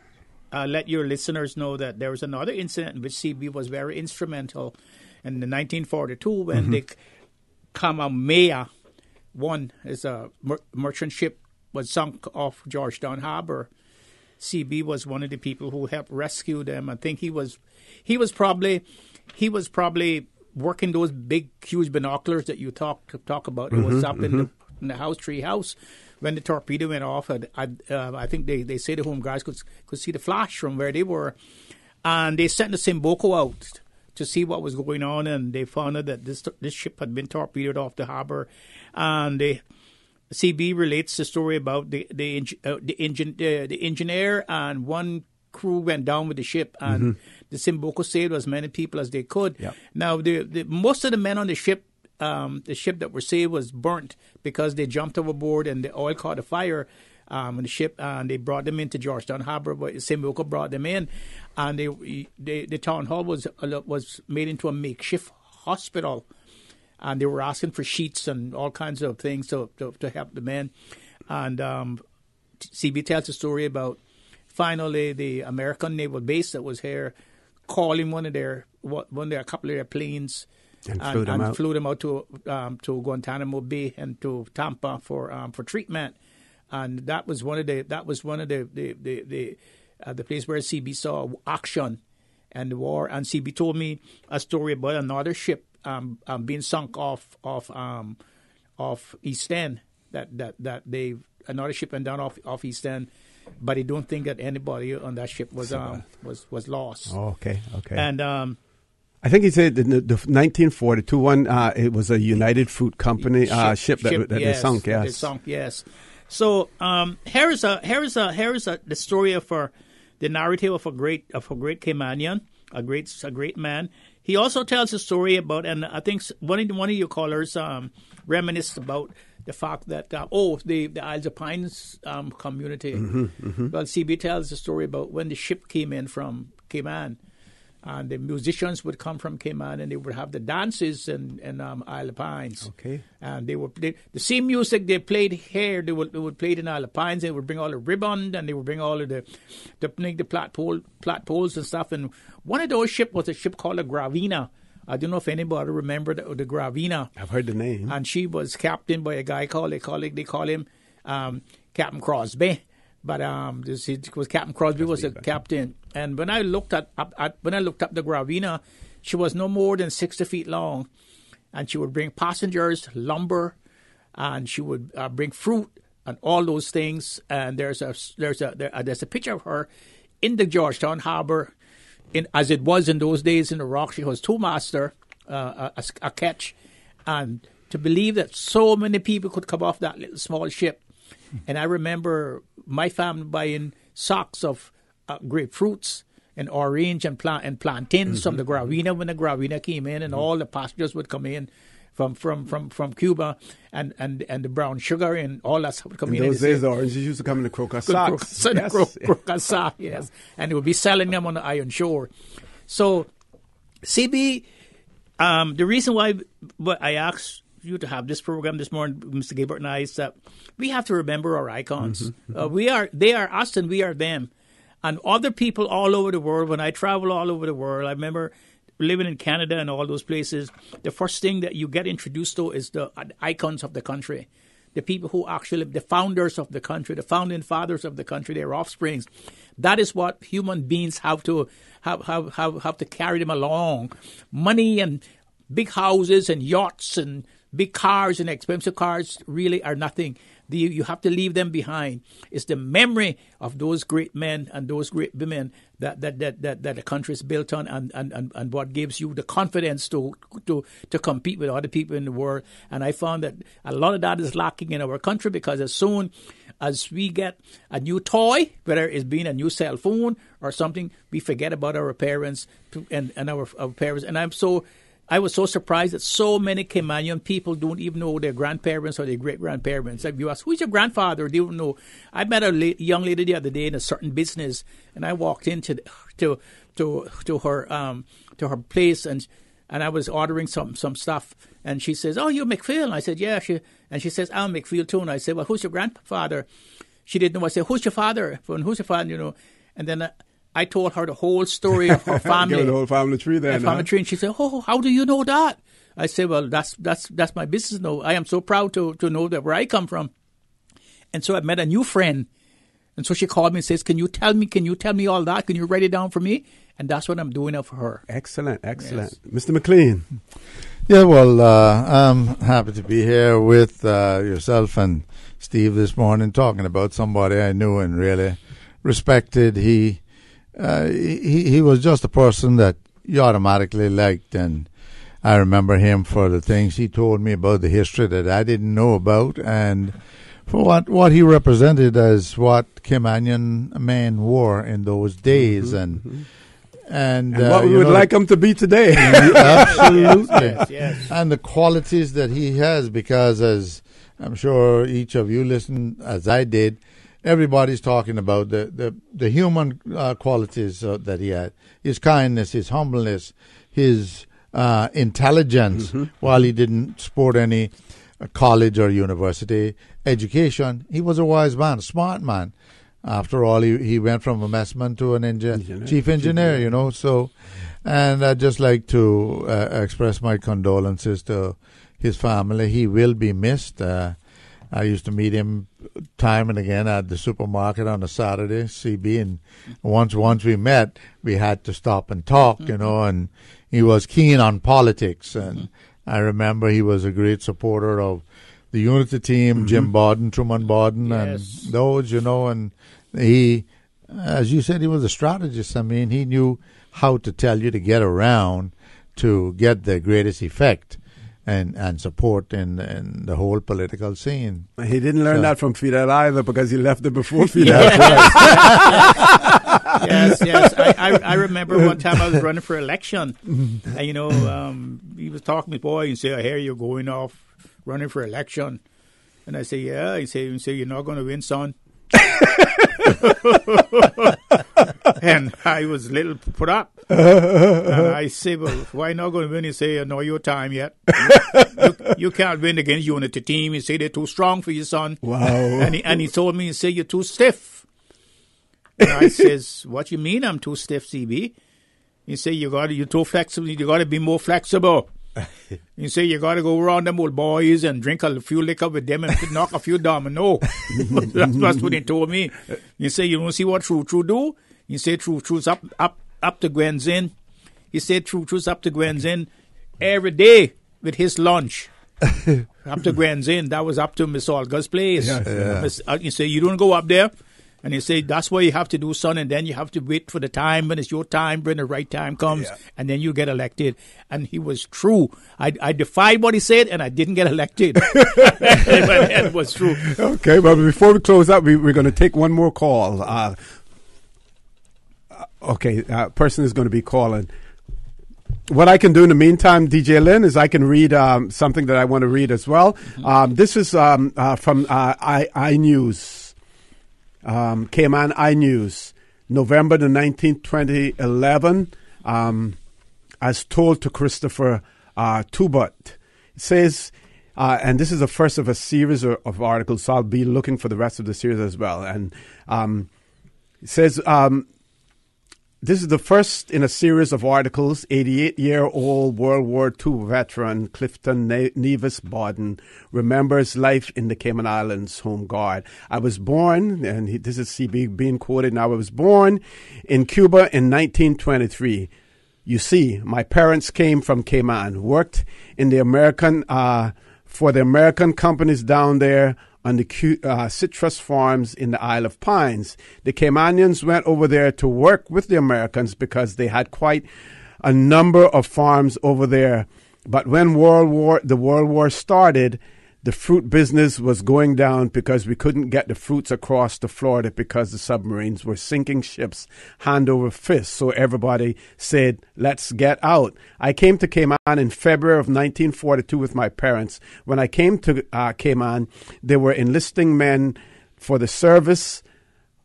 let your listeners know that there was another incident in which CB was very instrumental in 1942 when the Kamehameha One, is a merchant ship, was sunk off Georgetown Harbor. CB was one of the people who helped rescue them. I think he was probably working those big, huge binoculars that you talk about. It was up in the tree house when the torpedo went off. I think they say the home guys could see the flash from where they were, and they sent the Simboko out to see what was going on, and they found out that this ship had been torpedoed off the harbor, and CB relates the story about the engineer and one crew went down with the ship, and the Simboko saved as many people as they could. Yep. Now, the most of the men on the ship that were saved was burnt because they jumped overboard and the oil caught a fire on the ship, and they brought them into Georgetown Harbor. But Simboko brought them in, and the town hall was made into a makeshift hospital. And they were asking for sheets and all kinds of things to help the men. And CB tells a story about finally the American naval base that was here calling one of their couple of their planes and flew them out to Guantanamo Bay and to Tampa for treatment. And that was one of the places where CB saw action and the war. And CB told me a story about another ship being sunk off East End. Another ship went down off East End, but I don't think that anybody on that ship was lost. Oh, okay. And I think he said the 1942 one. It was a United Fruit Company ship that they sunk. Yes, they sunk. Yes. So here is the story of the narrative of a great Caymanian, a great man. He also tells a story about, and I think one of your callers reminisced about the fact that the Isles of Pines community. Well, CB tells the story about when the ship came in from Cayman, and the musicians would come from Cayman, and they would have the dances in Isle of Pines. Okay. And they would play the same music they played here. They would play it in Isle of Pines. They would bring all the ribbon, and they would bring all of the plat poles and stuff. And one of those ships was a ship called a Gravina. I don't know if anybody remember the Gravina. I've heard the name. And she was captained by a guy called they call him Captain Crosby. But this was Captain Crosby was a captain. And when I looked up the Gravina, she was no more than 60 feet long, and she would bring passengers, lumber, and she would bring fruit and all those things. And there's a picture of her in the Georgetown Harbor, as it was in those days in the Rock. She was toolmaster, a ketch, and to believe that so many people could come off that little small ship. And I remember my family buying socks of grapefruits and orange and plantains from the Gravina when the Gravina came in, and all the passengers would come in from Cuba, and the brown sugar and all that stuff would come in. In those days, the oranges used to come in the crocus socks. Crocus socks, yes. And they would be selling them on the Iron Shore. So, CB, the reason why I asked you to have this program this morning, Mr. Gilbert and I, is that we have to remember our icons. They are us and we are them. And other people all over the world, when I travel all over the world, I remember living in Canada and all those places, the first thing that you get introduced to is the icons of the country. The people who actually, the founders of the country, the founding fathers of the country, their offsprings. That is what human beings have to carry them along. Money and big houses and yachts and big cars and expensive cars really are nothing. You have to leave them behind. It's the memory of those great men and those great women that the country is built on, and what gives you the confidence to compete with other people in the world. And I found that a lot of that is lacking in our country, because as soon as we get a new toy, whether it's being a new cell phone or something, we forget about our parents and our parents. And I was so surprised that so many Caymanian people don't even know their grandparents or their great-grandparents. If you ask, who's your grandfather? They don't know. I met a young lady the other day in a certain business, and I walked into her place, and I was ordering some stuff, and she says, "Oh, you're McPhail?" And I said, "Yeah." And she says, "I'm McPhail too." And I said, "Well, who's your grandfather?" She didn't know. I said, "Who's your father?" And who's your father? And then I told her the whole story of her family. Give her the whole family tree then. Family tree, and she said, "Oh, how do you know that?" I said, "Well, that's my business now. I am so proud to know that where I come from." And so I met a new friend, and so she called me and says, "Can you tell me all that? Can you write it down for me?" And that's what I'm doing for her. Excellent. Yes. Mr. McLean. Yeah, well, I'm happy to be here with yourself and Steve this morning, talking about somebody I knew and really respected. He was just a person that you automatically liked, and I remember him for the things he told me about the history that I didn't know about, and for what he represented as what Caymanian men were in those days, and what we would like him to be today. Absolutely. Yes. And the qualities that he has, because as I'm sure each of you listened, as I did, everybody's talking about the human qualities that he had. His kindness, his humbleness, his intelligence. While he didn't sport any college or university education, he was a wise man, a smart man. After all, he went from a messman to an chief engineer, So, and I'd just like to express my condolences to his family. He will be missed. I used to meet him time and again at the supermarket on a Saturday, CB, and once we met, we had to stop and talk, and he was keen on politics, and I remember he was a great supporter of the Unity team, Jim Borden, Truman Borden, and those, and he, as you said, he was a strategist. I mean, he knew how to tell you to get around to get the greatest effect and support in the whole political scene. He didn't learn that from Fidel either, because he left it before Fidel. Yes. I remember one time I was running for election, and he was talking to me, boy, and said, "I hear you're going off running for election." And I say, yeah. He say, you're not going to win, son. And I was a little put up. And I say, well, why not going to win? He say, no, your time yet. You can't win against Unity team. He say, they're too strong for you, son. Wow. And he told me, he say, you're too stiff. And I says, what you mean I'm too stiff, CB? He say, you're too flexible. You got to be more flexible. You say you got to go around them old boys and drink a few liquor with them and knock a few domino. That's what he told me. You say you don't see what True do? You say True's up to Gwen's Inn. He said True's up to Gwen's Inn every day with his lunch. Up to Gwen's Inn. That was up to Miss Olga's place. Yeah. You say you don't go up there. And he say, that's what you have to do, son, and then you have to wait for the time when it's your time, when the right time comes, and then you get elected. And he was true. I defied what he said, and I didn't get elected. It was true. Okay, well, before we close up, we're going to take one more call. Person is going to be calling. What I can do in the meantime, DJ Lynn, is I can read something that I want to read as well. This is from iNews. Cayman iNews, November the 19th, 2011, as told to Christopher Tubot. It says, and this is the first of a series of articles, so I'll be looking for the rest of the series as well. And it says, this is the first in a series of articles. 88-year-old World War II veteran Clifton Nevis Bawden remembers life in the Cayman Islands Home Guard. I was born, and this is CB being quoted now, I was born in Cuba in 1923. You see, my parents came from Cayman, worked in the American, for the American companies down there on the citrus farms in the Isle of Pines. The Caymanians went over there to work with the Americans because they had quite a number of farms over there. But when the World War started, the fruit business was going down because we couldn't get the fruits across to Florida because the submarines were sinking ships hand over fist. So everybody said, let's get out. I came to Cayman in February of 1942 with my parents. When I came to Cayman, they were enlisting men for the service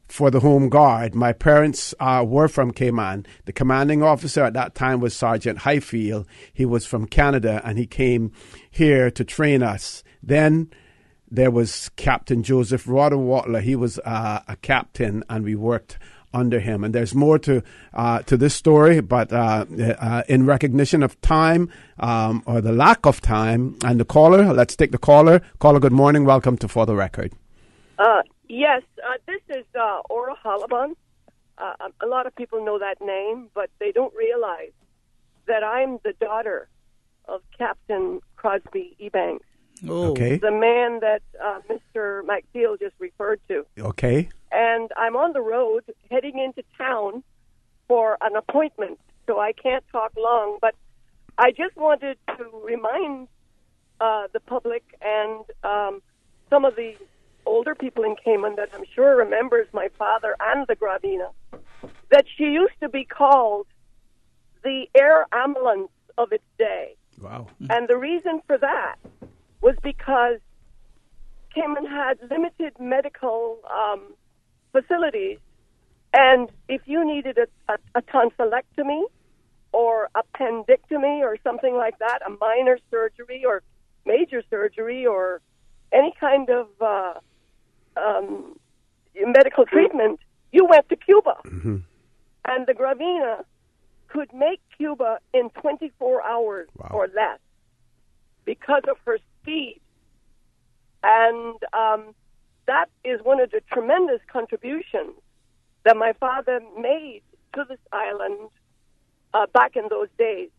for the Home Guard. My parents were from Cayman. The commanding officer at that time was Sergeant Highfield. He was from Canada, and he came here to train us. Then there was Captain Joseph Rodderwater. He was a captain, and we worked under him. And there's more to this story, but in recognition of time or the lack of time, and the caller, let's take the caller. Caller, good morning. Welcome to For the Record. Yes, this is Orrett. A lot of people know that name, but they don't realize that I'm the daughter of Captain Crosby Ebanks. Oh. Okay. The man that Mr. McFeel just referred to. Okay. And I'm on the road heading into town for an appointment, so I can't talk long, but I just wanted to remind the public and some of the older people in Cayman that I'm sure remembers my father and the Gravina, that she used to be called the air ambulance of its day. Wow. And the reason for that was because Cayman had limited medical facilities, and if you needed a tonsillectomy or appendectomy or something like that, a minor surgery or major surgery or any kind of medical treatment, you went to Cuba. Mm-hmm. And the Gravina could make Cuba in 24 hours or less because of her speed. And that is one of the tremendous contributions that my father made to this island back in those days.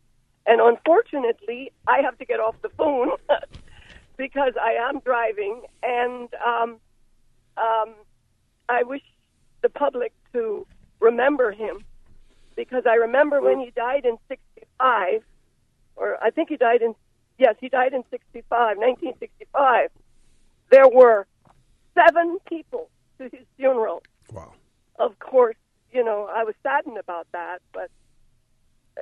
And unfortunately, I have to get off the phone because I am driving, and I wish the public to remember him, because I remember when he died in 65, or I think he died in 1965, there were 7 people to his funeral. Wow. Of course, you know, I was saddened about that, but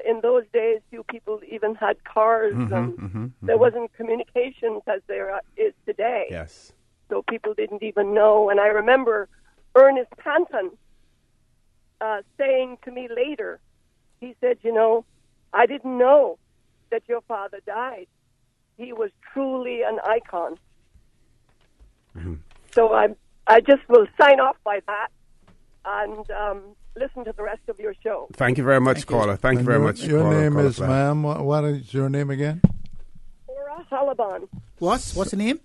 in those days, few people even had cars, and there wasn't communications as there is today. Yes. so people didn't even know. And I remember Ernest Panton saying to me later, he said, I didn't know that your father died. He was truly an icon. Mm-hmm. So I just will sign off by that and listen to the rest of your show. Thank you very much, caller. Thank you very much. Your name is, ma'am, what is your name again? Ora Halaban. What's the name?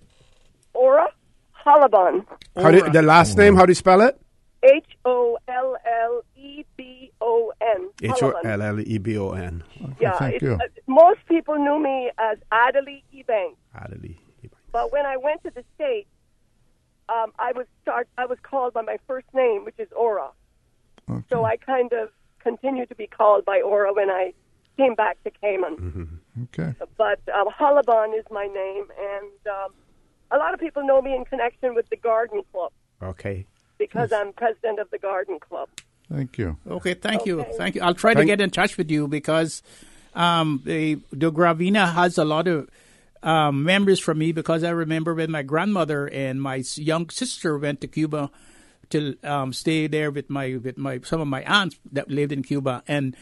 Ora Halaban. The last name, how do you spell it? Hollebon. Hollebon. Okay, Yeah, thank you. Most people knew me as Adelie Ebanks. Adelie Ebanks. But when I went to the States, I was called by my first name, which is Ora. Okay. So I kind of continued to be called by Ora when I came back to Cayman. Mm-hmm. Okay. But Halaban is my name, and a lot of people know me in connection with the Garden Club. Okay. Because I'm president of the Garden Club. Thank you. Okay, thank you. I'll try to get in touch with you because the Gravina has a lot of memories for me, because I remember when my grandmother and my young sister went to Cuba to stay there with some of my aunts that lived in Cuba, and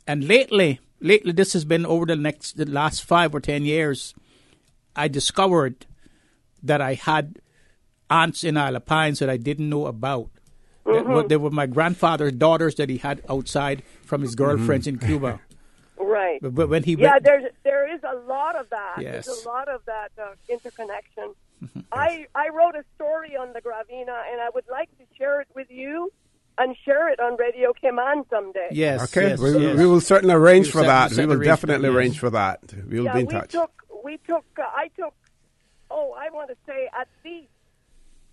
lately this has been over the last 5 or 10 years, I discovered that I had aunts in Isle of Pines that I didn't know about. Mm-hmm. They were my grandfather's daughters that he had outside from his girlfriends in Cuba. Right. But when he there is a lot of that. Yes. There's a lot of that interconnection. I wrote a story on the Gravina, and I would like to share it with you and share it on Radio Cayman someday. Yes. Okay. Yes, we will certainly arrange for that. We will definitely arrange for that. We will be in touch. I took, I want to say at least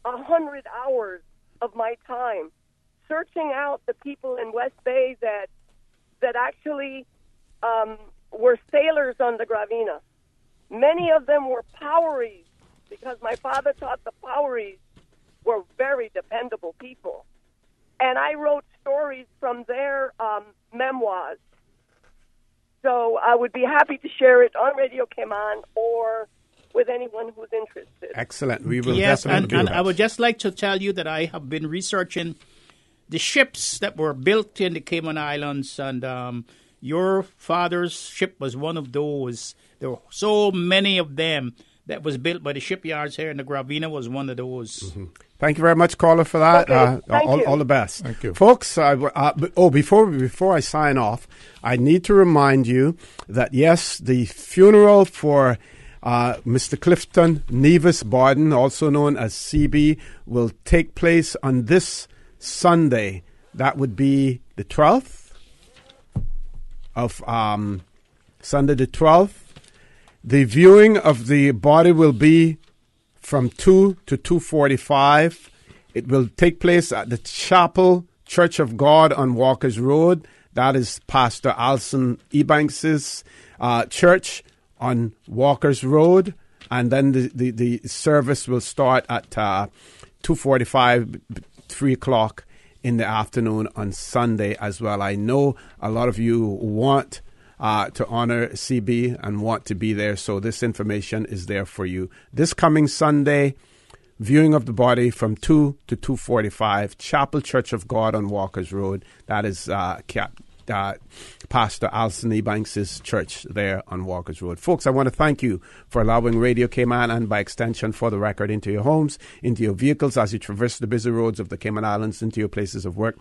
100 hours of my time searching out the people in West Bay that actually were sailors on the Gravina. Many of them were poweries, because my father thought the poweries were very dependable people. And I wrote stories from their memoirs. So I would be happy to share it on Radio Cayman or with anyone who's interested. Excellent. We will Yes, definitely do and that. I would just like to tell you that I have been researching the ships that were built in the Cayman Islands, and your father's ship was one of those. There were so many of them that was built by the shipyards here, and the Gravina was one of those. Mm-hmm. Thank you very much, caller, for that. Okay, all the best. Thank you. Folks, before I sign off, I need to remind you that, yes, the funeral for Mr. Clifton Nevis Barden, also known as CB, will take place on this Sunday. That would be the 12th of Sunday the 12th. The viewing of the body will be from 2 to 2:45. It will take place at the Chapel Church of God on Walker's Road. That is Pastor Alson Ebanks's church on Walker's Road. And then the service will start at 2:45, 3 o'clock in the afternoon on Sunday as well. I know a lot of you want to honor CB and want to be there, so this information is there for you. This coming Sunday, viewing of the body from 2 to 2:45, Chapel Church of God on Walker's Road. That is Pastor Alson Ebanks' church there on Walker's Road. Folks, I want to thank you for allowing Radio Cayman, and by extension For the Record, into your homes, into your vehicles as you traverse the busy roads of the Cayman Islands, into your places of work,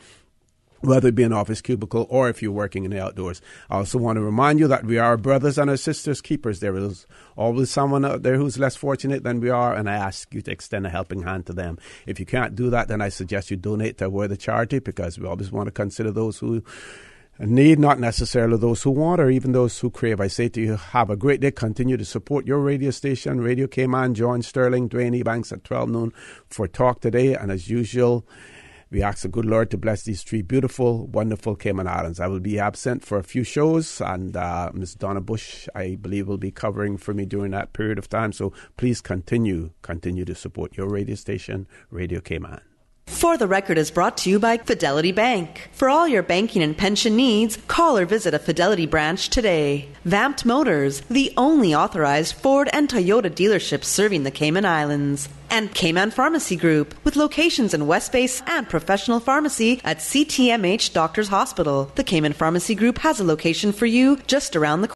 whether it be an office cubicle or if you're working in the outdoors. I also want to remind you that we are brothers and our sisters keepers. There is always someone out there who's less fortunate than we are, and I ask you to extend a helping hand to them. If you can't do that, then I suggest you donate to a worthy charity, because we always want to consider those who need, not necessarily those who want or even those who crave. I say to you, have a great day. Continue to support your radio station, Radio Cayman. John Sterling, Dwayne Ebanks at 12 noon for Talk Today. And as usual, we ask the good Lord to bless these three beautiful, wonderful Cayman Islands. I will be absent for a few shows, and Ms. Donna Bush, I believe, will be covering for me during that period of time. So please continue to support your radio station, Radio Cayman. For the Record is brought to you by Fidelity Bank. For all your banking and pension needs, call or visit a Fidelity branch today. Vamped Motors, the only authorized Ford and Toyota dealerships serving the Cayman Islands. And Cayman Pharmacy Group, with locations in West Base and professional pharmacy at CTMH Doctors Hospital. The Cayman Pharmacy Group has a location for you just around the corner.